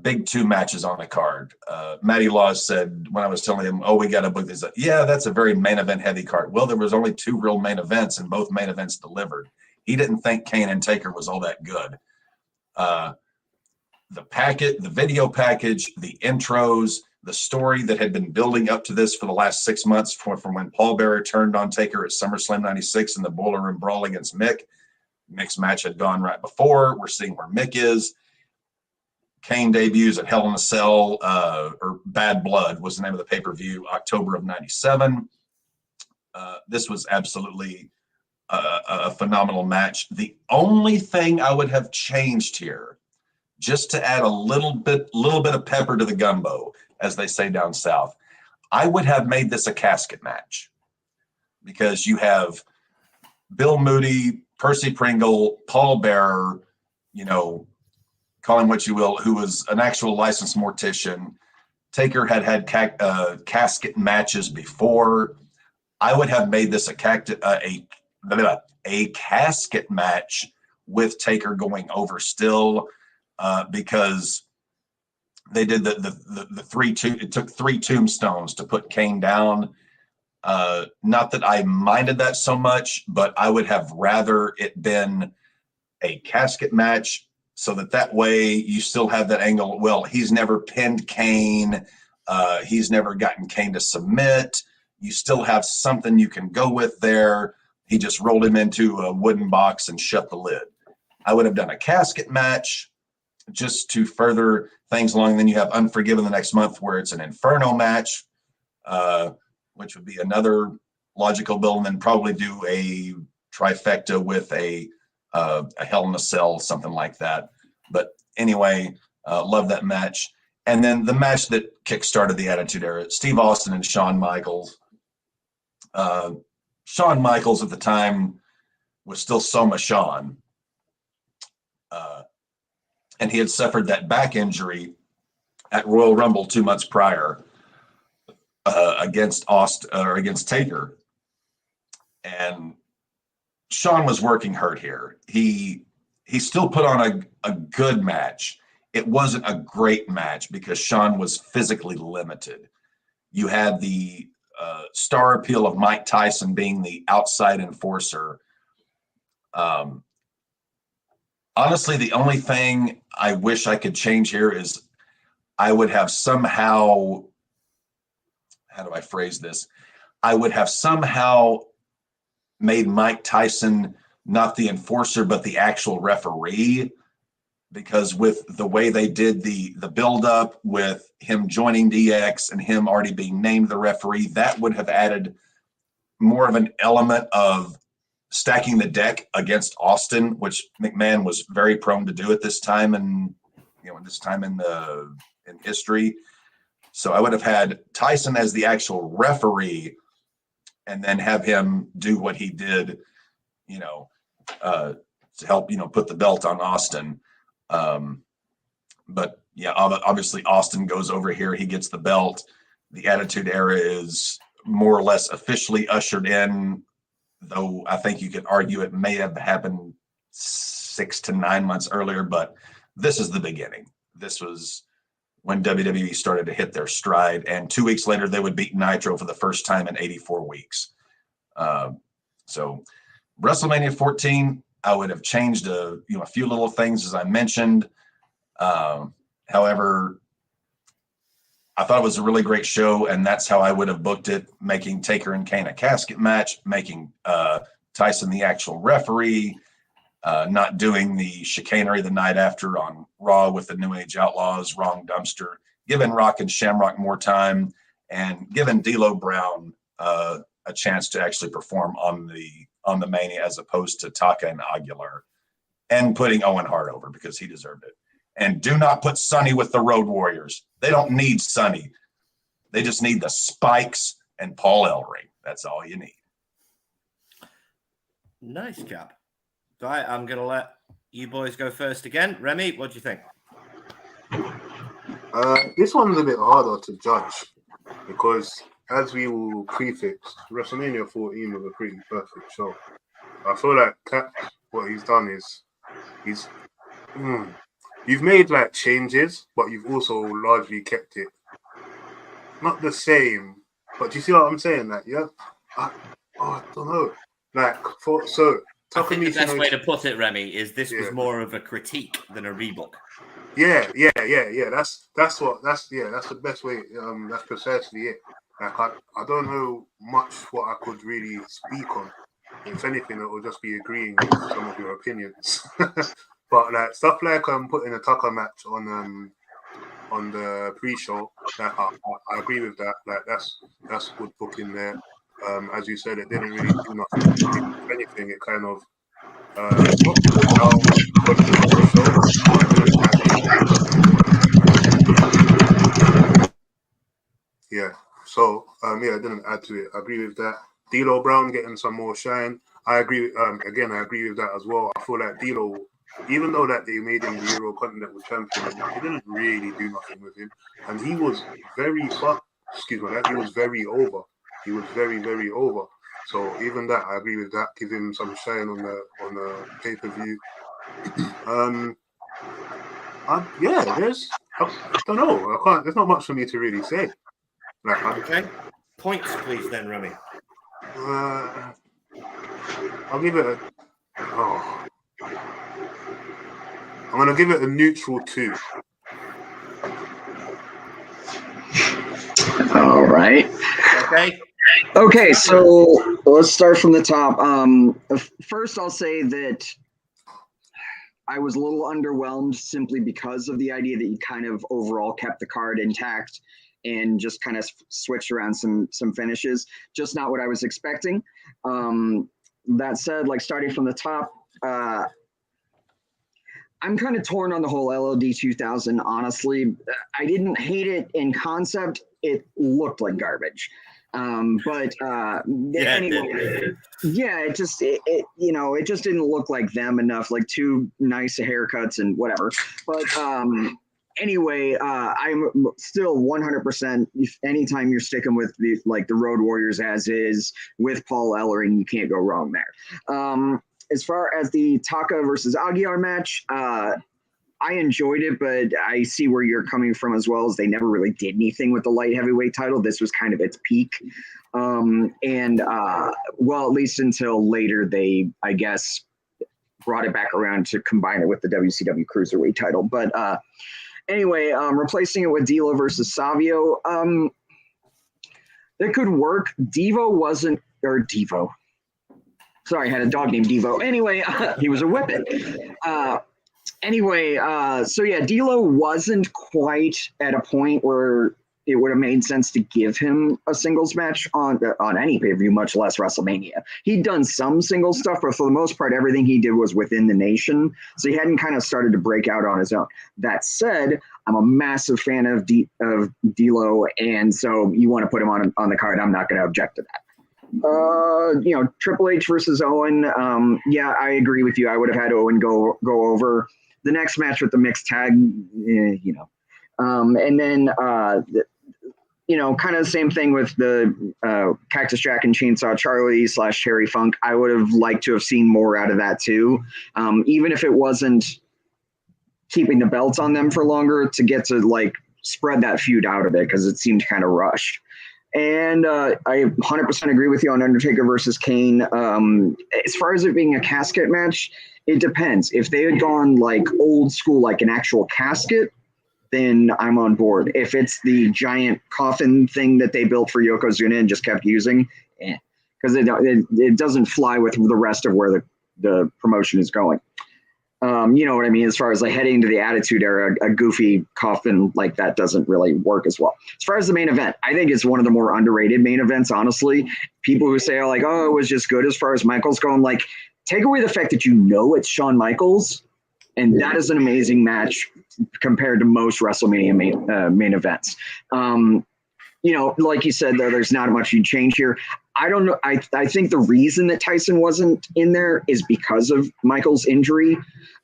big two matches on the card. Matty Laws said, when I was telling him, we got to book this, yeah, that's a very main event heavy card. Well, there was only 2 real main events, and both main events delivered. He didn't think Kane and Taker was all that good. The video package, the intros, the story that had been building up to this for the last 6 months, from when Paul Bearer turned on Taker at SummerSlam 96 in the Boiler Room Brawl against Mick. Mick's match had gone right before. We're seeing where Mick is. Kane debuts at Hell in a Cell, or Bad Blood was the name of the pay-per-view, October of 97. This was absolutely a phenomenal match. The only thing I would have changed here, just to add a little bit of pepper to the gumbo, as they say down south, I would have made this a casket match, because you have Bill Moody, Percy Pringle, Paul Bearer, call him what you will, who was an actual licensed mortician. Taker had casket matches before. I would have made this a casket match with Taker going over still, because they did the 3-2. It took 3 tombstones to put Kane down. Not that I minded that so much, but I would have rather it been a casket match, so that way you still have that angle. Well, he's never pinned Kane. He's never gotten Kane to submit. You still have something you can go with there. He just rolled him into a wooden box and shut the lid. I would have done a casket match just to further things along. Then you have Unforgiven the next month, where it's an Inferno match, which would be another logical build, and then probably do a trifecta with a Hell in a Cell, something like that. But anyway, love that match. And then the match that kickstarted the Attitude Era, Steve Austin and Shawn Michaels. Shawn Michaels at the time was still Soma Shawn. And he had suffered that back injury at Royal Rumble 2 months prior against Taker. And Shawn was working hurt here. He still put on a good match. It wasn't a great match because Shawn was physically limited. You had the star appeal of Mike Tyson being the outside enforcer. Honestly, the only thing I wish I could change here is I would have somehow, how do I phrase this? I would have somehow made Mike Tyson not the enforcer, but the actual referee, because with the way they did the build-up with him joining DX and him already being named the referee, that would have added more of an element of stacking the deck against Austin, which McMahon was very prone to do at this time, and in history. So I would have had Tyson as the actual referee, and then have him do what he did, to help, put the belt on Austin. But yeah, obviously Austin goes over here. He gets the belt. The Attitude Era is more or less officially ushered in, though I think you could argue it may have happened 6 to 9 months earlier, but this is the beginning. This was when WWE started to hit their stride, and 2 weeks later, they would beat Nitro for the first time in 84 weeks. So WrestleMania 14, I would have changed a few little things, as I mentioned. However, I thought it was a really great show, and that's how I would have booked it, making Taker and Kane a casket match, making Tyson the actual referee, not doing the chicanery the night after on Raw with the New Age Outlaws, Wrong Dumpster, giving Rock and Shamrock more time, and giving D'Lo Brown a chance to actually perform on the Mania as opposed to Taka and Aguilar, and putting Owen Hart over because he deserved it. And do not put Sonny with the Road Warriors. They don't need Sonny. They just need the Spikes and Paul Ellering. That's all you need. Nice, Cap. All right, I'm going to let you boys go first again. Remy, what do you think? This one's a bit harder to judge because, as we will prefix, WrestleMania 14 was a pretty perfect show. I feel like Cap, what he's done is you've made like changes, but you've also largely kept it not the same. But do you see what I'm saying? Like, yeah, I don't know. Like, I think the best way to put it, Remy, is this was more of a critique than a rebook. Yeah. That's the best way. That's precisely it. Like, I don't know much what I could really speak on. If anything, it will just be agreeing with some of your opinions. But like stuff like putting a Tucker match on the pre-show, like I agree with that. Like that's good booking there. As you said, it didn't really do nothing. If anything, it kind of yeah. So it didn't add to it. I agree with that. D'Lo Brown getting some more shine. I agree. Again, I agree with that as well. I feel like D'Lo, even though that they made him the Euro Continental Champion, they didn't really do nothing with him, and he was very he was very over. He was very, very over. So even that, I agree with that. Give him some shine on the pay-per-view. I don't know. I can't. There's not much for me to really say. Okay. Points, please, then, Remy. I'll give it I'm going to give it a neutral 2. All right. Okay, so let's start from the top. First, I'll say that I was a little underwhelmed simply because of the idea that you kind of overall kept the card intact and just kind of switched around some finishes. Just not what I was expecting. That said, like starting from the top, I'm kind of torn on the whole LLD 2000, honestly. I didn't hate it in concept. It looked like garbage. Anyway, it just didn't look like them enough, like too nice haircuts and whatever. But anyway, I'm still 100%. Anytime you're sticking with the Road Warriors as is with Paul Ellering, you can't go wrong there. As far as the Taka versus Aguilar match, I enjoyed it, but I see where you're coming from as well, as they never really did anything with the light heavyweight title. This was kind of its peak. At least until later, they, I guess, brought it back around to combine it with the WCW Cruiserweight title. But anyway, replacing it with D'Lo versus Savio, it could work. Devo. Sorry, I had a dog named Devo. Anyway, he was a whippet. D'Lo wasn't quite at a point where it would have made sense to give him a singles match on any pay-per-view, much less WrestleMania. He'd done some singles stuff, but for the most part, everything he did was within the nation. So he hadn't kind of started to break out on his own. That said, I'm a massive fan of D'Lo, and so you want to put him on the card. I'm not going to object to that. Triple H versus Owen. I agree with you. I would have had Owen go over. The next match with the mixed tag, and then kind of the same thing with the Cactus Jack and Chainsaw Charlie / Cherry Funk. I would have liked to have seen more out of that too, even if it wasn't keeping the belts on them for longer, to get to like spread that feud out a bit, because it seemed kind of rushed. And I 100% agree with you on Undertaker versus Kane. As far as it being a casket match, it depends. If they had gone like old school, like an actual casket, then I'm on board. If it's the giant coffin thing that they built for Yokozuna and just kept using, because it doesn't fly with the rest of where the promotion is going. You know what I mean? As far as like heading into the Attitude Era, a goofy coffin like that doesn't really work as well. As far as the main event, I think it's one of the more underrated main events, honestly. People who say, like, oh, it was just good as far as Michaels going, like, take away the fact that it's Shawn Michaels, and that is an amazing match compared to most WrestleMania main events. Like you said, though, there's not much you'd change here. I don't know. I think the reason that Tyson wasn't in there is because of Michael's injury.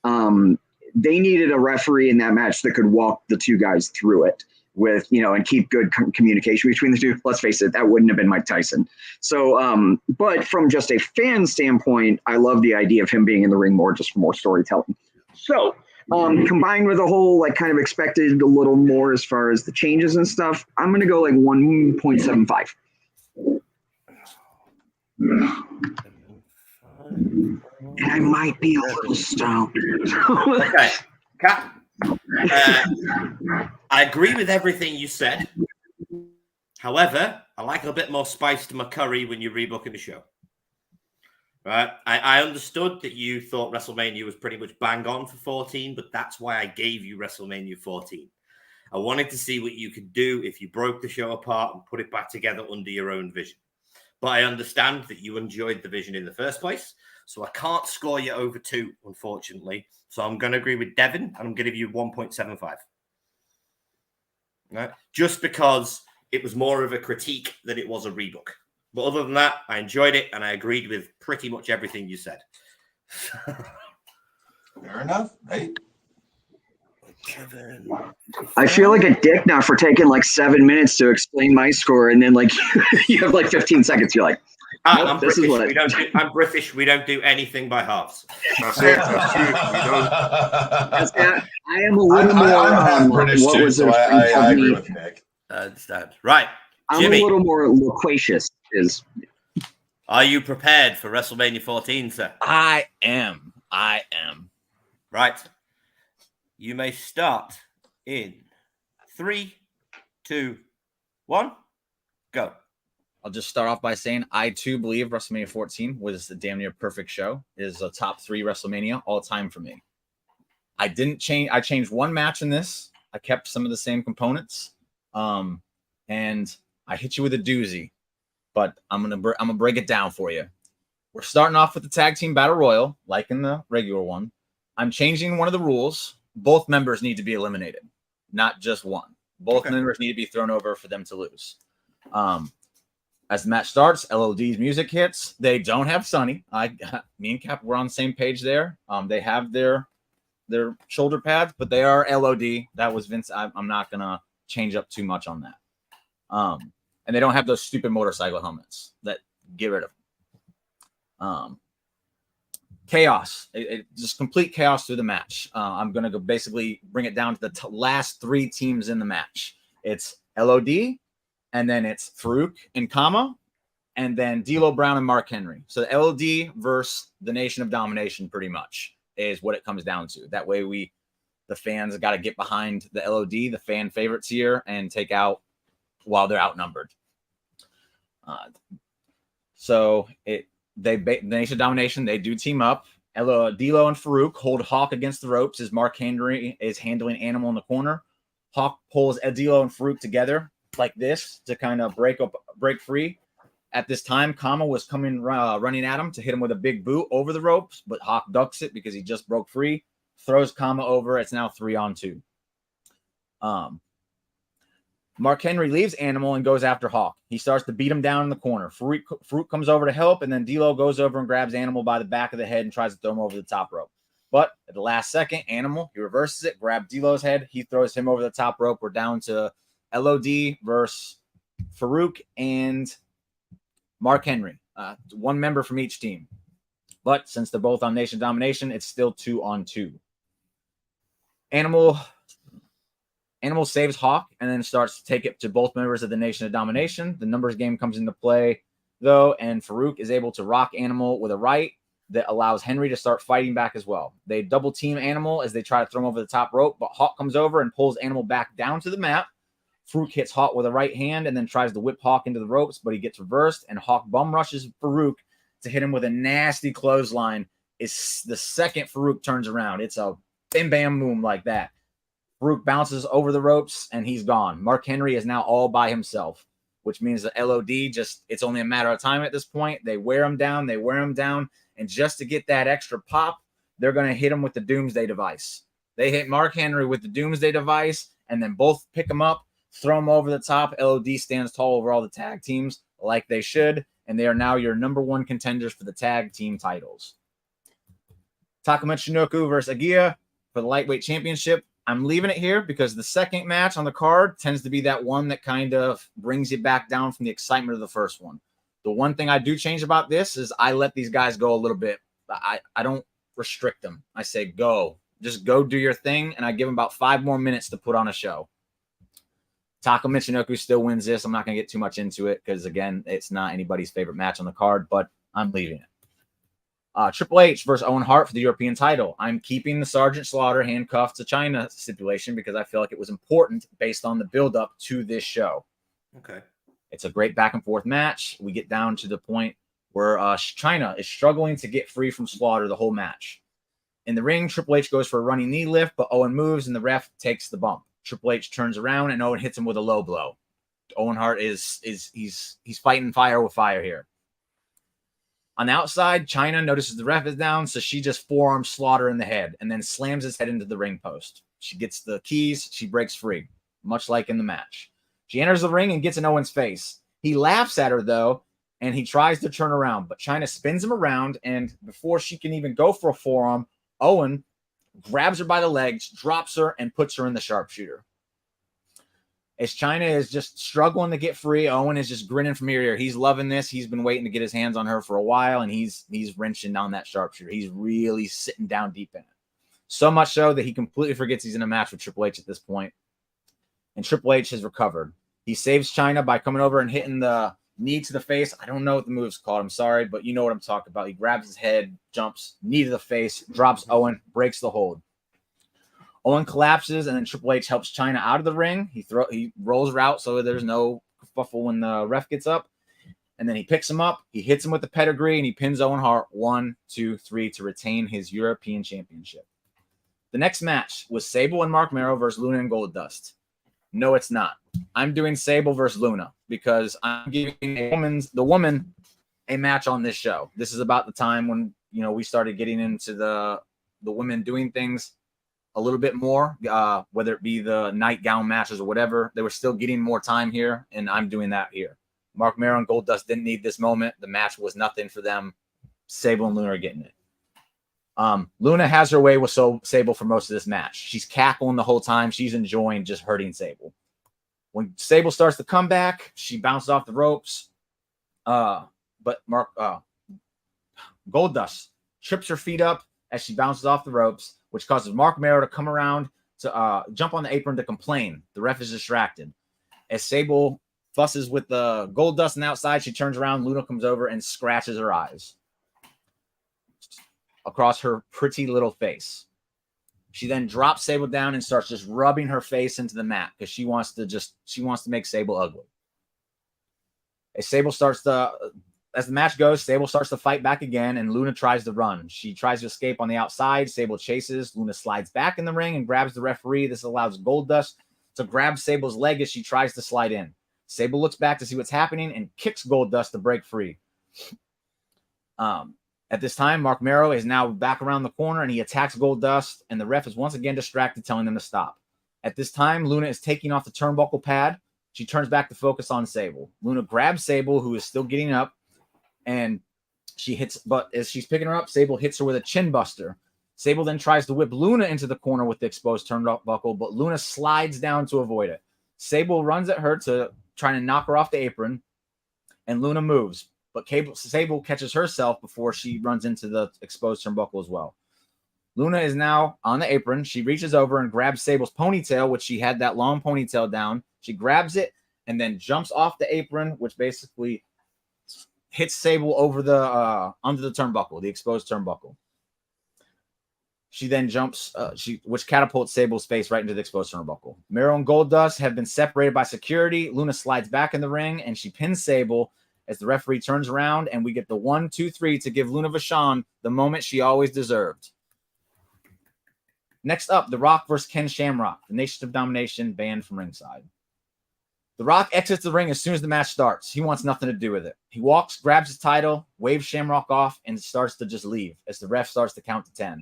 They needed a referee in that match that could walk the two guys through it with, and keep good communication between the two. Let's face it, that wouldn't have been Mike Tyson. So, but from just a fan standpoint, I love the idea of him being in the ring more, just for more storytelling. So, combined with a whole, like, kind of expected a little more as far as the changes and stuff, I'm going to go like 1.75. And I might be a little stoned. Okay. Cap, I agree with everything you said. However, I like a bit more spice to my curry when you're rebooking the show. Right? I understood that you thought WrestleMania was pretty much bang on for 14, but that's why I gave you WrestleMania 14. I wanted to see what you could do if you broke the show apart and put it back together under your own vision. But I understand that you enjoyed the vision in the first place, so I can't score you over 2, unfortunately. So I'm going to agree with Devin, and I'm going to give you 1.75. Right? Just because it was more of a critique than it was a rebook. But other than that, I enjoyed it, and I agreed with pretty much everything you said. Fair enough. Hey. Kevin. I feel like a dick now for taking like 7 minutes to explain my score, and then like you have like 15 seconds. You're like, nope, I'm this British. is what I'm British. We don't do anything by halves. That's it. That's true. We don't. I am a little more. I'm half British what too, was so it? I agree with Nick. I understand. Right. I'm Jimmy, a little more loquacious. are you prepared for WrestleMania 14, sir? I am. Right. You may start in 3, 2, 1, go. I'll just start off by saying I too believe WrestleMania 14 was a damn near perfect show. It is a top 3 WrestleMania all time for me. I didn't change. I changed one match in this. I kept some of the same components, and I hit you with a doozy. But I'm gonna break it down for you. We're starting off with the tag team battle royal, like in the regular one. I'm changing one of the rules. Both members need to be eliminated, not just one. Both members need to be thrown over for them to lose. As the match starts, LOD's music hits. They don't have Sonny. Me and Cap were on the same page there. They have their shoulder pads, but they are LOD. That was Vince. I'm not gonna change up too much on that. And they don't have those stupid motorcycle helmets. That get rid of them. Chaos. Just complete chaos through the match. I'm gonna go basically bring it down to the last 3 teams in the match. It's LOD. And then it's Farouk and Kama, and then D'Lo Brown and Mark Henry. So the LOD versus the Nation of Domination pretty much is what it comes down to. That way the fans got to get behind the LOD, the fan favorites here, and take out while they're outnumbered. The Nation of Domination, they do team up. D'Lo and Farouk hold Hawk against the ropes as Mark Henry is handling Animal in the corner. Hawk pulls D'Lo and Farouk together like this to kind of break free. At this time, Kama was coming running at him to hit him with a big boot over the ropes, but Hawk ducks it because he just broke free, throws Kama over. It's now 3-on-2. Mark Henry leaves Animal and goes after Hawk. He starts to beat him down in the corner. Farouk comes over to help, and then D'Lo goes over and grabs Animal by the back of the head and tries to throw him over the top rope. But at the last second, Animal, he reverses it, grabs D'Lo's head. He throws him over the top rope. We're down to LOD versus Farouk and Mark Henry, 1 member from each team. But since they're both on Nation Domination, it's still 2-on-2. Animal saves Hawk and then starts to take it to both members of the Nation of Domination. The numbers game comes into play, though, and Farouk is able to rock Animal with a right that allows Henry to start fighting back as well. They double team Animal as they try to throw him over the top rope, but Hawk comes over and pulls Animal back down to the mat. Farouk hits Hawk with a right hand and then tries to whip Hawk into the ropes, but he gets reversed, and Hawk bum rushes Farouk to hit him with a nasty clothesline. Is the second Farouk turns around. It's a bam bam boom like that. Farouk bounces over the ropes and he's gone. Mark Henry is now all by himself, which means the LOD it's only a matter of time at this point. They wear him down, and just to get that extra pop, they're going to hit him with the Doomsday Device. They hit Mark Henry with the Doomsday Device and then both pick him up, throw him over the top. LOD stands tall over all the tag teams like they should, and they are now your number 1 contenders for the tag team titles. Taka Michinoku versus Agia for the lightweight championship. I'm leaving it here because the second match on the card tends to be that one that kind of brings you back down from the excitement of the first one. The one thing I do change about this is I let these guys go a little bit. I don't restrict them. I say, go. Just go do your thing, and I give them about 5 more minutes to put on a show. Taka Michinoku still wins this. I'm not going to get too much into it because, again, it's not anybody's favorite match on the card, but I'm leaving it. Triple H versus Owen Hart for the European title. I'm keeping the Sergeant Slaughter handcuffed to China stipulation because I feel like it was important based on the build-up to this show. Okay. It's a great back-and-forth match. We get down to the point where China is struggling to get free from Slaughter the whole match. In the ring, Triple H goes for a running knee lift, but Owen moves and the ref takes the bump. Triple H turns around and Owen hits him with a low blow. Owen Hart he's fighting fire with fire here. On the outside, China notices the ref is down, so she just forearms Slaughter in the head and then slams his head into the ring post. She gets the keys. She breaks free, much like in the match. She enters the ring and gets in Owen's face. He laughs at her, though, and he tries to turn around, but China spins him around, and before she can even go for a forearm, Owen grabs her by the legs, drops her, and puts her in the sharpshooter. As China is just struggling to get free, Owen is just grinning from ear to ear. He's loving this. He's been waiting to get his hands on her for a while, and he's wrenching down that sharpshooter. He's really sitting down deep in it. So much so that he completely forgets he's in a match with Triple H at this point. And Triple H has recovered. He saves China by coming over and hitting the knee to the face. I don't know what the move's called. I'm sorry, but you know what I'm talking about. He grabs his head, jumps, knee to the face, drops Owen, breaks the hold. Owen collapses, and then Triple H helps China out of the ring. He rolls her out so there's no kerfuffle when the ref gets up. And then he picks him up, he hits him with the pedigree, and he pins Owen Hart 1, 2, 3 to retain his European Championship. The next match was Sable and Mark Mero versus Luna and Goldust. No, it's not. I'm doing Sable versus Luna because I'm giving the woman a match on this show. This is about the time when we started getting into the women doing things a little bit more, whether it be the nightgown matches or whatever. They were still getting more time here, and I'm doing that here. Mark Mero and Goldust didn't need this moment. The match was nothing for them. Sable and Luna are getting it. Luna has her way with Sable for most of this match. She's cackling the whole time. She's enjoying just hurting Sable. When Sable starts to come back, she bounces off the ropes. But Goldust trips her feet up as she bounces off the ropes, which causes Mark Mero to come around to jump on the apron to complain. The ref is distracted. As Sable fusses with the Goldust on the outside, she turns around. Luna comes over and scratches her eyes across her pretty little face. She then drops Sable down and starts just rubbing her face into the mat because she wants to make Sable ugly. As the match goes, Sable starts to fight back again, and Luna tries to run. She tries to escape on the outside. Sable chases. Luna slides back in the ring and grabs the referee. This allows Goldust to grab Sable's leg as she tries to slide in. Sable looks back to see what's happening and kicks Goldust to break free. At this time, Mark Mero is now back around the corner, and he attacks Goldust, and the ref is once again distracted, telling them to stop. At this time, Luna is taking off the turnbuckle pad. She turns back to focus on Sable. Luna grabs Sable, who is still getting up, and but as she's picking her up, Sable hits her with a chin buster. Sable then tries to whip Luna into the corner with the exposed turnbuckle, but Luna slides down to avoid it. Sable runs at her to trying to knock her off the apron, and Luna moves. But Sable catches herself before she runs into the exposed turnbuckle as well. Luna is now on the apron. She reaches over and grabs Sable's ponytail, which she had that long ponytail down. She grabs it and then jumps off the apron, which basically hits Sable over the under the turnbuckle, the exposed turnbuckle. She then jumps, which catapults Sable's face right into the exposed turnbuckle. Miro and Goldust have been separated by security. Luna slides back in the ring and she pins Sable as the referee turns around, and we get the 1, 2, 3 to give Luna Vachon the moment she always deserved. Next up, The Rock versus Ken Shamrock, the Nation of Domination banned from ringside. The Rock exits the ring as soon as the match starts. He wants nothing to do with it. He walks, grabs his title, waves Shamrock off, and starts to just leave as the ref starts to count to 10.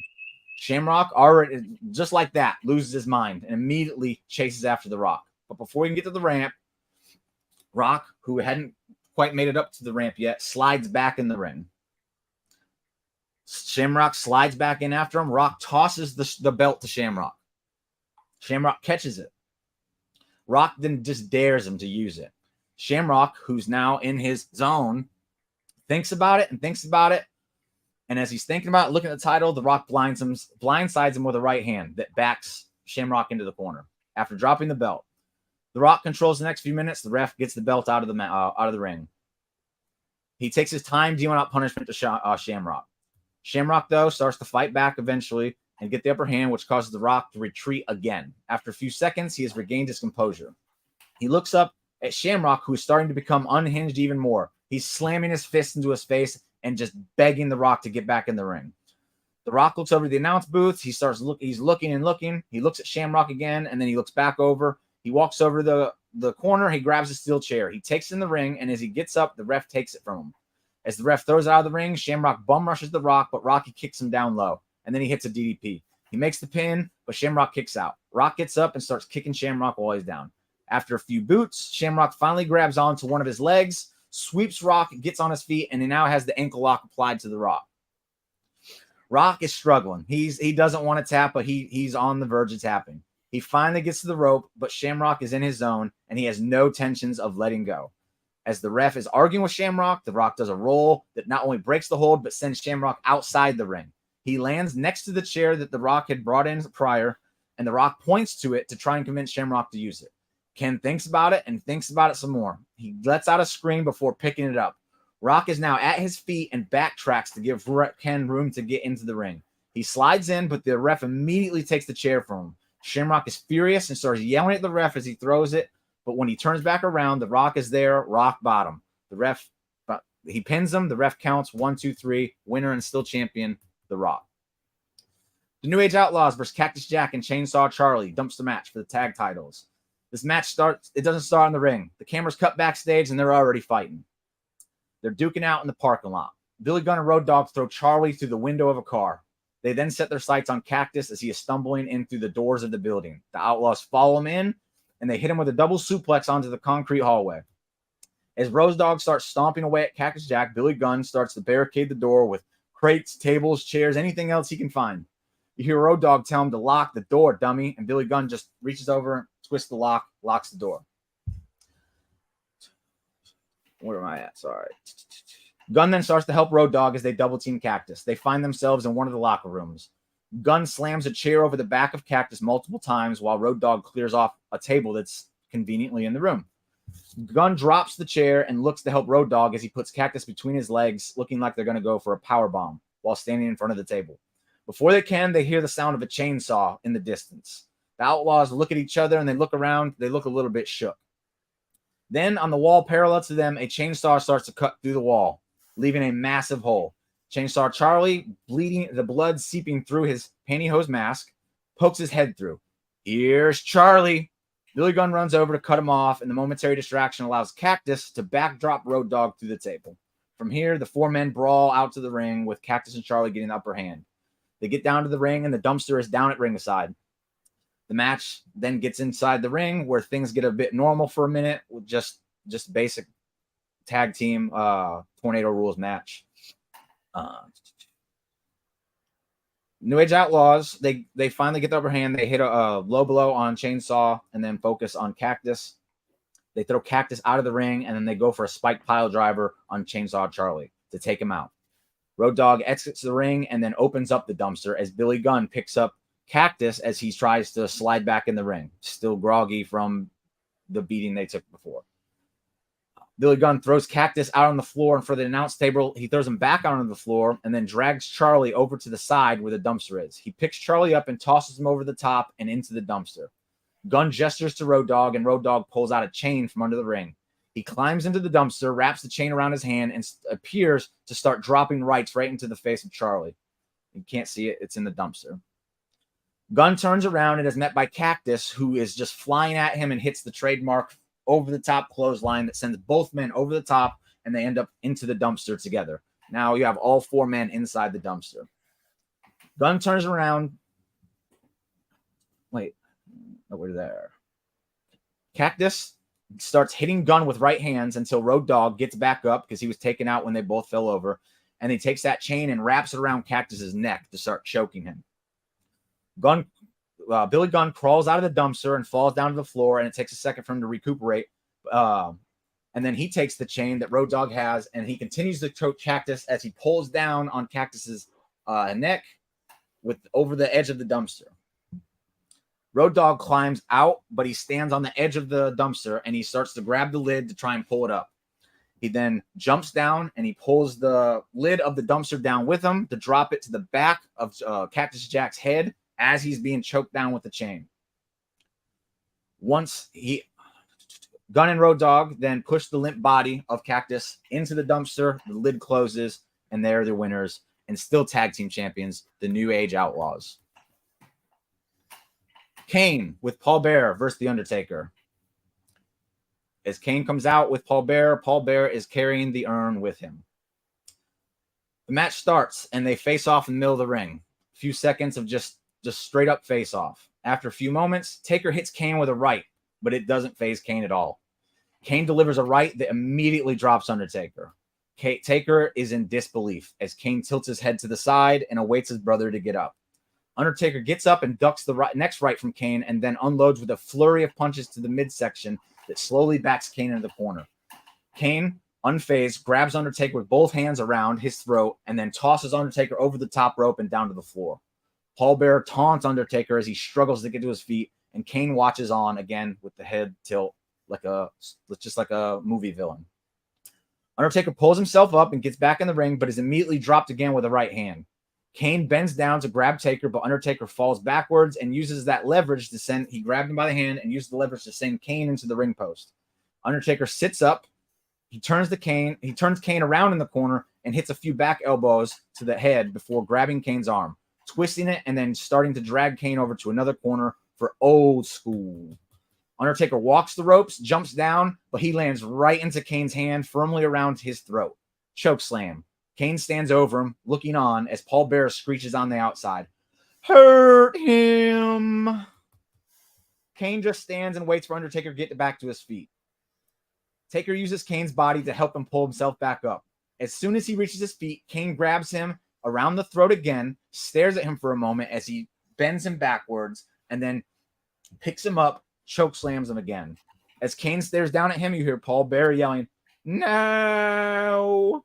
Shamrock, already just like that, loses his mind and immediately chases after The Rock. But before he can get to the ramp, Rock, who hadn't quite made it up to the ramp yet, slides back in the ring. Shamrock slides back in after him. Rock tosses the belt to Shamrock. Shamrock catches it. Rock then just dares him to use it. Shamrock, who's now in his zone, thinks about it. And as he's thinking about it, looking at the title, The Rock blindsides him with a right hand that backs Shamrock into the corner. After dropping the belt, The Rock controls the next few minutes. The ref gets the belt out of the ring. He takes his time dealing out punishment to Shamrock. Shamrock, though, starts to fight back eventually and get the upper hand, which causes The Rock to retreat again. After a few seconds, he has regained his composure. He looks up at Shamrock, who is starting to become unhinged even more. He's slamming his fist into his face and just begging The Rock to get back in the ring. The Rock looks over to the announce booth. He's looking and looking. He looks at Shamrock again, and then he looks back over. He walks over to the corner. He grabs a steel chair. He takes it in the ring, and as he gets up, the ref takes it from him. As the ref throws it out of the ring, Shamrock bum rushes The Rock, but Rocky kicks him down low, and then he hits a DDP. He makes the pin, but Shamrock kicks out. Rock gets up and starts kicking Shamrock while he's down. After a few boots, Shamrock finally grabs onto one of his legs, sweeps Rock, gets on his feet, and he now has the ankle lock applied to the Rock. Rock is struggling. He doesn't want to tap, but he's on the verge of tapping. He finally gets to the rope, but Shamrock is in his zone, and he has no intentions of letting go. As the ref is arguing with Shamrock, The Rock does a roll that not only breaks the hold, but sends Shamrock outside the ring. He lands next to the chair that The Rock had brought in prior, and The Rock points to it to try and convince Shamrock to use it. Ken thinks about it and thinks about it some more. He lets out a scream before picking it up. Rock is now at his feet and backtracks to give Ken room to get into the ring. He slides in, but the ref immediately takes the chair from him. Shamrock is furious and starts yelling at the ref as he throws it, but when he turns back around, The Rock is there, rock bottom. The ref, he pins him. The ref counts 1, 2, 3. Winner and still champion, The Rock. The New Age Outlaws versus Cactus Jack and Chainsaw Charlie dumpster match for the tag titles. This match doesn't start in the ring. The camera's cut backstage and they're already fighting. They're duking out in the parking lot. Billy Gunn and Road Dogg throw Charlie through the window of a car. They then set their sights on Cactus as he is stumbling in through the doors of the building. The Outlaws follow him in, and they hit him with a double suplex onto the concrete hallway. As Road Dogg starts stomping away at Cactus Jack, Billy Gunn starts to barricade the door with crates, tables, chairs, anything else he can find. You hear Road Dogg tell him to lock the door, dummy, and Billy Gunn just reaches over, twists the lock, locks the door. Where am I at? Sorry. Gunn then starts to help Road Dogg as they double team Cactus. They find themselves in one of the locker rooms. Gunn slams a chair over the back of Cactus multiple times while Road Dogg clears off a table that's conveniently in the room. Gunn drops the chair and looks to help Road Dogg as he puts Cactus between his legs, looking like they're going to go for a power bomb while standing in front of the table. Before they can, they hear the sound of a chainsaw in the distance. The Outlaws look at each other and they look around. They look a little bit shook. Then on the wall parallel to them, a chainsaw starts to cut through the wall, leaving a massive hole. Chainsaw Charlie, bleeding, the blood seeping through his pantyhose mask, pokes his head through. Here's Charlie. Billy Gunn runs over to cut him off, and the momentary distraction allows Cactus to backdrop Road Dogg through the table. From here, the four men brawl out to the ring with Cactus and Charlie getting the upper hand. They get down to the ring, and the dumpster is down at ringside. The match then gets inside the ring, where things get a bit normal for a minute with just basic tag team tornado rules match. New Age Outlaws, they finally get the upper hand. They hit a low blow on Chainsaw and then focus on Cactus. They throw Cactus out of the ring, and then they go for a spike pile driver on Chainsaw Charlie to take him out. Road Dogg exits the ring and then opens up the dumpster as Billy Gunn picks up Cactus as he tries to slide back in the ring, still groggy from the beating they took before. Billy Gunn throws Cactus out on the floor, and for the announce table, he throws him back onto the floor and then drags Charlie over to the side where the dumpster is. He picks Charlie up and tosses him over the top and into the dumpster. Gunn gestures to Road Dogg, and Road Dogg pulls out a chain from under the ring. He climbs into the dumpster, wraps the chain around his hand, and appears to start dropping rights right into the face of Charlie. You can't see it. It's in the dumpster. Gunn turns around and is met by Cactus, who is just flying at him and hits the trademark over-the-top clothesline that sends both men over the top, and they end up into the dumpster together. Now you have all four men inside the dumpster. Gunn turns around. Wait. Oh, we're there. Cactus starts hitting Gunn with right hands until Road Dogg gets back up because he was taken out when they both fell over, and he takes that chain and wraps it around Cactus's neck to start choking him. Billy Gunn crawls out of the dumpster and falls down to the floor, and it takes a second for him to recuperate. And then he takes the chain that Road Dogg has, and he continues to choke Cactus as he pulls down on Cactus's neck with over the edge of the dumpster. Road Dogg climbs out, but he stands on the edge of the dumpster, and he starts to grab the lid to try and pull it up. He then jumps down, and he pulls the lid of the dumpster down with him to drop it to the back of Cactus Jack's head as he's being choked down with the chain. Gunn and Road Dogg then push the limp body of Cactus into the dumpster. The lid closes, and they're the winners and still tag team champions, the New Age Outlaws. Kane with Paul Bearer versus The Undertaker. As Kane comes out with Paul Bearer is carrying the urn with him. The match starts, and they face off in the middle of the ring. A few seconds of just straight up face off. After a few moments, Taker hits Kane with a right, but it doesn't phase Kane at all. Kane delivers a right that immediately drops Undertaker. Taker is in disbelief as Kane tilts his head to the side and awaits his brother to get up. Undertaker gets up and ducks the next right from Kane and then unloads with a flurry of punches to the midsection that slowly backs Kane into the corner. Kane, unfazed, grabs Undertaker with both hands around his throat and then tosses Undertaker over the top rope and down to the floor. Paul Bearer taunts Undertaker as he struggles to get to his feet, and Kane watches on again with the head tilt like a movie villain. Undertaker pulls himself up and gets back in the ring, but is immediately dropped again with a right hand. Kane bends down to grab Taker, but Undertaker falls backwards and uses that leverage to send. He grabbed him by the hand and used the leverage to send Kane into the ring post. Undertaker sits up. He turns Kane around in the corner and hits a few back elbows to the head before grabbing Kane's arm, twisting it, and then starting to drag Kane over to another corner for old school. Undertaker walks the ropes, jumps down, but he lands right into Kane's hand, firmly around his throat. Choke slam. Kane stands over him, looking on as Paul Bearer screeches on the outside. Hurt him. Kane just stands and waits for Undertaker to get back to his feet. Taker uses Kane's body to help him pull himself back up. As soon as he reaches his feet, Kane grabs him around the throat again, stares at him for a moment as he bends him backwards, and then picks him up, choke slams him again. As Kane stares down at him, you hear Paul Bearer yelling, "No!"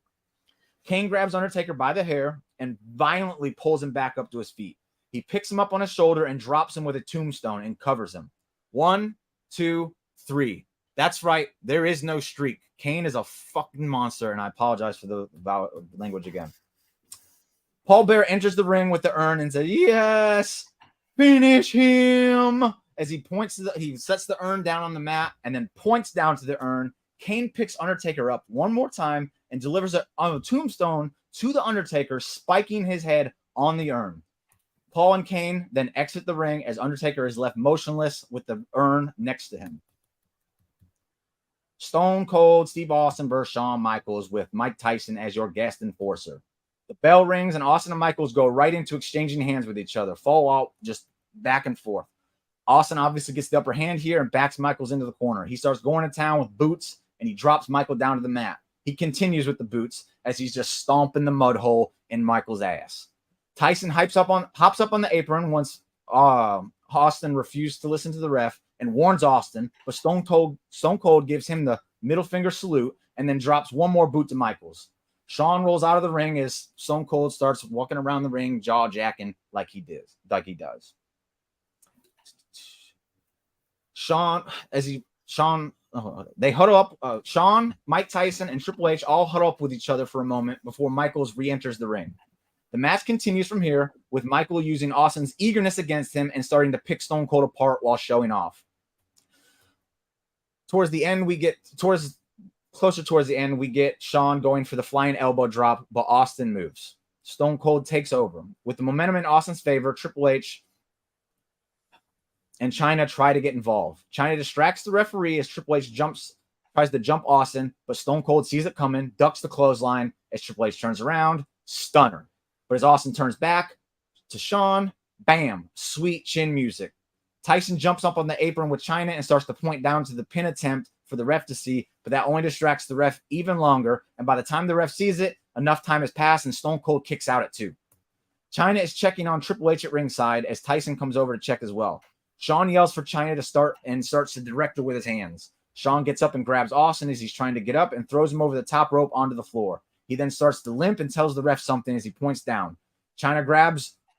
Kane grabs Undertaker by the hair and violently pulls him back up to his feet. He picks him up on his shoulder and drops him with a tombstone and covers him. 1, 2, 3. That's right. There is no streak. Kane is a fucking monster, and I apologize for the language again. Paul Bearer enters the ring with the urn and says, "Yes, finish him." As he he sets the urn down on the mat and then points down to the urn. Kane picks Undertaker up one more time and delivers a tombstone to the Undertaker, spiking his head on the urn. Paul and Kane then exit the ring as Undertaker is left motionless with the urn next to him. Stone Cold Steve Austin versus Shawn Michaels with Mike Tyson as your guest enforcer. The bell rings and Austin and Michaels go right into exchanging hands with each other. Fall out just back and forth. Austin obviously gets the upper hand here and backs Michaels into the corner. He starts going to town with boots and he drops Michael down to the mat. He continues with the boots as he's just stomping the mud hole in Michael's ass. Tyson hops up on the apron once Austin refused to listen to the ref and warns Austin, but Stone Cold gives him the middle finger salute and then drops one more boot to Michaels. Shawn rolls out of the ring as Stone Cold starts walking around the ring, jaw jacking like he does. They huddle up. Shawn, Mike Tyson, and Triple H all huddle up with each other for a moment before Michaels re-enters the ring. The match continues from here with Michael using Austin's eagerness against him and starting to pick Stone Cold apart while showing off. Towards the end, we get Shawn going for the flying elbow drop, but Austin moves. Stone Cold takes over. With the momentum in Austin's favor, Triple H and Chyna try to get involved. Chyna distracts the referee as Triple H tries to jump Austin, but Stone Cold sees it coming, ducks the clothesline as Triple H turns around, stunner. But as Austin turns back to Shawn, bam, sweet chin music. Tyson jumps up on the apron with Chyna and starts to point down to the pin attempt for the ref to see, but that only distracts the ref even longer. And by the time the ref sees it, enough time has passed and Stone Cold kicks out at 2. Chyna is checking on Triple H at ringside as Tyson comes over to check as well. Shawn yells for Chyna to start and starts to direct her with his hands. Shawn gets up and grabs Austin as he's trying to get up and throws him over the top rope onto the floor. He then starts to limp and tells the ref something as he points down. Chyna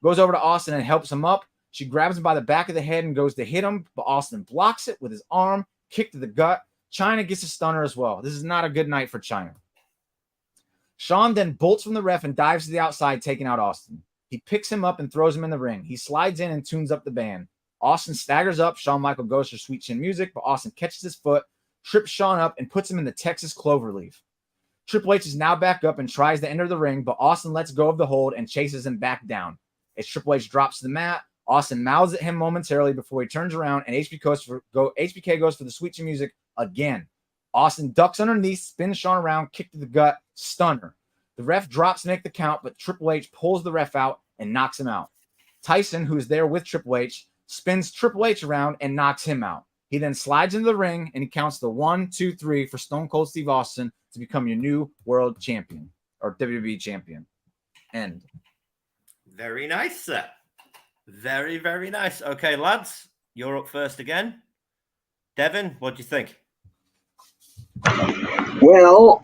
goes over to Austin and helps him up. She grabs him by the back of the head and goes to hit him, but Austin blocks it with his arm, kick to the gut. Chyna gets a stunner as well. This is not a good night for Chyna. Shawn then bolts from the ref and dives to the outside, taking out Austin. He picks him up and throws him in the ring. He slides in and tunes up the band. Austin staggers up. Shawn Michaels goes for sweet chin music, but Austin catches his foot, trips Shawn up, and puts him in the Texas Cloverleaf. Triple H is now back up and tries to enter the ring, but Austin lets go of the hold and chases him back down. As Triple H drops to the mat, Austin mouths at him momentarily before he turns around, and HBK goes for the sweet chin music again. Austin ducks underneath, spins Shawn around, kick to the gut, stunner. The ref drops to make the count, but Triple H pulls the ref out and knocks him out. Tyson, who is there with Triple H, spins Triple H around and knocks him out. He then slides into the ring and he counts the 1, 2, 3 for Stone Cold Steve Austin to become your new world champion or WWE champion. End. Very nice, sir. Very, very nice. Okay, lads, you're up first again. Devin, what do you think? Well,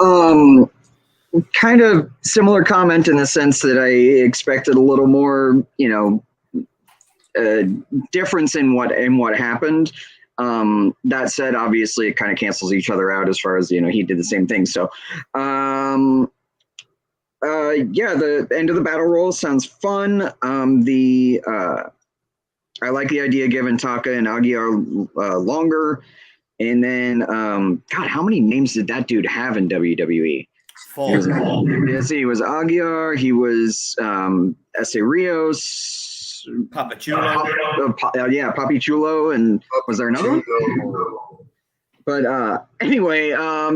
kind of similar comment in the sense that I expected a little more, difference in what happened. That said, obviously it kind of cancels each other out as far as, he did the same thing. So, the end of the battle royal sounds fun. I like the idea of giving Taka and Aguirre longer. And then, God, how many names did that dude have in WWE? 4. He was Aguirre. He was Essa Rios. Papa Chulo. Papi Chulo. And was there another one? But anyway, I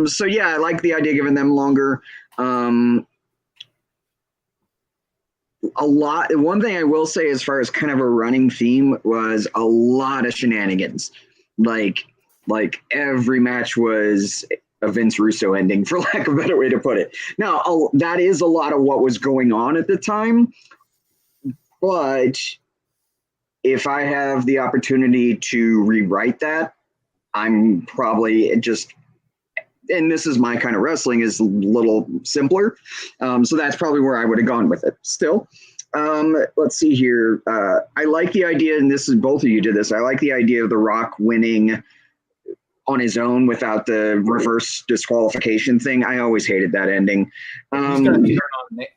like the idea of giving them longer. One thing I will say as far as kind of a running theme was a lot of shenanigans. Like every match was a Vince Russo ending, for lack of a better way to put it. Now, that is a lot of what was going on at the time. But if I have the opportunity to rewrite that, I'm probably and this is my kind of wrestling, is a little simpler. So that's probably where I would have gone with it. Still, let's see here. I like the idea, and this is both of you did this. I like the idea of The Rock winning on his own without the reverse disqualification thing. I always hated that ending.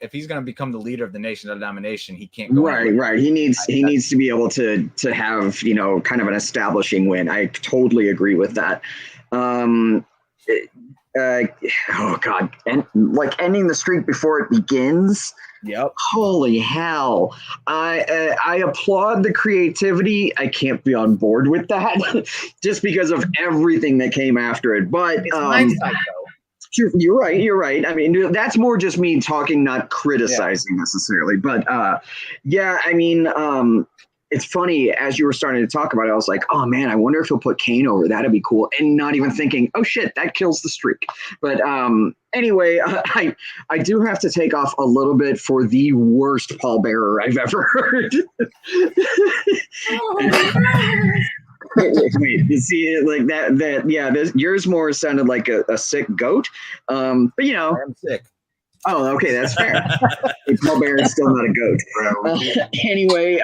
If he's going to become the leader of the Nation of Domination, he can't go right. He needs to be able to have, kind of an establishing win. I totally agree with that. Oh God, and ending the streak before it begins. Yep. Holy hell. I applaud the creativity. I can't be on board with that just because of everything that came after it. But it's hindsight, though. You're right. I mean, that's more just me talking, not criticizing necessarily. But it's funny, as you were starting to talk about it, I was like, oh man, I wonder if he'll put Kane over. That'd be cool. And not even thinking, oh shit, that kills the streak. But anyway, I do have to take off a little bit for the worst pallbearer I've ever heard. Wait, you see it like that? Yeah, yours more sounded like a sick goat. But you know, I am sick. oh, okay, that's fair. Paul Bear is still not a goat. Anyway,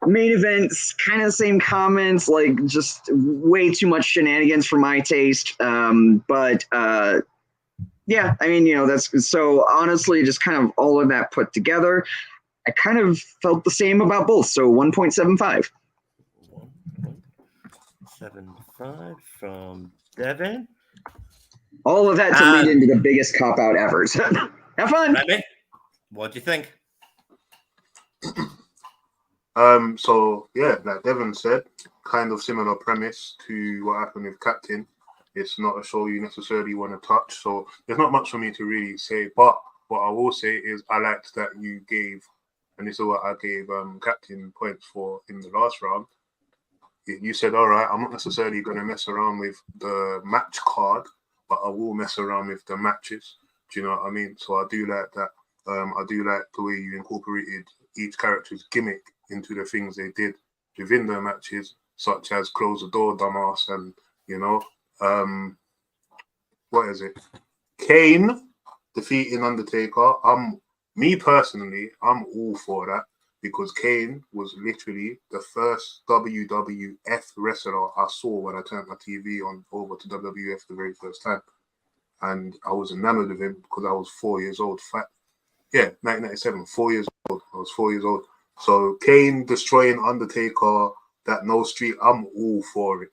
main events, kind of the same comments, like just way too much shenanigans for my taste. But yeah, I mean, you know, that's so honestly, just kind of all of that put together. I kind of felt the same about both. So 1.75. 1.75 from Devin. All of that to lead into the biggest cop out ever. So, have fun. Remy, what do you think? So yeah, like Devin said, kind of similar premise to what happened with Captain. It's not a show you necessarily want to touch, so there's not much for me to really say. But what I will say is I liked that you gave, and this is what I gave Captain points for in the last round. You said, all right, I'm not necessarily going to mess around with the match card, but I will mess around with the matches. Do you know what I mean? So I do like that. I do like the way you incorporated each character's gimmick into the things they did within their matches, such as close the door, dumbass, and you know, what is it? Kane defeating Undertaker. Me personally, I'm all for that because Kane was literally the first WWF wrestler I saw when I turned my TV on over to WWF the very first time. And I was enamored of him because I was 4 years old. 1997, 4 years old. I was 4 years old. So Kane destroying Undertaker, that no street, I'm all for it.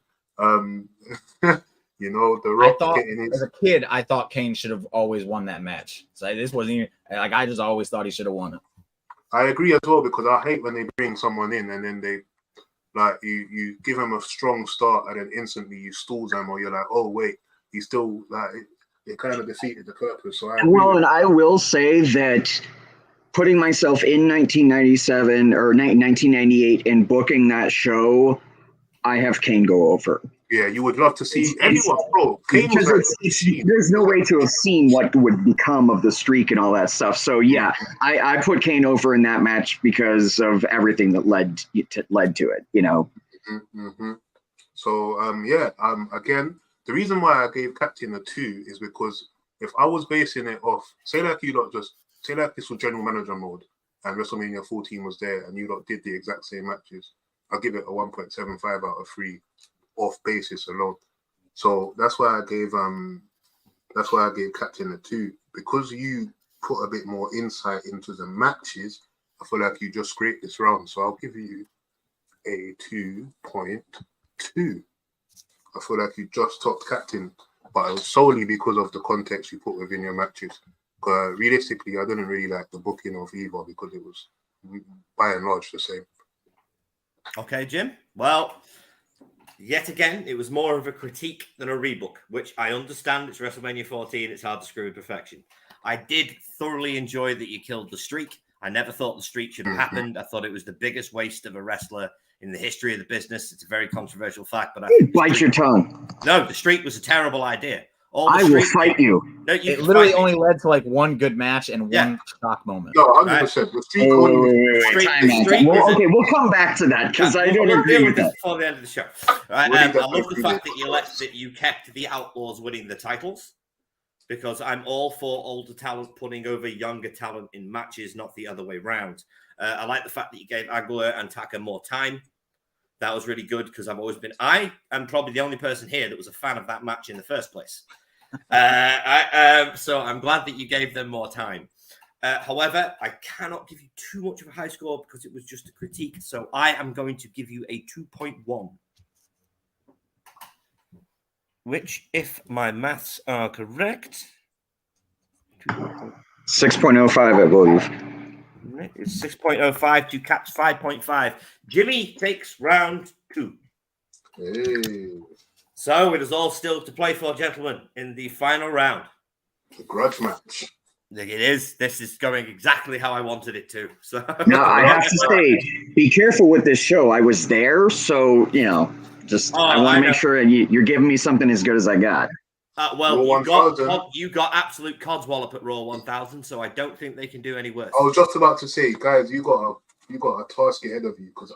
You know, The Rock getting his... As a kid, I thought Kane should have always won that match. So this wasn't even like I just always thought he should have won it. I agree as well because I hate when they bring someone in and then they like you give them a strong start and then instantly you stall them or you're like, oh wait, he's still like it kind of defeated the purpose. So I will say that putting myself in 1997 or 1998 and booking that show, I have Kane go over. Yeah, you would love to see anyone, bro. Kane was there's no way to have seen what would become of the streak and all that stuff. So yeah, I put Kane over in that match because of everything that led to it. You know. Mm-hmm. So again, the reason why I gave Captain a 2 is because if I was basing it off, say like this was general manager mode and WrestleMania 14 was there and you lot did the exact same matches, I'll give it a 1.75 out of 3 off basis alone. So that's why I gave Captain a 2 because you put a bit more insight into the matches. I feel like you just scraped this round, so I'll give you a 2.2. I feel like you just topped Captain, but it was solely because of the context you put within your matches. Realistically, I didn't really like the booking of either because it was by and large the same. Okay, Jim. Well, yet again, it was more of a critique than a rebook, which I understand. It's WrestleMania 14. It's hard to screw with perfection. I did thoroughly enjoy that you killed the streak. I never thought the streak should have happened. I thought it was the biggest waste of a wrestler in the history of the business. It's a very controversial fact, but bite your tongue. No, the streak was a terrible idea. I will fight you. No, it literally only led to like one good match and one shock moment. No, 100%. The streak we'll come back to that because I don't agree with that. Before the end of the show. Right, I love the fact that you kept the Outlaws winning the titles because I'm all for older talent putting over younger talent in matches, not the other way around. I like the fact that you gave Aguilar and Taka more time. That was really good because I am probably the only person here that was a fan of that match in the first place. So I'm glad that you gave them more time. However, I cannot give you too much of a high score because it was just a critique. So I am going to give you a 2.1. Which, if my maths are correct... 6.05, I believe. It's 6.05 to Cap's 5.5. Jimmy takes round 2. Hey. So it is all still to play for, gentlemen, in the final round. The grudge match. It is. This is going exactly how I wanted it to. So now I have to say, be careful with this show. I was there, so I want to make sure you're giving me something as good as I got. You got absolute codswallop at Raw 1000, so I don't think they can do any worse. I was just about to say, guys, you got a You got a task ahead of you because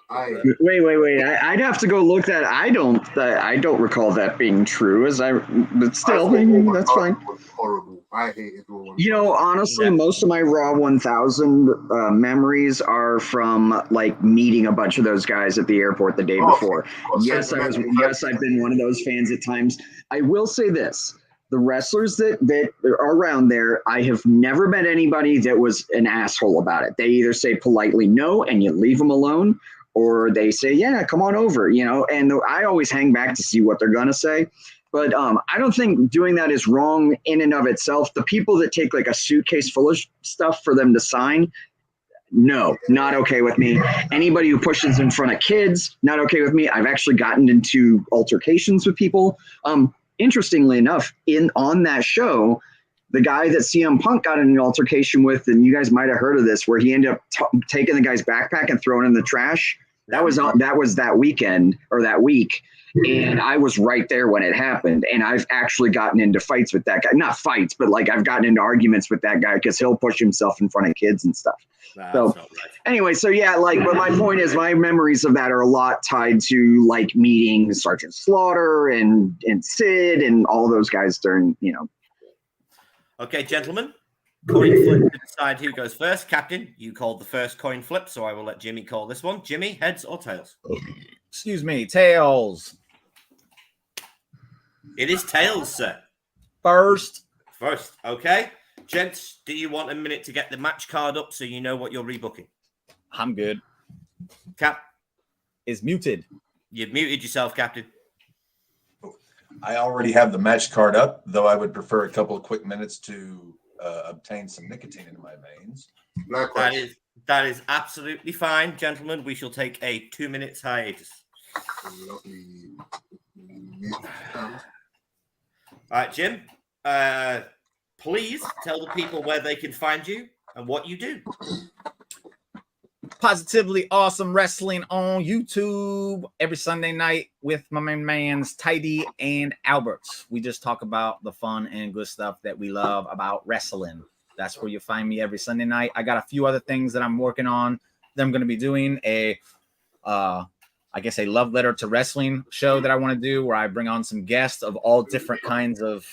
Wait. I'd have to go look that. I don't recall that being true. But still, I thought Raw that's 1000 fine. was horrible. I hated Raw 1000. You know, honestly, most of my Raw 1000 memories are from like meeting a bunch of those guys at the airport the day before. Yes, I've been one of those fans at times. I will say this. The wrestlers that are around there, I have never met anybody that was an asshole about it. They either say politely no and you leave them alone, or they say, yeah, come on over, you know, and I always hang back to see what they're going to say. But I don't think doing that is wrong in and of itself. The people that take like a suitcase full of stuff for them to sign, no, not okay with me. Anybody who pushes in front of kids, not okay with me. I've actually gotten into altercations with people. Interestingly enough, on that show, the guy that CM Punk got in an altercation with, and you guys might have heard of this, where he ended up taking the guy's backpack and throwing it in the trash. That was that weekend or that week. And I was right there when it happened. And I've actually gotten into fights with that guy. Not fights, but like I've gotten into arguments with that guy because he'll push himself in front of kids and stuff. Anyway, so yeah, like, but my point is my memories of that are a lot tied to like meeting Sergeant Slaughter and Sid and all those guys during, you know. Okay, gentlemen. Coin flip to decide who goes first. Captain, you called the first coin flip, so I will let Jimmy call this one. Jimmy, heads or tails? Excuse me, tails. It is tails, sir. First. Okay. Gents, do you want a minute to get the match card up so you know what you're rebooking? I'm good. Cap? Is muted. You've muted yourself, Captain. I already have the match card up, though I would prefer a couple of quick minutes to obtain some nicotine in my veins. That is absolutely fine, gentlemen. We shall take a 2 minutes hiatus. All right, Jim. Please tell the people where they can find you and what you do. Positively Awesome Wrestling on YouTube every Sunday night with my main mans Tidy and Albert. We just talk about the fun and good stuff that we love about wrestling. That's where you find me every Sunday night. I got a few other things that I'm working on that I'm going to be doing. A love letter to wrestling show that I want to do where I bring on some guests of all different kinds of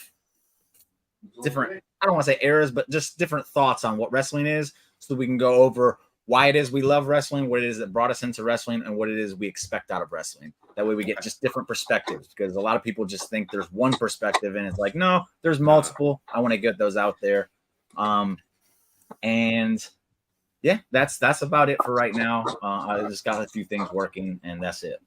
different, I don't want to say eras, but just different thoughts on what wrestling is so we can go over why it is we love wrestling, what it is that brought us into wrestling, and what it is we expect out of wrestling. That way we get just different perspectives, because a lot of people just think there's one perspective, and it's like, no, there's multiple. I want to get those out there. And yeah, that's about it for right now. I just got a few things working, and that's it.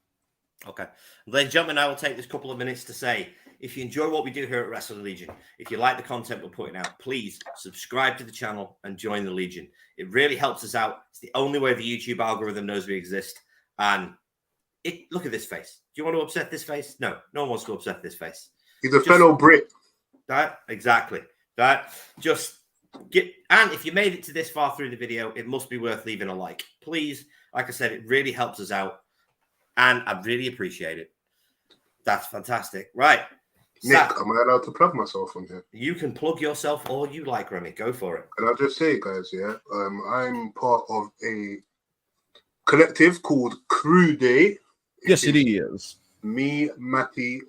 Okay. Ladies and gentlemen, I will take this couple of minutes to say, if you enjoy what we do here at Wrestling Legion, if you like the content we're putting out, please subscribe to the channel and join the Legion. It really helps us out. It's the only way the YouTube algorithm knows we exist. And look at this face. Do you want to upset this face? No, no one wants to upset this face. He's a fellow Brit. Exactly. And if you made it to this far through the video, it must be worth leaving a like. Please, like I said, it really helps us out. And I really appreciate it. That's fantastic. Right. Nick, am I allowed to plug myself on here? You can plug yourself all you like, Remy. Go for it. Can I just say, guys, yeah, I'm part of a collective called Crew Day. Yes, it is. Me, Matty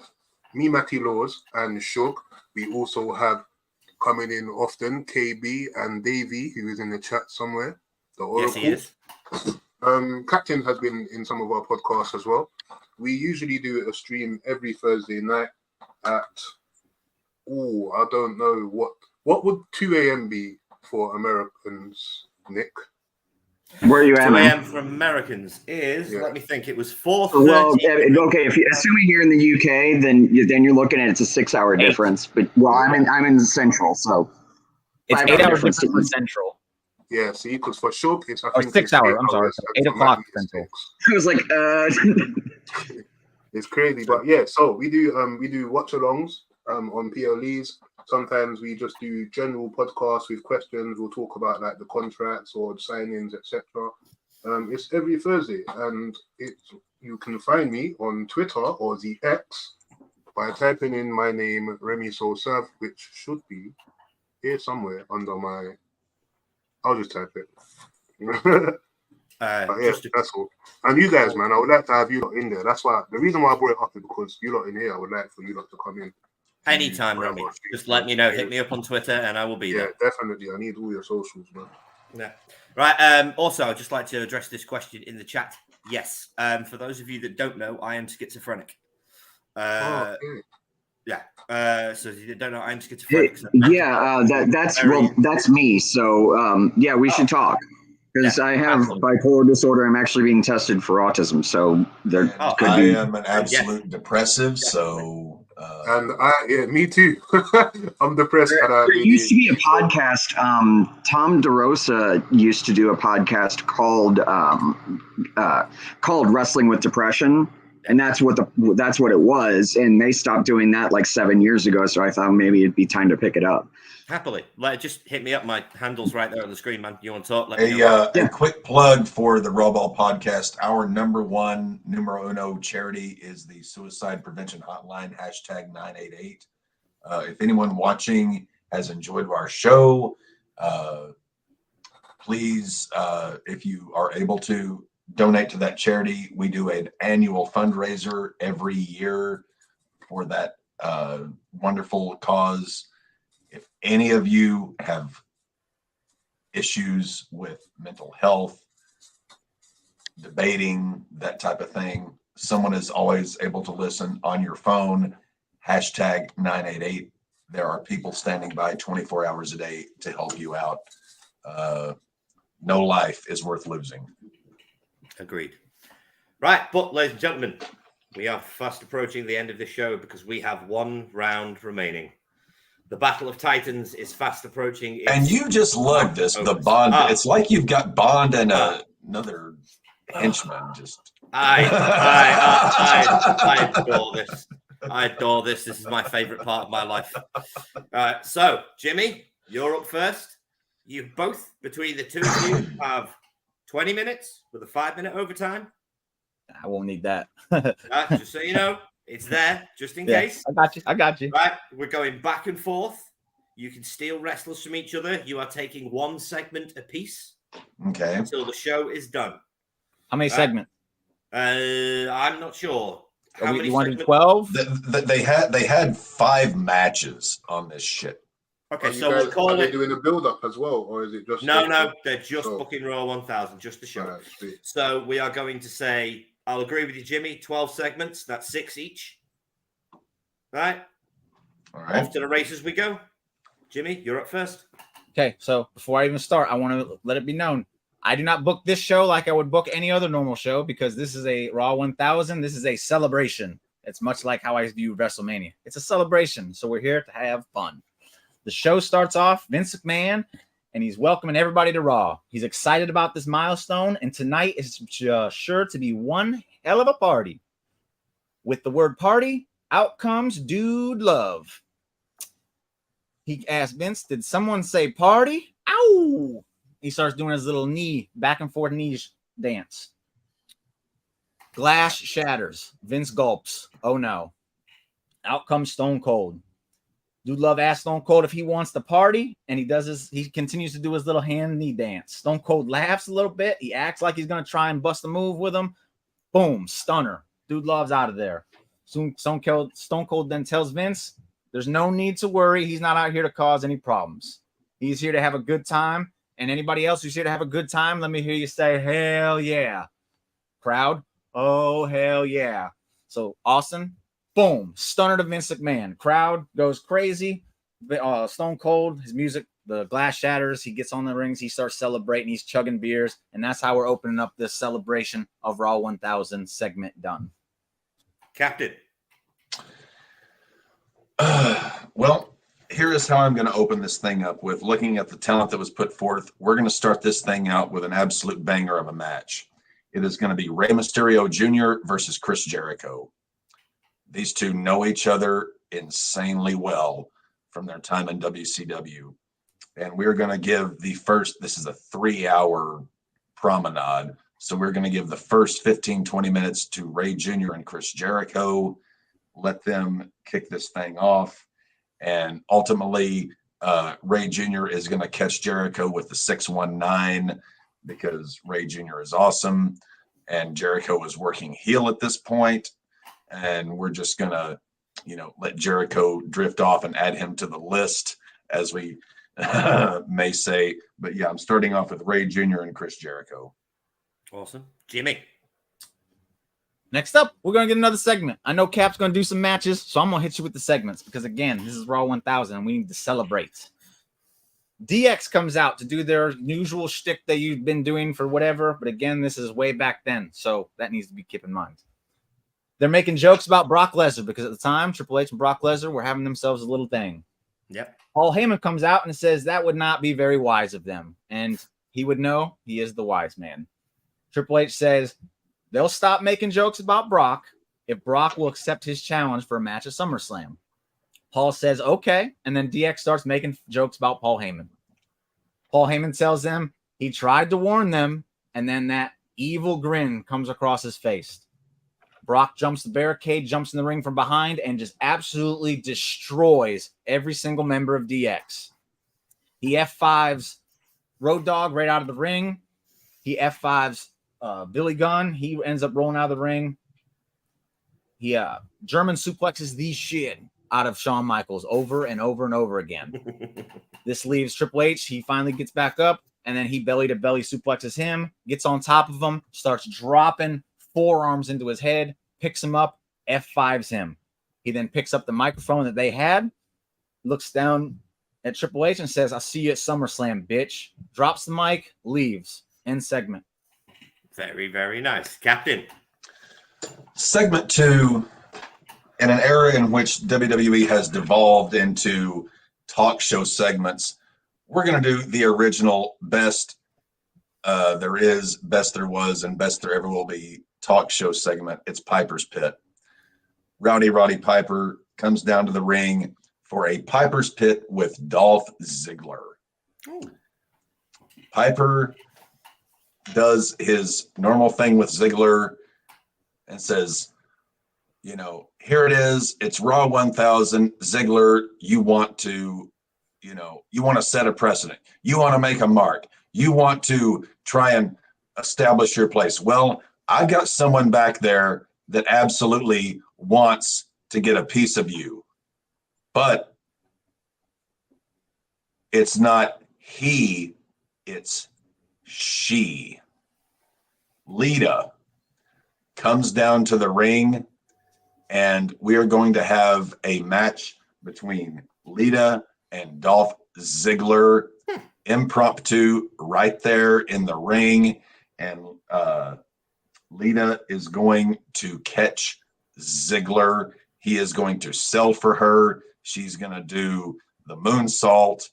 Laws, and Shug. We also have coming in often KB and Davey, who is in the chat somewhere. The Oracle. Yes, he is. Captain has been in some of our podcasts as well. We usually do a stream every Thursday night at, I don't know, what would 2 a.m. be for Americans, Nick? Where are you at, 2 man? a.m. for Americans is, let me think, it was 4:30. Well, okay, if you assuming you're in the UK, then you're looking at it's a 6-hour difference. But I'm in Central, so it's 8 hours difference for Central. Yeah, see, because for Shug, it's 6 hours. I'm sorry, 8 o'clock Central. I was like, It's crazy, but yeah. So we do watch-alongs on PLEs. Sometimes we just do general podcasts with questions. We'll talk about like the contracts or the signings, etc. It's every Thursday, and you can find me on Twitter or the X by typing in my name, Remy Soul Sav, which should be here somewhere under my. I'll just type it. But yeah, Just to, that's all. And you guys, man, I would like to have you lot in there. That's why the reason why I brought it up is because you lot in here, I would like for you lot to come in. anytime, Whatever, Remy. Street Just let me know. Hit Fighter. me up on Twitter, and I will be Yeah, there. definitely. I need all your socials, man. Yeah. Right. Also, I'd just like to address this question in the chat. Yes. For those of you that don't know, I am schizophrenic. Oh, okay. Yeah. So if you don't know, I'm schizophrenic. So That's me. So yeah, we should talk because I have bipolar disorder. I'm actually being tested for autism. So there And could I be. am an absolute depressive, so And me too. I'm depressed. And There used to be a podcast. Tom DeRosa used to do a podcast called Wrestling with Depression, and that's what it was. And they stopped doing that like 7 years ago. So I thought maybe it'd be time to pick it up. happily, just hit me up. My handle's right there on the screen, man. You want to talk? Let me know. a quick plug for the Raw Ball podcast. Our numero uno charity is the Suicide Prevention Hotline, #988. If anyone watching has enjoyed our show, please, if you are able to, donate to that charity. We do an annual fundraiser every year for that wonderful cause. If any of you have issues with mental health, debating, that type of thing, someone is always able to listen on your phone, #988. There are people standing by 24 hours a day to help you out. No life is worth losing. Agreed. Right, but ladies and gentlemen, we are fast approaching the end of this show because we have one round remaining. The Battle of Titans is fast approaching. And you just lugged us the Bond. It's like you've got Bond and another henchman. Just I adore this. I adore this. This is my favorite part of my life. So, Jimmy, you're up first. You both, between the two of you, have 20 minutes with a 5-minute overtime. I won't need that. Just so you know, it's there just in case. I got you. Right, we're going back and forth. You can steal wrestlers from each other. You are taking one segment apiece okay. until the show is done. How many segments? I'm not sure. How many you want to segments? 12? They had 5 matches on this shit. Okay, Are so you guys, we'll call are they it. doing a build-up as well, or is it just? No, they're just show? booking Raw 1000, just the show. Right, sweet. So we are going to say, I'll agree with you, Jimmy. 12 segments. That's 6 each. Right. All right. Off to the races we go. Jimmy, you're up first. Okay, so before I even start, I want to let it be known I do not book this show like I would book any other normal show because this is a Raw 1000. This is a celebration. It's much like how I view WrestleMania. It's a celebration, so we're here to have fun. The show starts off, Vince McMahon, and he's welcoming everybody to Raw. He's excited about this milestone, and tonight is sure to be one hell of a party. With the word party, out comes Dude Love. He asked Vince, did someone say party? Ow! He starts doing his little knee, back and forth knee dance. Glass shatters. Vince gulps. Oh no. Out comes Stone Cold. Dude Love asks Stone Cold if he wants to party, and he continues to do his little hand knee dance. Stone Cold laughs a little bit. He acts like he's going to try and bust a move with him. Boom, stunner. Dude Love's out of there. Soon Stone Cold then tells Vince, there's no need to worry. He's not out here to cause any problems. He's here to have a good time. And anybody else who's here to have a good time, let me hear you say, hell yeah. Crowd, oh, hell yeah. So Austin, boom, stunner to Vince McMahon. Crowd goes crazy. Stone Cold, his music, the glass shatters. He gets on the rings. He starts celebrating. He's chugging beers. And that's how we're opening up this celebration of Raw 1000 segment done. Captain. Well, here is how I'm going to open this thing up with looking at the talent that was put forth. We're going to start this thing out with an absolute banger of a match. It is going to be Rey Mysterio Jr. versus Chris Jericho. These two know each other insanely well from their time in WCW. And we're going to give this is a 3-hour promenade. So we're going to give the first 15, 20 minutes to Rey Jr. and Chris Jericho. Let them kick this thing off. And ultimately, Rey Jr. is going to catch Jericho with the 619 because Ray Jr. is awesome and Jericho is working heel at this point, and we're just gonna, let Jericho drift off and add him to the list, as we may say. But yeah, I'm starting off with Ray Jr. and Chris Jericho. Awesome. Jimmy. Next up, we're going to get another segment. I know Cap's going to do some matches, so I'm going to hit you with the segments because, again, this is Raw 1000 and we need to celebrate. DX comes out to do their usual shtick that you've been doing for whatever, but again, this is way back then, so that needs to be kept in mind. They're making jokes about Brock Lesnar because at the time, Triple H and Brock Lesnar were having themselves a little thing. Yep. Paul Heyman comes out and says that would not be very wise of them, and he would know he is the wise man. Triple H says they'll stop making jokes about Brock if Brock will accept his challenge for a match at SummerSlam. Paul says, okay, and then DX starts making jokes about Paul Heyman. Paul Heyman tells them he tried to warn them, and then that evil grin comes across his face. Brock jumps the barricade, jumps in the ring from behind, and just absolutely destroys every single member of DX. He F5s Road Dogg right out of the ring. He F5s Billy Gunn. He ends up rolling out of the ring. He German suplexes the shit out of Shawn Michaels over and over and over again. This leaves Triple H. He finally gets back up, and then he belly-to-belly suplexes him, gets on top of him, starts dropping forearms into his head, picks him up, F5s him. He then picks up the microphone that they had, looks down at Triple H and says, I'll see you at SummerSlam, bitch. Drops the mic, leaves. End segment. Very, very nice. Captain. Segment 2, in an era in which WWE has devolved into talk show segments, we're going to do the original best there is, best there was, and best there ever will be talk show segment. It's Piper's Pit. Roddy Piper comes down to the ring for a Piper's Pit with Dolph Ziggler. Ooh. Piper does his normal thing with Ziggler and says, here it is. It's Raw 1000. Ziggler, you want to set a precedent. You want to make a mark. You want to try and establish your place. Well, I got someone back there that absolutely wants to get a piece of you, but it's not he, it's she. Lita comes down to the ring, and we are going to have a match between Lita and Dolph Ziggler, impromptu right there in the ring, and Lita is going to catch Ziggler. He is going to sell for her. She's going to do the moonsault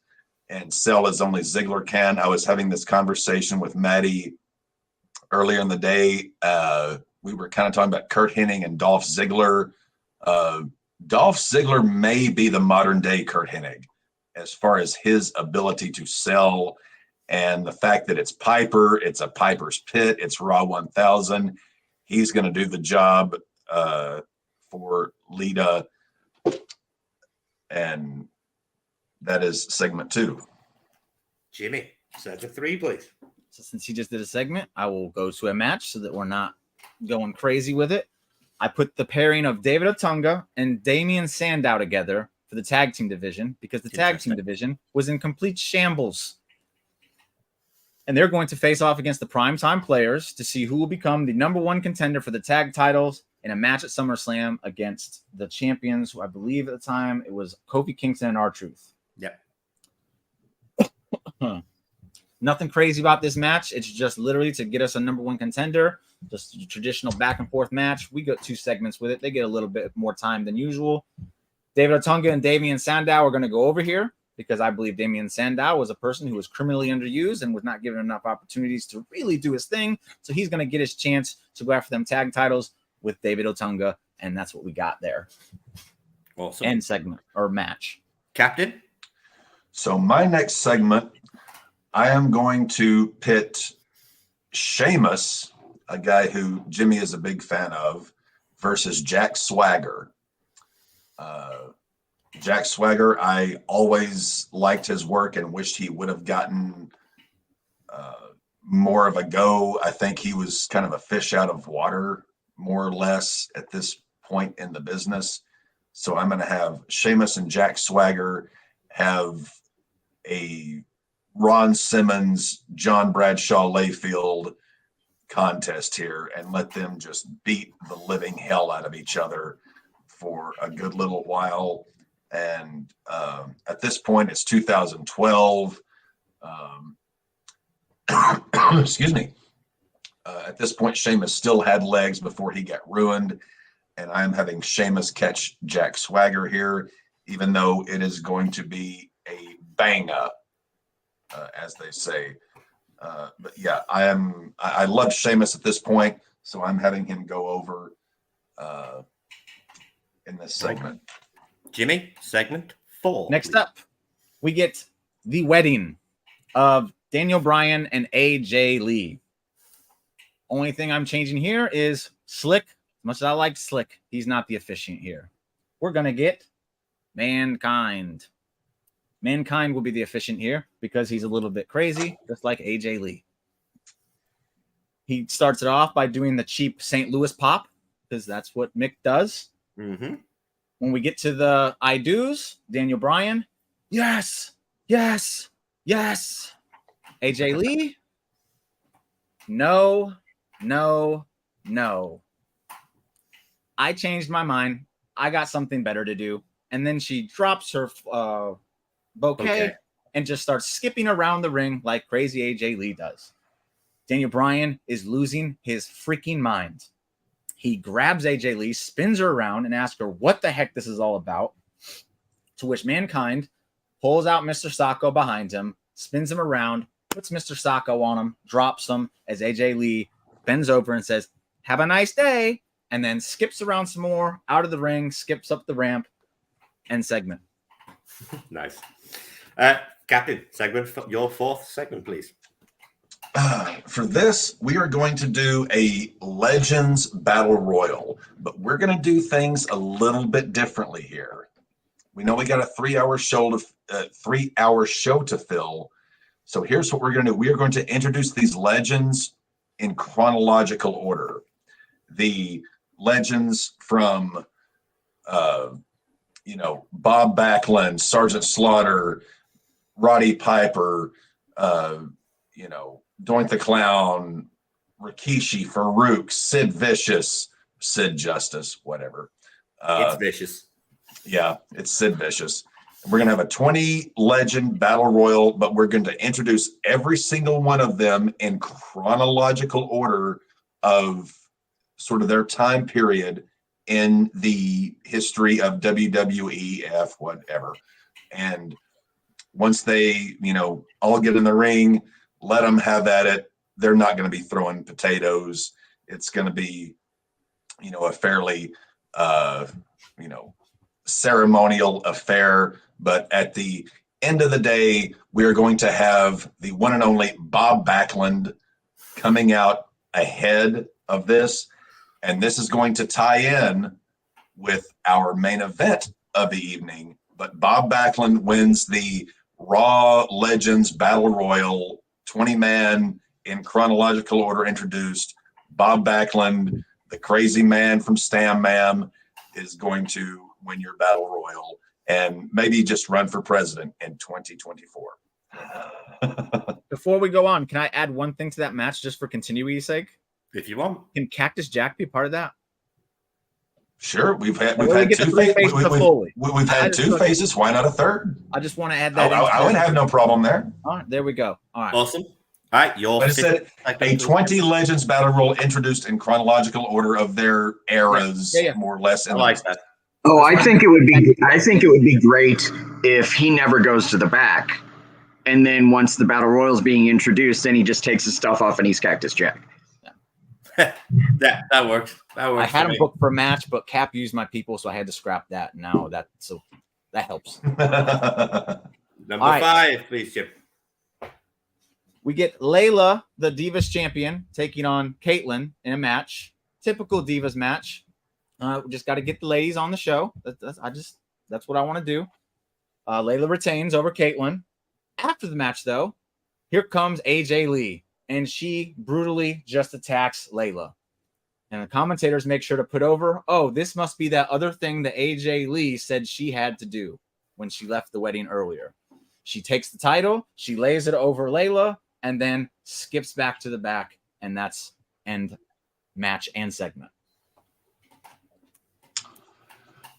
and sell as only Ziggler can. I was having this conversation with Maddie earlier in the day. We were kind of talking about Kurt Hennig and Dolph Ziggler. Dolph Ziggler may be the modern day Kurt Hennig as far as his ability to sell, and the fact that it's Piper, it's a Piper's Pit, it's Raw 1000. He's going to do the job for Lita, and that is segment 2. Jimmy, segment 3, please. So since he just did a segment, I will go to a match so that we're not going crazy with it. I put the pairing of David Otunga and Damian Sandow together for the tag team division because the tag team division was in complete shambles. And they're going to face off against the primetime players to see who will become the number 1 contender for the tag titles in a match at SummerSlam against the champions, who I believe at the time it was Kofi Kingston and R-Truth. Yep. Nothing crazy about this match. It's just literally to get us a number 1 contender. Just a traditional back and forth match. We got 2 segments with it. They get a little bit more time than usual. David Otunga and Damian Sandow are going to go over here because I believe Damian Sandow was a person who was criminally underused and was not given enough opportunities to really do his thing. So he's going to get his chance to go after them tag titles with David Otunga, and that's what we got there. Awesome. End segment or match. Captain? So my next segment, I am going to pit Sheamus, a guy who Jimmy is a big fan of, versus Jack Swagger. Jack Swagger, I always liked his work and wished he would have gotten more of a go. I think he was kind of a fish out of water, more or less, at this point in the business. So I'm going to have Sheamus and Jack Swagger have a Ron Simmons, John Bradshaw Layfield contest here and let them just beat the living hell out of each other for a good little while. And at this point, it's 2012. Excuse me. At this point, Sheamus still had legs before he got ruined. And I'm having Sheamus catch Jack Swagger here, even though it is going to be a bang up, as they say. But yeah, I love Sheamus at this point, so I'm having him go over in this segment. Jimmy, segment 4. Next up, we get the wedding of Daniel Bryan and AJ Lee. Only thing I'm changing here is Slick. As much as I like Slick, he's not the officiant here. We're going to get Mankind. Mankind will be the officiant here because he's a little bit crazy, just like AJ Lee. He starts it off by doing the cheap St. Louis pop because that's what Mick does. Mm-hmm. When we get to the I do's, Daniel Bryan, yes, yes, yes. AJ Lee, no, no, no. I changed my mind. I got something better to do. And then she drops her bouquet and just starts skipping around the ring like crazy AJ Lee does. Daniel Bryan is losing his freaking mind. He grabs AJ Lee, spins her around, and asks her what the heck this is all about. To which Mankind pulls out Mr. Sacco behind him, spins him around, puts Mr. Sacco on him, drops him as AJ Lee bends over and says, "Have a nice day," and then skips around some more, out of the ring, skips up the ramp, and segment. Nice. Captain, segment, your 4th segment, please. For this, we are going to do a Legends Battle Royal, but we're going to do things a little bit differently here. We know we got a 3-hour show to fill. So here's what we're going to do. We are going to introduce these legends in chronological order. The legends from, Bob Backlund, Sergeant Slaughter, Roddy Piper, Doink the Clown, Rikishi, Farouk, Sid Vicious, Sid Justice, whatever. It's vicious. Yeah, it's Sid Vicious. We're going to have a 20 legend battle royal, but we're going to introduce every single one of them in chronological order of sort of their time period in the history of WWEF, whatever. And once they, all get in the ring, let them have at it. They're not going to be throwing potatoes. It's going to be, a fairly, ceremonial affair. But at the end of the day, we are going to have the one and only Bob Backlund coming out ahead of this. And this is going to tie in with our main event of the evening. But Bob Backlund wins the Raw Legends Battle Royal, 20-man in chronological order introduced. Bob Backlund, the crazy man from Stam Mam, is going to win your battle royal and maybe just run for president in 2024. Before we go on, can I add one thing to that match just for continuity's sake? If you want. Can Cactus Jack be part of that? Sure, we've had We've two faces. Why not a third? I just want to add that. I would have no problem there. All right, there we go. All right, Awesome. All right, But it said a 20 Legends Battle Royal introduced in chronological order of their eras, more or less. I like that. Oh, I think it would be great if he never goes to the back, and then once the battle royal is being introduced, then he just takes his stuff off and he's Cactus Jack. that works. I had him booked for a match, but Cap used my people, so I had to scrap that. Now that helps. Number right. 5, please, Chip. We get Layla, the Divas champion, taking on Caitlyn in a match. Typical Divas match. We just got to get the ladies on the show. That's what I want to do. Layla retains over Caitlyn. After the match, though, here comes AJ Lee. and she brutally just attacks Layla. And the commentators make sure to put over, oh, this must be that other thing that AJ Lee said she had to do when she left the wedding earlier. She takes the title, she lays it over Layla, and then skips back to the back, and that's end match and segment.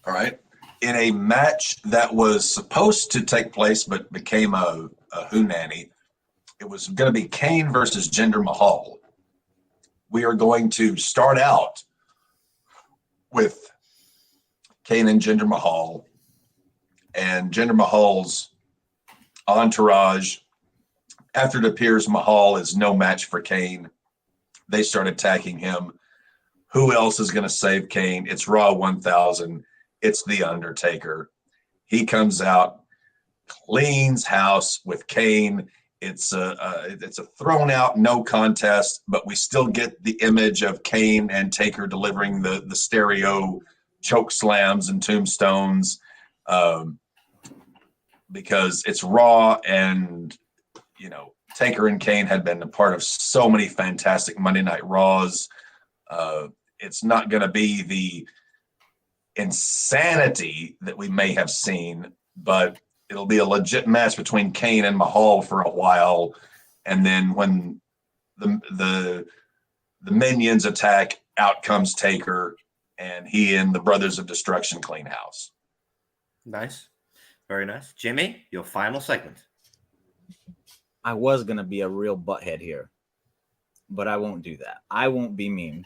All right. In a match that was supposed to take place but became a hoonanny, it was going to be Kane versus Jinder Mahal. We are going to start out with Kane and Jinder Mahal, and Jinder Mahal's entourage. After it appears Mahal is no match for Kane, they start attacking him. Who else is going to save Kane? It's Raw 1000. It's The Undertaker. He comes out, cleans house with Kane. It's a thrown out no contest, but we still get the image of Kane and Taker delivering the stereo choke slams and tombstones, because it's Raw, and Taker and Kane had been a part of so many fantastic Monday Night Raws. It's not going to be the insanity that we may have seen, but it'll be a legit match between Kane and Mahal for a while, and then when the minions attack, out comes Taker, and he and the Brothers of Destruction clean house. Nice. Very nice. Jimmy, your final segment. I was going to be a real butthead here, but I won't do that. I won't be mean.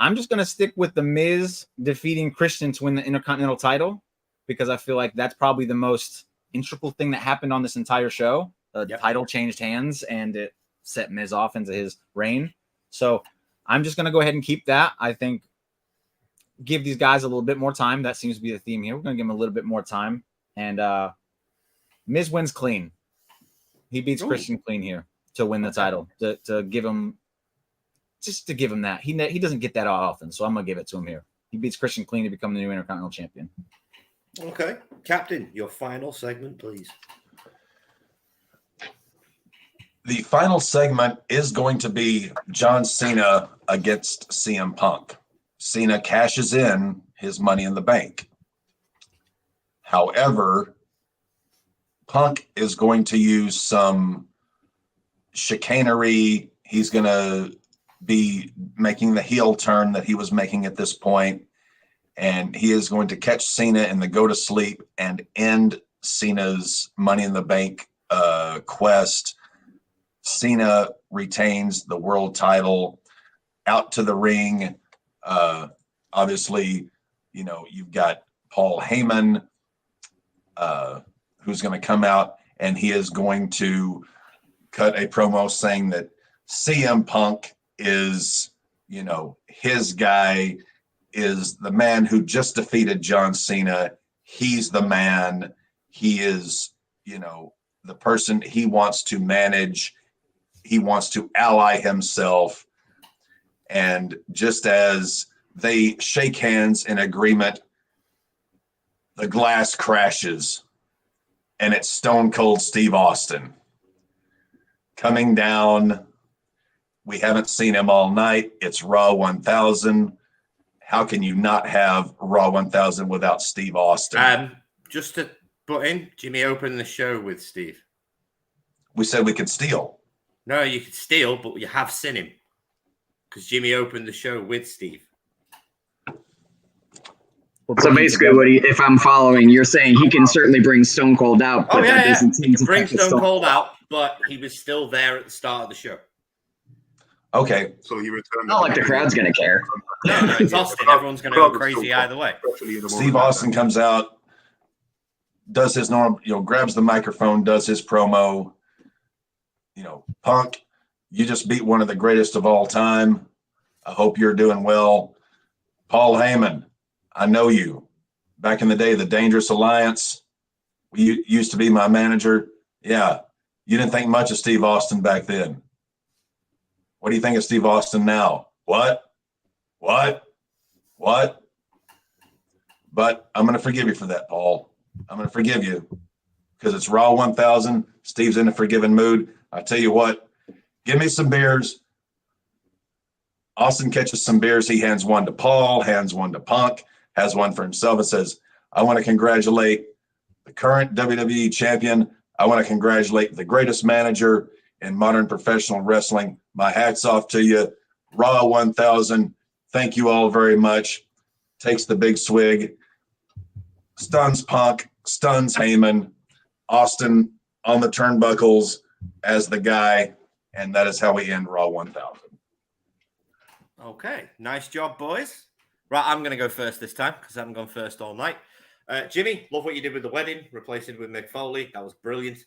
I'm just going to stick with The Miz defeating Christian to win the Intercontinental title, because I feel like that's probably the most integral thing that happened on this entire show. The title changed hands, and it set Miz off into his reign. So I'm just going to go ahead and keep that. I think give these guys a little bit more time. That seems to be the theme here. We're going to give them a little bit more time. And Miz wins clean. He beats Christian clean here to win the title, to give him, just to give him that. He doesn't get that often, so I'm going to give it to him here. He beats Christian clean to become the new Intercontinental Champion. Okay. Captain, your final segment, please. The final segment is going to be John Cena against CM Punk. Cena cashes in his Money in the Bank. However, Punk is going to use some chicanery. He's going to be making the heel turn that he was making at this point, and he is going to catch Cena in the go to sleep and end Cena's Money in the Bank quest. Cena retains the world title. Out to the ring. Obviously, you've got Paul Heyman, who's going to come out, and he is going to cut a promo saying that CM Punk is, his guy, is the man who just defeated John Cena. He's the man. He is, the person he wants to manage. He wants to ally himself. And just as they shake hands in agreement, the glass crashes, and it's Stone Cold Steve Austin coming down. We haven't seen him all night. It's Raw 1000. How can you not have Raw 1000 without Steve Austin? Just to put in, Jimmy opened the show with Steve. We said we could steal. No, you could steal, but you have seen him, because Jimmy opened the show with Steve. So basically, if I'm following, you're saying he can certainly bring Stone Cold out, but that doesn't seem he to can bring affect Stone Cold out, but he was still there at the start of the show. Okay. So he returned. Not like the crowd's going to care. No, it's Austin. Everyone's going to go crazy either way. Steve Austin comes out, does his normal, grabs the microphone, does his promo. Punk, you just beat one of the greatest of all time. I hope you're doing well. Paul Heyman, I know you. Back in the day, the Dangerous Alliance, you used to be my manager. Yeah, you didn't think much of Steve Austin back then. What do you think of Steve Austin now? What? But I'm going to forgive you for that, Paul. I'm going to forgive you because it's Raw 1000. Steve's in a forgiving mood. I tell you what, Give me some beers. Austin catches some beers. He hands one to Paul, hands one to Punk, has one for himself, and says, I want to congratulate the current WWE champion. I want to congratulate the greatest manager in modern professional wrestling. My hat's off to you. Raw 1000. Thank you all very much. Takes the big swig. Stuns Punk, stuns Heyman. Austin on the turnbuckles as the guy. And that is how we end Raw 1000. Okay, nice job, boys. Right, I'm going to go first this time because I haven't gone first all night. Jimmy, love what you did with the wedding, replacing with Mick Foley. That was brilliant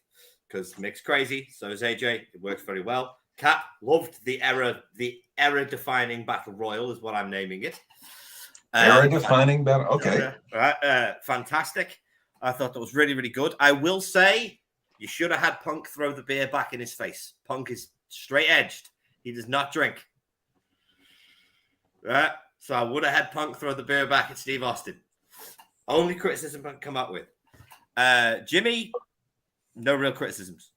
because Mick's crazy. So is AJ. It works very well. Cap, loved the era-defining battle royal is what I'm naming it. Era-defining battle. Okay. Fantastic. I thought that was really, really good. I will say you should have had Punk throw the beer back in his face. Punk is straight-edged. He does not drink. Right? So I would have had Punk throw the beer back at Steve Austin. Only criticism I can come up with. Jimmy, no real criticisms.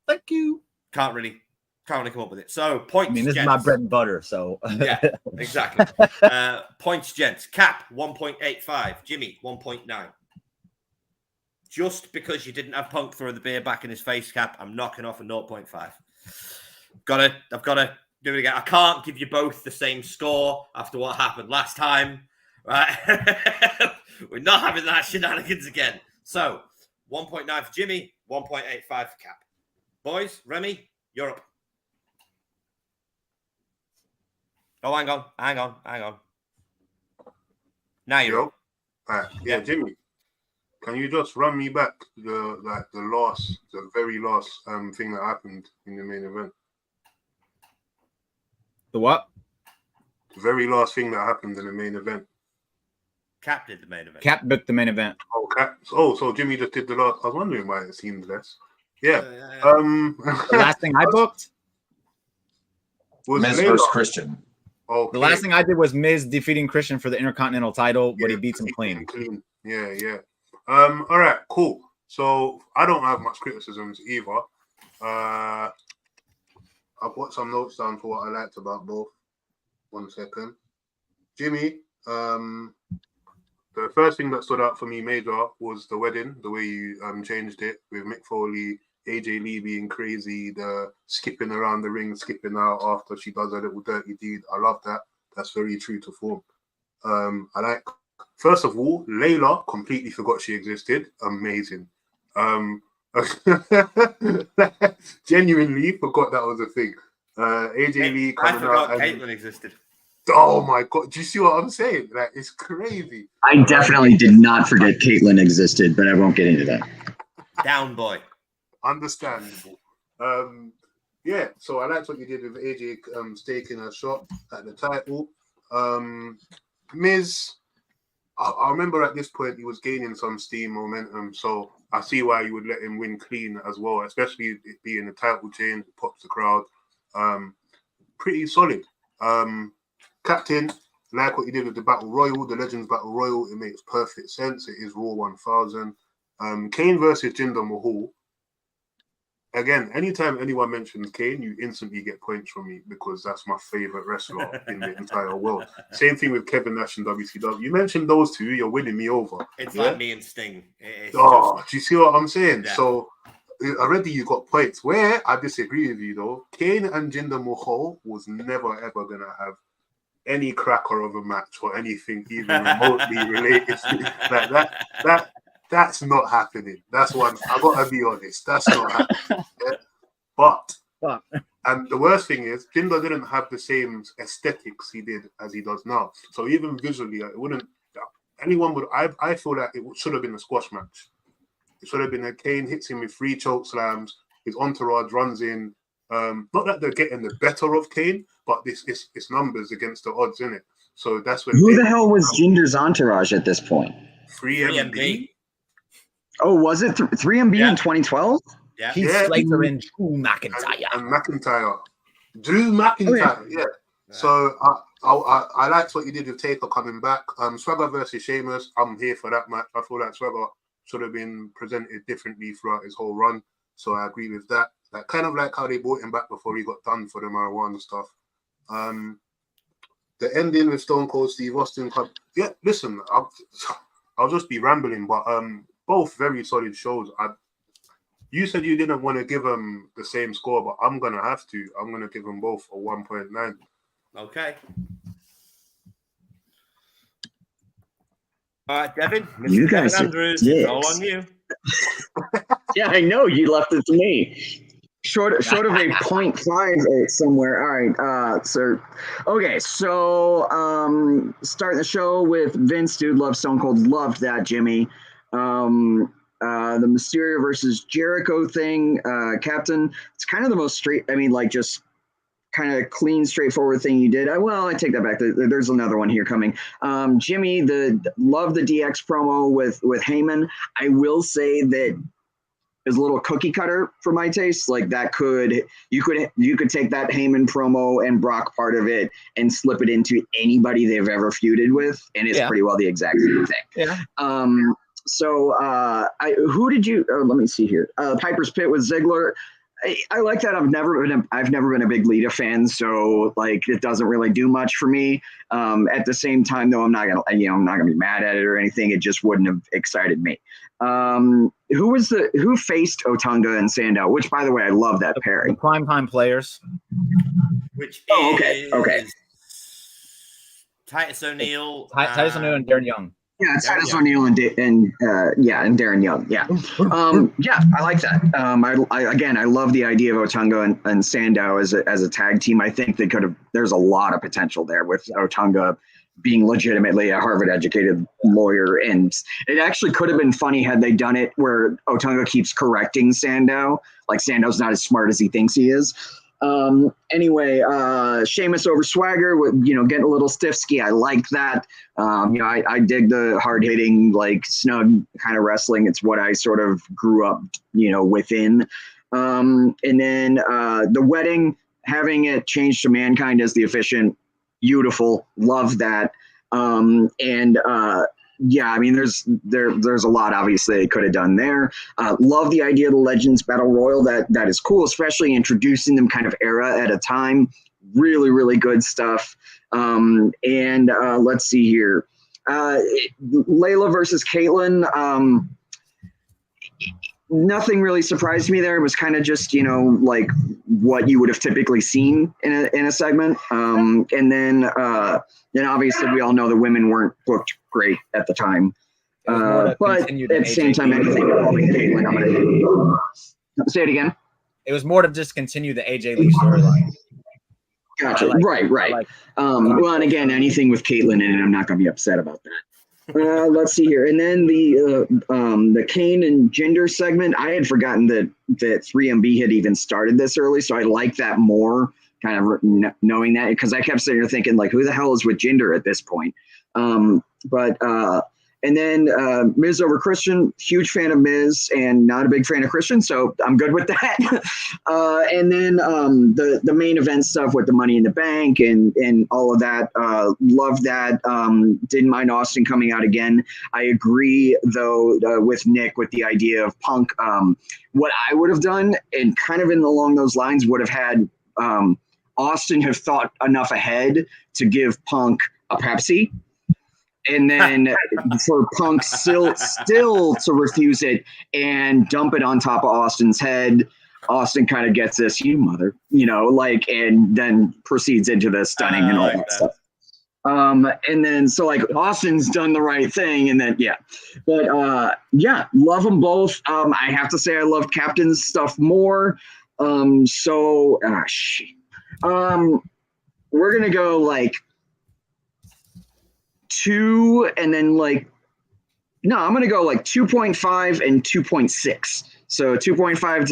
Thank you. Can't really come up with it. So points. I mean, this gents. is my bread and butter. So Yeah, exactly. Points, gents. Cap 1.85. Jimmy 1.9. Just because you didn't have Punk throw the beer back in his face, Cap, I'm knocking off a 0.5. I've got to do it again. I can't give you both the same score after what happened last time. Right? We're not having that shenanigans again. So 1.9 for Jimmy, 1.85 for Cap. Boys, Remy, you're up. Oh, hang on. Now you're up. Yeah, Jimmy. Can you just run me back the very last thing that happened in the main event? The what? The very last thing that happened in the main event. Cap did the main event. Cap booked the main event. Oh, Cap. Oh, so Jimmy just did the last. I was wondering why it seemed less. Yeah. The last thing I booked was Miz Layla. versus Christian. Okay. The last thing I did was Miz defeating Christian for the Intercontinental title, but he beats him clean. Yeah. All right, cool. So I don't have much criticisms either. I put some notes down for what I liked about both. 1 second. Jimmy, the first thing that stood out for me major was the wedding, the way you changed it with Mick Foley, AJ Lee being crazy, the skipping around the ring, skipping out after she does a little dirty deed. I love that. That's very true to form. I like, first of all, Layla completely forgot she existed. Amazing. Genuinely forgot that was a thing. AJ Lee coming I forgot out. Caitlyn existed. Oh my God. Do you see what I'm saying? Like, it's crazy. I definitely did not forget Caitlyn existed, but I won't get into that. Down, boy. Understandable. Yeah, so I liked what you did with AJ staking a shot at the title. Miz, I remember at this point he was gaining some steam momentum, so I see why you would let him win clean as well, especially it being a title change, it pops the crowd. Pretty solid. Captain, like what you did with the Battle Royal, the Legends Battle Royal, it makes perfect sense. It is Raw 1000. Kane versus Jinder Mahal. Again, anytime anyone mentions Kane, you instantly get points from me because that's my favorite wrestler in the entire world. Same thing with Kevin Nash and WCW. You mentioned those two, you're winning me over. It's like me and Sting. It's do you see what I'm saying? Yeah. So already you got points. Where I disagree with you though, Kane and Jinder Mahal was never ever gonna have any cracker of a match or anything even remotely related to like that. That's not happening. That's one. I gotta be honest. That's not happening. Yeah? But and the worst thing is, Jinder didn't have the same aesthetics he did as he does now. So even visually, it wouldn't. Anyone would. I feel like it should have been a squash match. It should have been a Kane hits him with 3 choke slams. His entourage runs in. Not that they're getting the better of Kane, but it's numbers against the odds, isn't it? So that's when. Who the hell was Jinder's entourage at this point? 3MB. Oh, was it 3MB in 2012? Yeah. He's Slater and Drew McIntyre. And McIntyre. Drew McIntyre, yeah. So I liked what you did with Taker coming back. Swagger versus Sheamus, I'm here for that match. I feel like Swagger should have been presented differently throughout his whole run. So I agree with that. Like kind of like how they brought him back before he got done for the marijuana stuff. The ending with Stone Cold Steve Austin. Yeah, listen, I'll just be rambling, but both very solid shows. You said you didn't want to give them the same score, but I'm gonna have to. I'm gonna give them both a 1.9. Okay. All right, Devin. Mr. You guys Devin are Andrews, it's all dicks. on you. Yeah, I know you left it to me. Short of a 0.5 somewhere. All right, sir. Okay, so starting the show with Vince, dude, loves Stone Cold, loved that, Jimmy. The Mysterio versus Jericho thing, Captain. It's kind of the most straight. I mean, like just kind of clean, straightforward thing you did. I take that back. There's another one here coming. Jimmy, love the DX promo with Heyman. I will say that is a little cookie cutter for my taste. Like that you could take that Heyman promo and Brock part of it and slip it into anybody they've ever feuded with, and it's pretty well the exact same thing. Yeah. So who did you? Let me see here. Piper's Pit with Ziggler. I like that. I've never been a big Lita fan, so like it doesn't really do much for me. At the same time, though, I'm not gonna be mad at it or anything. It just wouldn't have excited me. Who faced Otunga and Sandow? Which, by the way, I love that pairing. The primetime players. Which okay. Titus O'Neil. Titus O'Neil and Darren Young. Yeah, it's Titus O'Neil and Darren Young. Yeah, I like that. I love the idea of Otunga and Sandow as a tag team. I think they could have. There's a lot of potential there with Otunga being legitimately a Harvard-educated lawyer, and it actually could have been funny had they done it where Otunga keeps correcting Sandow, like Sandow's not as smart as he thinks he is. Anyway, Sheamus over Swagger with, getting a little stiff-ski. I like that. I dig the hard-hitting, like snug kind of wrestling. It's what I sort of grew up, within. And then the wedding, having it changed to Mankind as the efficient, beautiful, love that. There's a lot obviously they could have done there. Love the idea of the Legends Battle Royal. That is cool, especially introducing them kind of era at a time. Really, really good stuff. Let's see here. Layla versus Caitlyn. Nothing really surprised me there. It was kind of just, like what you would have typically seen in a segment. And then obviously we all know the women weren't booked great at the time. But at the same time, anything involving Caitlyn, I'm going to say it again. It was more to just continue the AJ Lee storyline. Gotcha. Right. Well, and again, anything with Caitlyn in it, I'm not going to be upset about that. Let's see here. And then the Kane and Jinder segment, I had forgotten that 3MB had even started this early, so I like that more, kind of knowing that, because I kept sitting here thinking, like, who the hell is with Jinder at this point? And then Miz over Christian, huge fan of Miz and not a big fan of Christian, so I'm good with that. And then the main event stuff with the Money in the Bank and all of that, love that. Didn't mind Austin coming out again. I agree, though, with Nick with the idea of Punk. What I would have done, and kind of along those lines, would have had Austin have thought enough ahead to give Punk a Pepsi. And then for Punk still to refuse it and dump it on top of Austin's head. Austin kind of gets this, and then proceeds into the stunning and all that stuff. And then so like Austin's done the right thing, and then love them both. I have to say I love Captain's stuff more. We're gonna go like 2, and then I'm gonna go like 2.5 and 2.6. So 2.5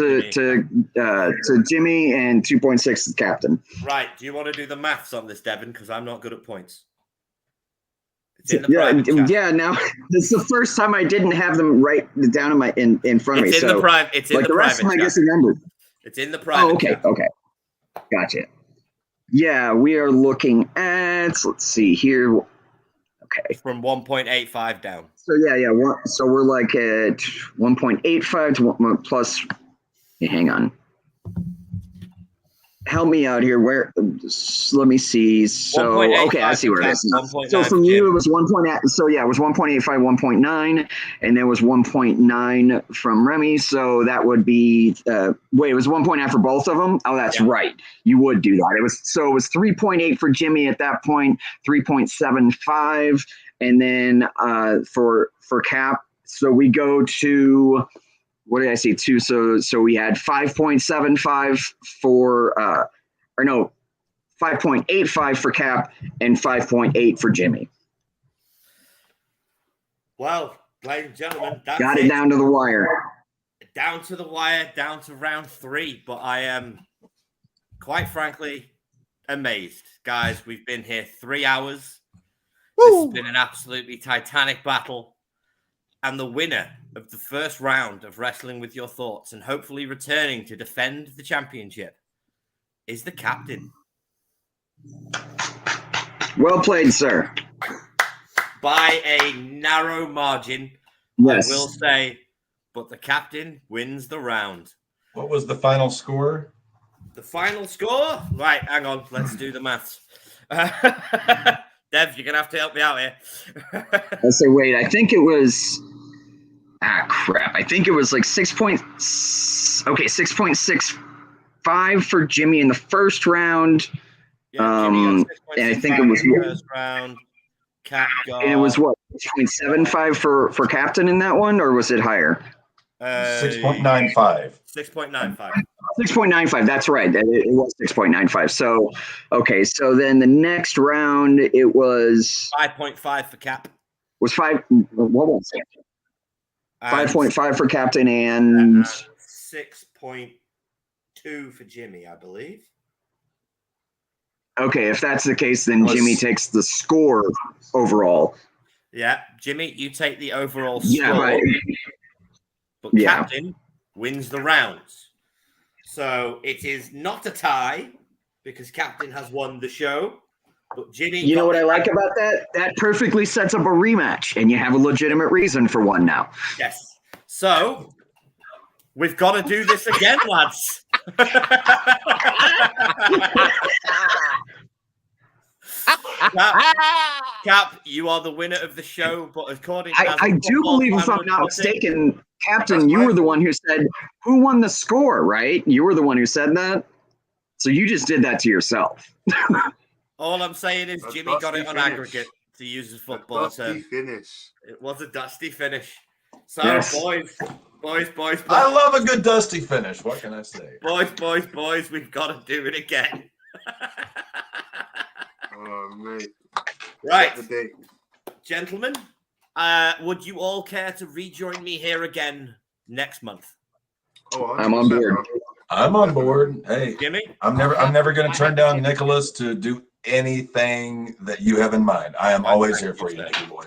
to Jimmy and 2.6 to Captain. Right. Do you want to do the maths on this, Devin? Because I'm not good at points. Now this is the first time I didn't have them right down in front of me. It's in the private. It's in the rest private. I guess remembered. It's in the private. Oh, okay. Gotcha. Yeah, we are looking at. Let's see here. Okay. From 1.85 down. So so we're like at 1.85 to 1 plus. Hang on. help me out here. Where? Let me see. So 1.85 okay, I see where it for is. Cap, 1.9 So for from you, Jim. it was 1.8. So yeah, it was 1.85, 1.9, and there was 1.9 from Remy. So that would be wait, it was 1.9 for both of them. Oh, that's Yeah. right. You would do that. It was 3.8 for Jimmy at that point, 3.75, and then for Cap. So we go to. What did I say? 2. So we had 5.75 for, or no, 5.85 for Cap and 5.8 for Jimmy. Well, ladies and gentlemen, that's Got it down to the wire. Down to the wire, down to round 3. But I am, quite frankly, amazed. Guys, we've been here 3 hours. This has been an absolutely titanic battle. And the winner of the first round of Wrestling with Your Thoughts and hopefully returning to defend the championship is the captain. Well played, sir. By a narrow margin, Yes. I will say, but the captain wins the round. What was the final score? The final score? Right, hang on. Let's do the maths. Dev, you're going to have to help me out here. I say, wait, I think it was, crap. I think it was like 6.65 for Jimmy in the first round. Yeah, Jimmy got And I think 6.65 it was, in the first round. Cap got, and it was what, 6.75 for Captain in that one, or was it higher? 6.95. 6.95. 6.95. That's right. It was 6.95. So, okay. So then the next round, it was 5.5 for Cap. What was it? And 5.5 for Captain and 6.2 for Jimmy, I believe. okay. If that's the case, then Was- Jimmy takes the score overall. Yeah, Jimmy, you take the overall score. Yeah, right. But Yeah. Captain wins the rounds. So it is not a tie because Captain has won the show. But Jimmy, You know what I like about that? That perfectly sets up a rematch, and you have a legitimate reason for one now. yes. So we've got to do this again, lads. Cap, you are the winner of the show, but according I do Football believe, if Fan I'm would not put it, mistaken, Captain, That's you right. were the one who said, who won the score, right? You were the one who said that. So you just did that to yourself. all I'm saying is A Jimmy got dusty it on finish. aggregate to use his A football dusty term. finish. It was a dusty finish. So, Yes. boys, I love a good dusty finish. What can I say? boys, we've got to do it again. Oh, mate. Right, Set the date. gentlemen, would you all care to rejoin me here again next month? Oh, I'm on 100%, board. bro. I'm on board. Hey, Jimmy? I'm never going to turn down Nicholas to do anything that you have in mind. I am always here for you, Nicky boy.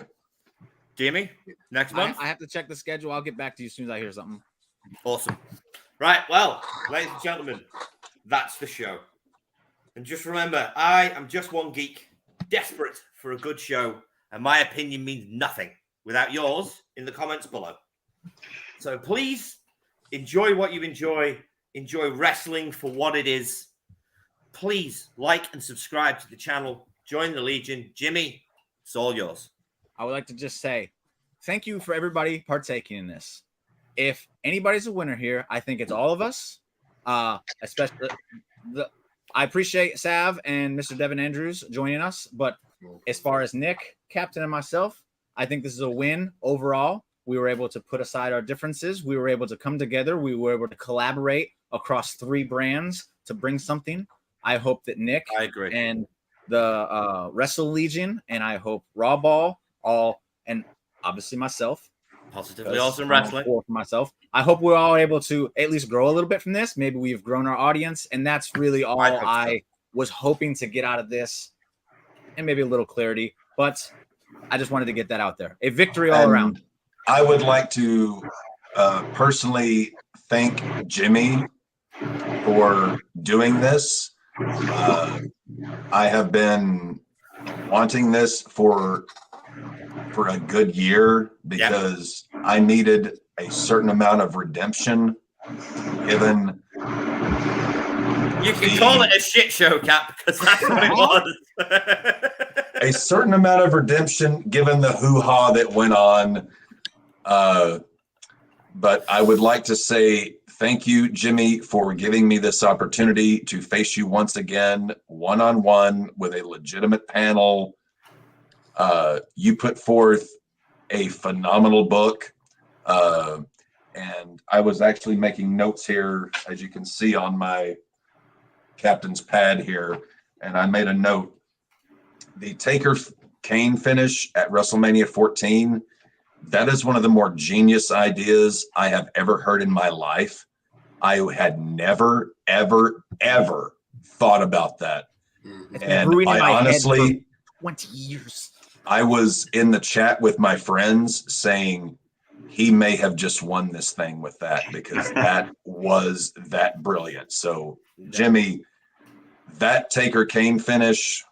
Jimmy? Next month? I have to check the schedule. I'll get back to you as soon as I hear something. Awesome. Right, well, ladies and gentlemen, that's the show. And just remember, I am just one geek, desperate for a good show, and my opinion means nothing without yours in the comments below. So please enjoy what you enjoy wrestling for what it is. Please like and subscribe to the channel, join the Legion. Jimmy, it's all yours. I would like to just say thank you for everybody partaking in this. If anybody's a winner here, I think it's all of us. Especially I appreciate Sav and Mr. Devin Andrews joining us, but as far as Nick, Captain, and myself, I think this is a win overall. We were able to put aside our differences. We were able to come together. We were able to collaborate across 3 brands to bring something. I hope that Nick I agree. and the Wrestle Legion, and I hope Raw Ball, and obviously myself. Positively awesome wrestling. For myself. I hope we're all able to at least grow a little bit from this. Maybe we've grown our audience, and that's really all I hope so. I was hoping to get out of this, and maybe a little clarity. But I just wanted to get that out there. A victory all And around. I would like to personally thank Jimmy for doing this. I have been wanting this for a good year because I needed a certain amount of redemption given You can call it a shit show, Cap, because that's what it was. a certain amount of redemption given the hoo-ha that went on. But I would like to say thank you, Jimmy, for giving me this opportunity to face you once again, one-on-one with a legitimate panel. You put forth a phenomenal book. And I was actually making notes here, as you can see on my captain's pad here. And I made a note. The Taker Kane finish at WrestleMania 14, that is one of the more genius ideas I have ever heard in my life. I had never, ever, ever thought about that. And I honestly, 20 years. I was in the chat with my friends saying he may have just won this thing with that, because that was that brilliant. So, Jimmy, that Taker Kane finish,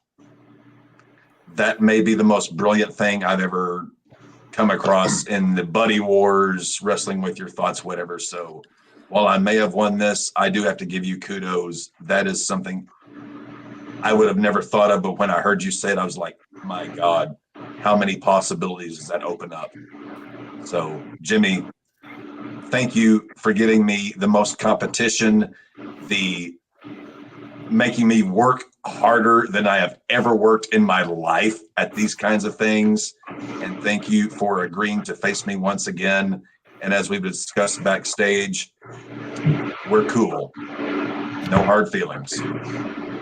that may be the most brilliant thing I've ever come across in the Buddy Wars, Wrestling with Your Thoughts, whatever. So while I may have won this, I do have to give you kudos. That is something I would have never thought of, but when I heard you say it, I was like, my God, how many possibilities does that open up? So, Jimmy, thank you for giving me the most competition, the making me work harder than I have ever worked in my life at these kinds of things. And thank you for agreeing to face me once again. And as we've discussed backstage, we're cool. No hard feelings.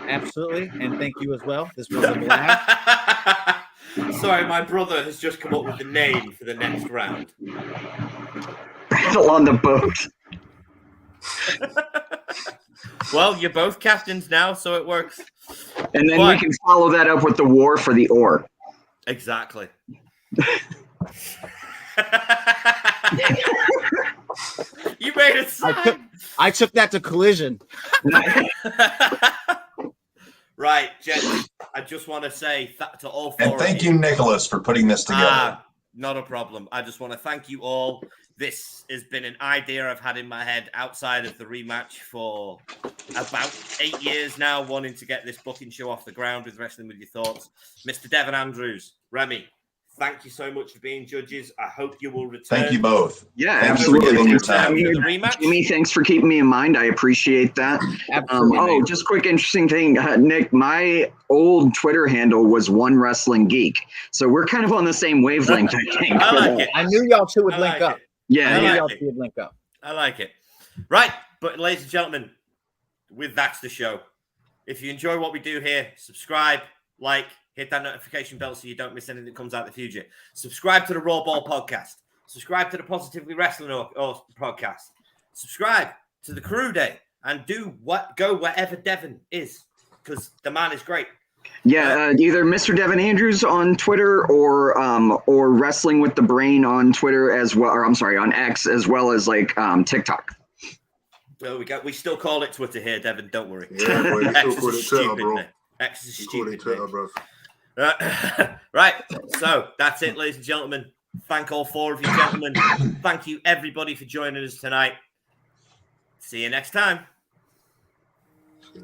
Absolutely. And thank you as well. This was a blast. Sorry, my brother has just come up with the name for the next round. Battle on the boat. Well, you're both captains now, so it works. And then But- we can follow that up with the war for the ore. Exactly. You made it sign. I took that to Collision. Right, gents, I just want to say to all four And of thank you, Nicholas, for putting this together. Not a problem. I just want to thank you all. This has been an idea I've had in my head outside of the rematch for about 8 years now, wanting to get this booking show off the ground with Wrestling With Your Thoughts. Mr. Devin Andrews, Remy, thank you so much for being judges. I hope you will return. Thank you both. Yeah, Thank you for absolutely. giving your Thanks for time. having For me. the rematch. Jimmy, thanks for keeping me in mind. I appreciate that. Absolutely. Just quick interesting thing, Nick, my old Twitter handle was One Wrestling Geek. So we're kind of on the same wavelength, I think. I like it. I knew y'all two would I link like up. it. Yeah, I I knew like y'all it. two would link up. I like it. Right, but ladies and gentlemen, with that's the show. If you enjoy what we do here, subscribe, like, hit that notification bell so you don't miss anything that comes out in the future. Subscribe to the Raw Ball podcast. Subscribe to the Positively Wrestling or podcast. Subscribe to the Crew Day and go wherever Devin is, because the man is great. Yeah, either Mr. Devin Andrews on Twitter or Wrestling with the Brain on Twitter as well, or I'm sorry, on X as well as like TikTok. Well, we still call it Twitter here, Devin. Don't worry. Yeah, boy, you X still call is a it Twitter, stupid bro. name. X is a You call it stupid Twitter, name. bro. Right, so that's it, ladies and gentlemen. Thank all four of you, gentlemen. Thank you, everybody, for joining us tonight. See you next time. Yeah.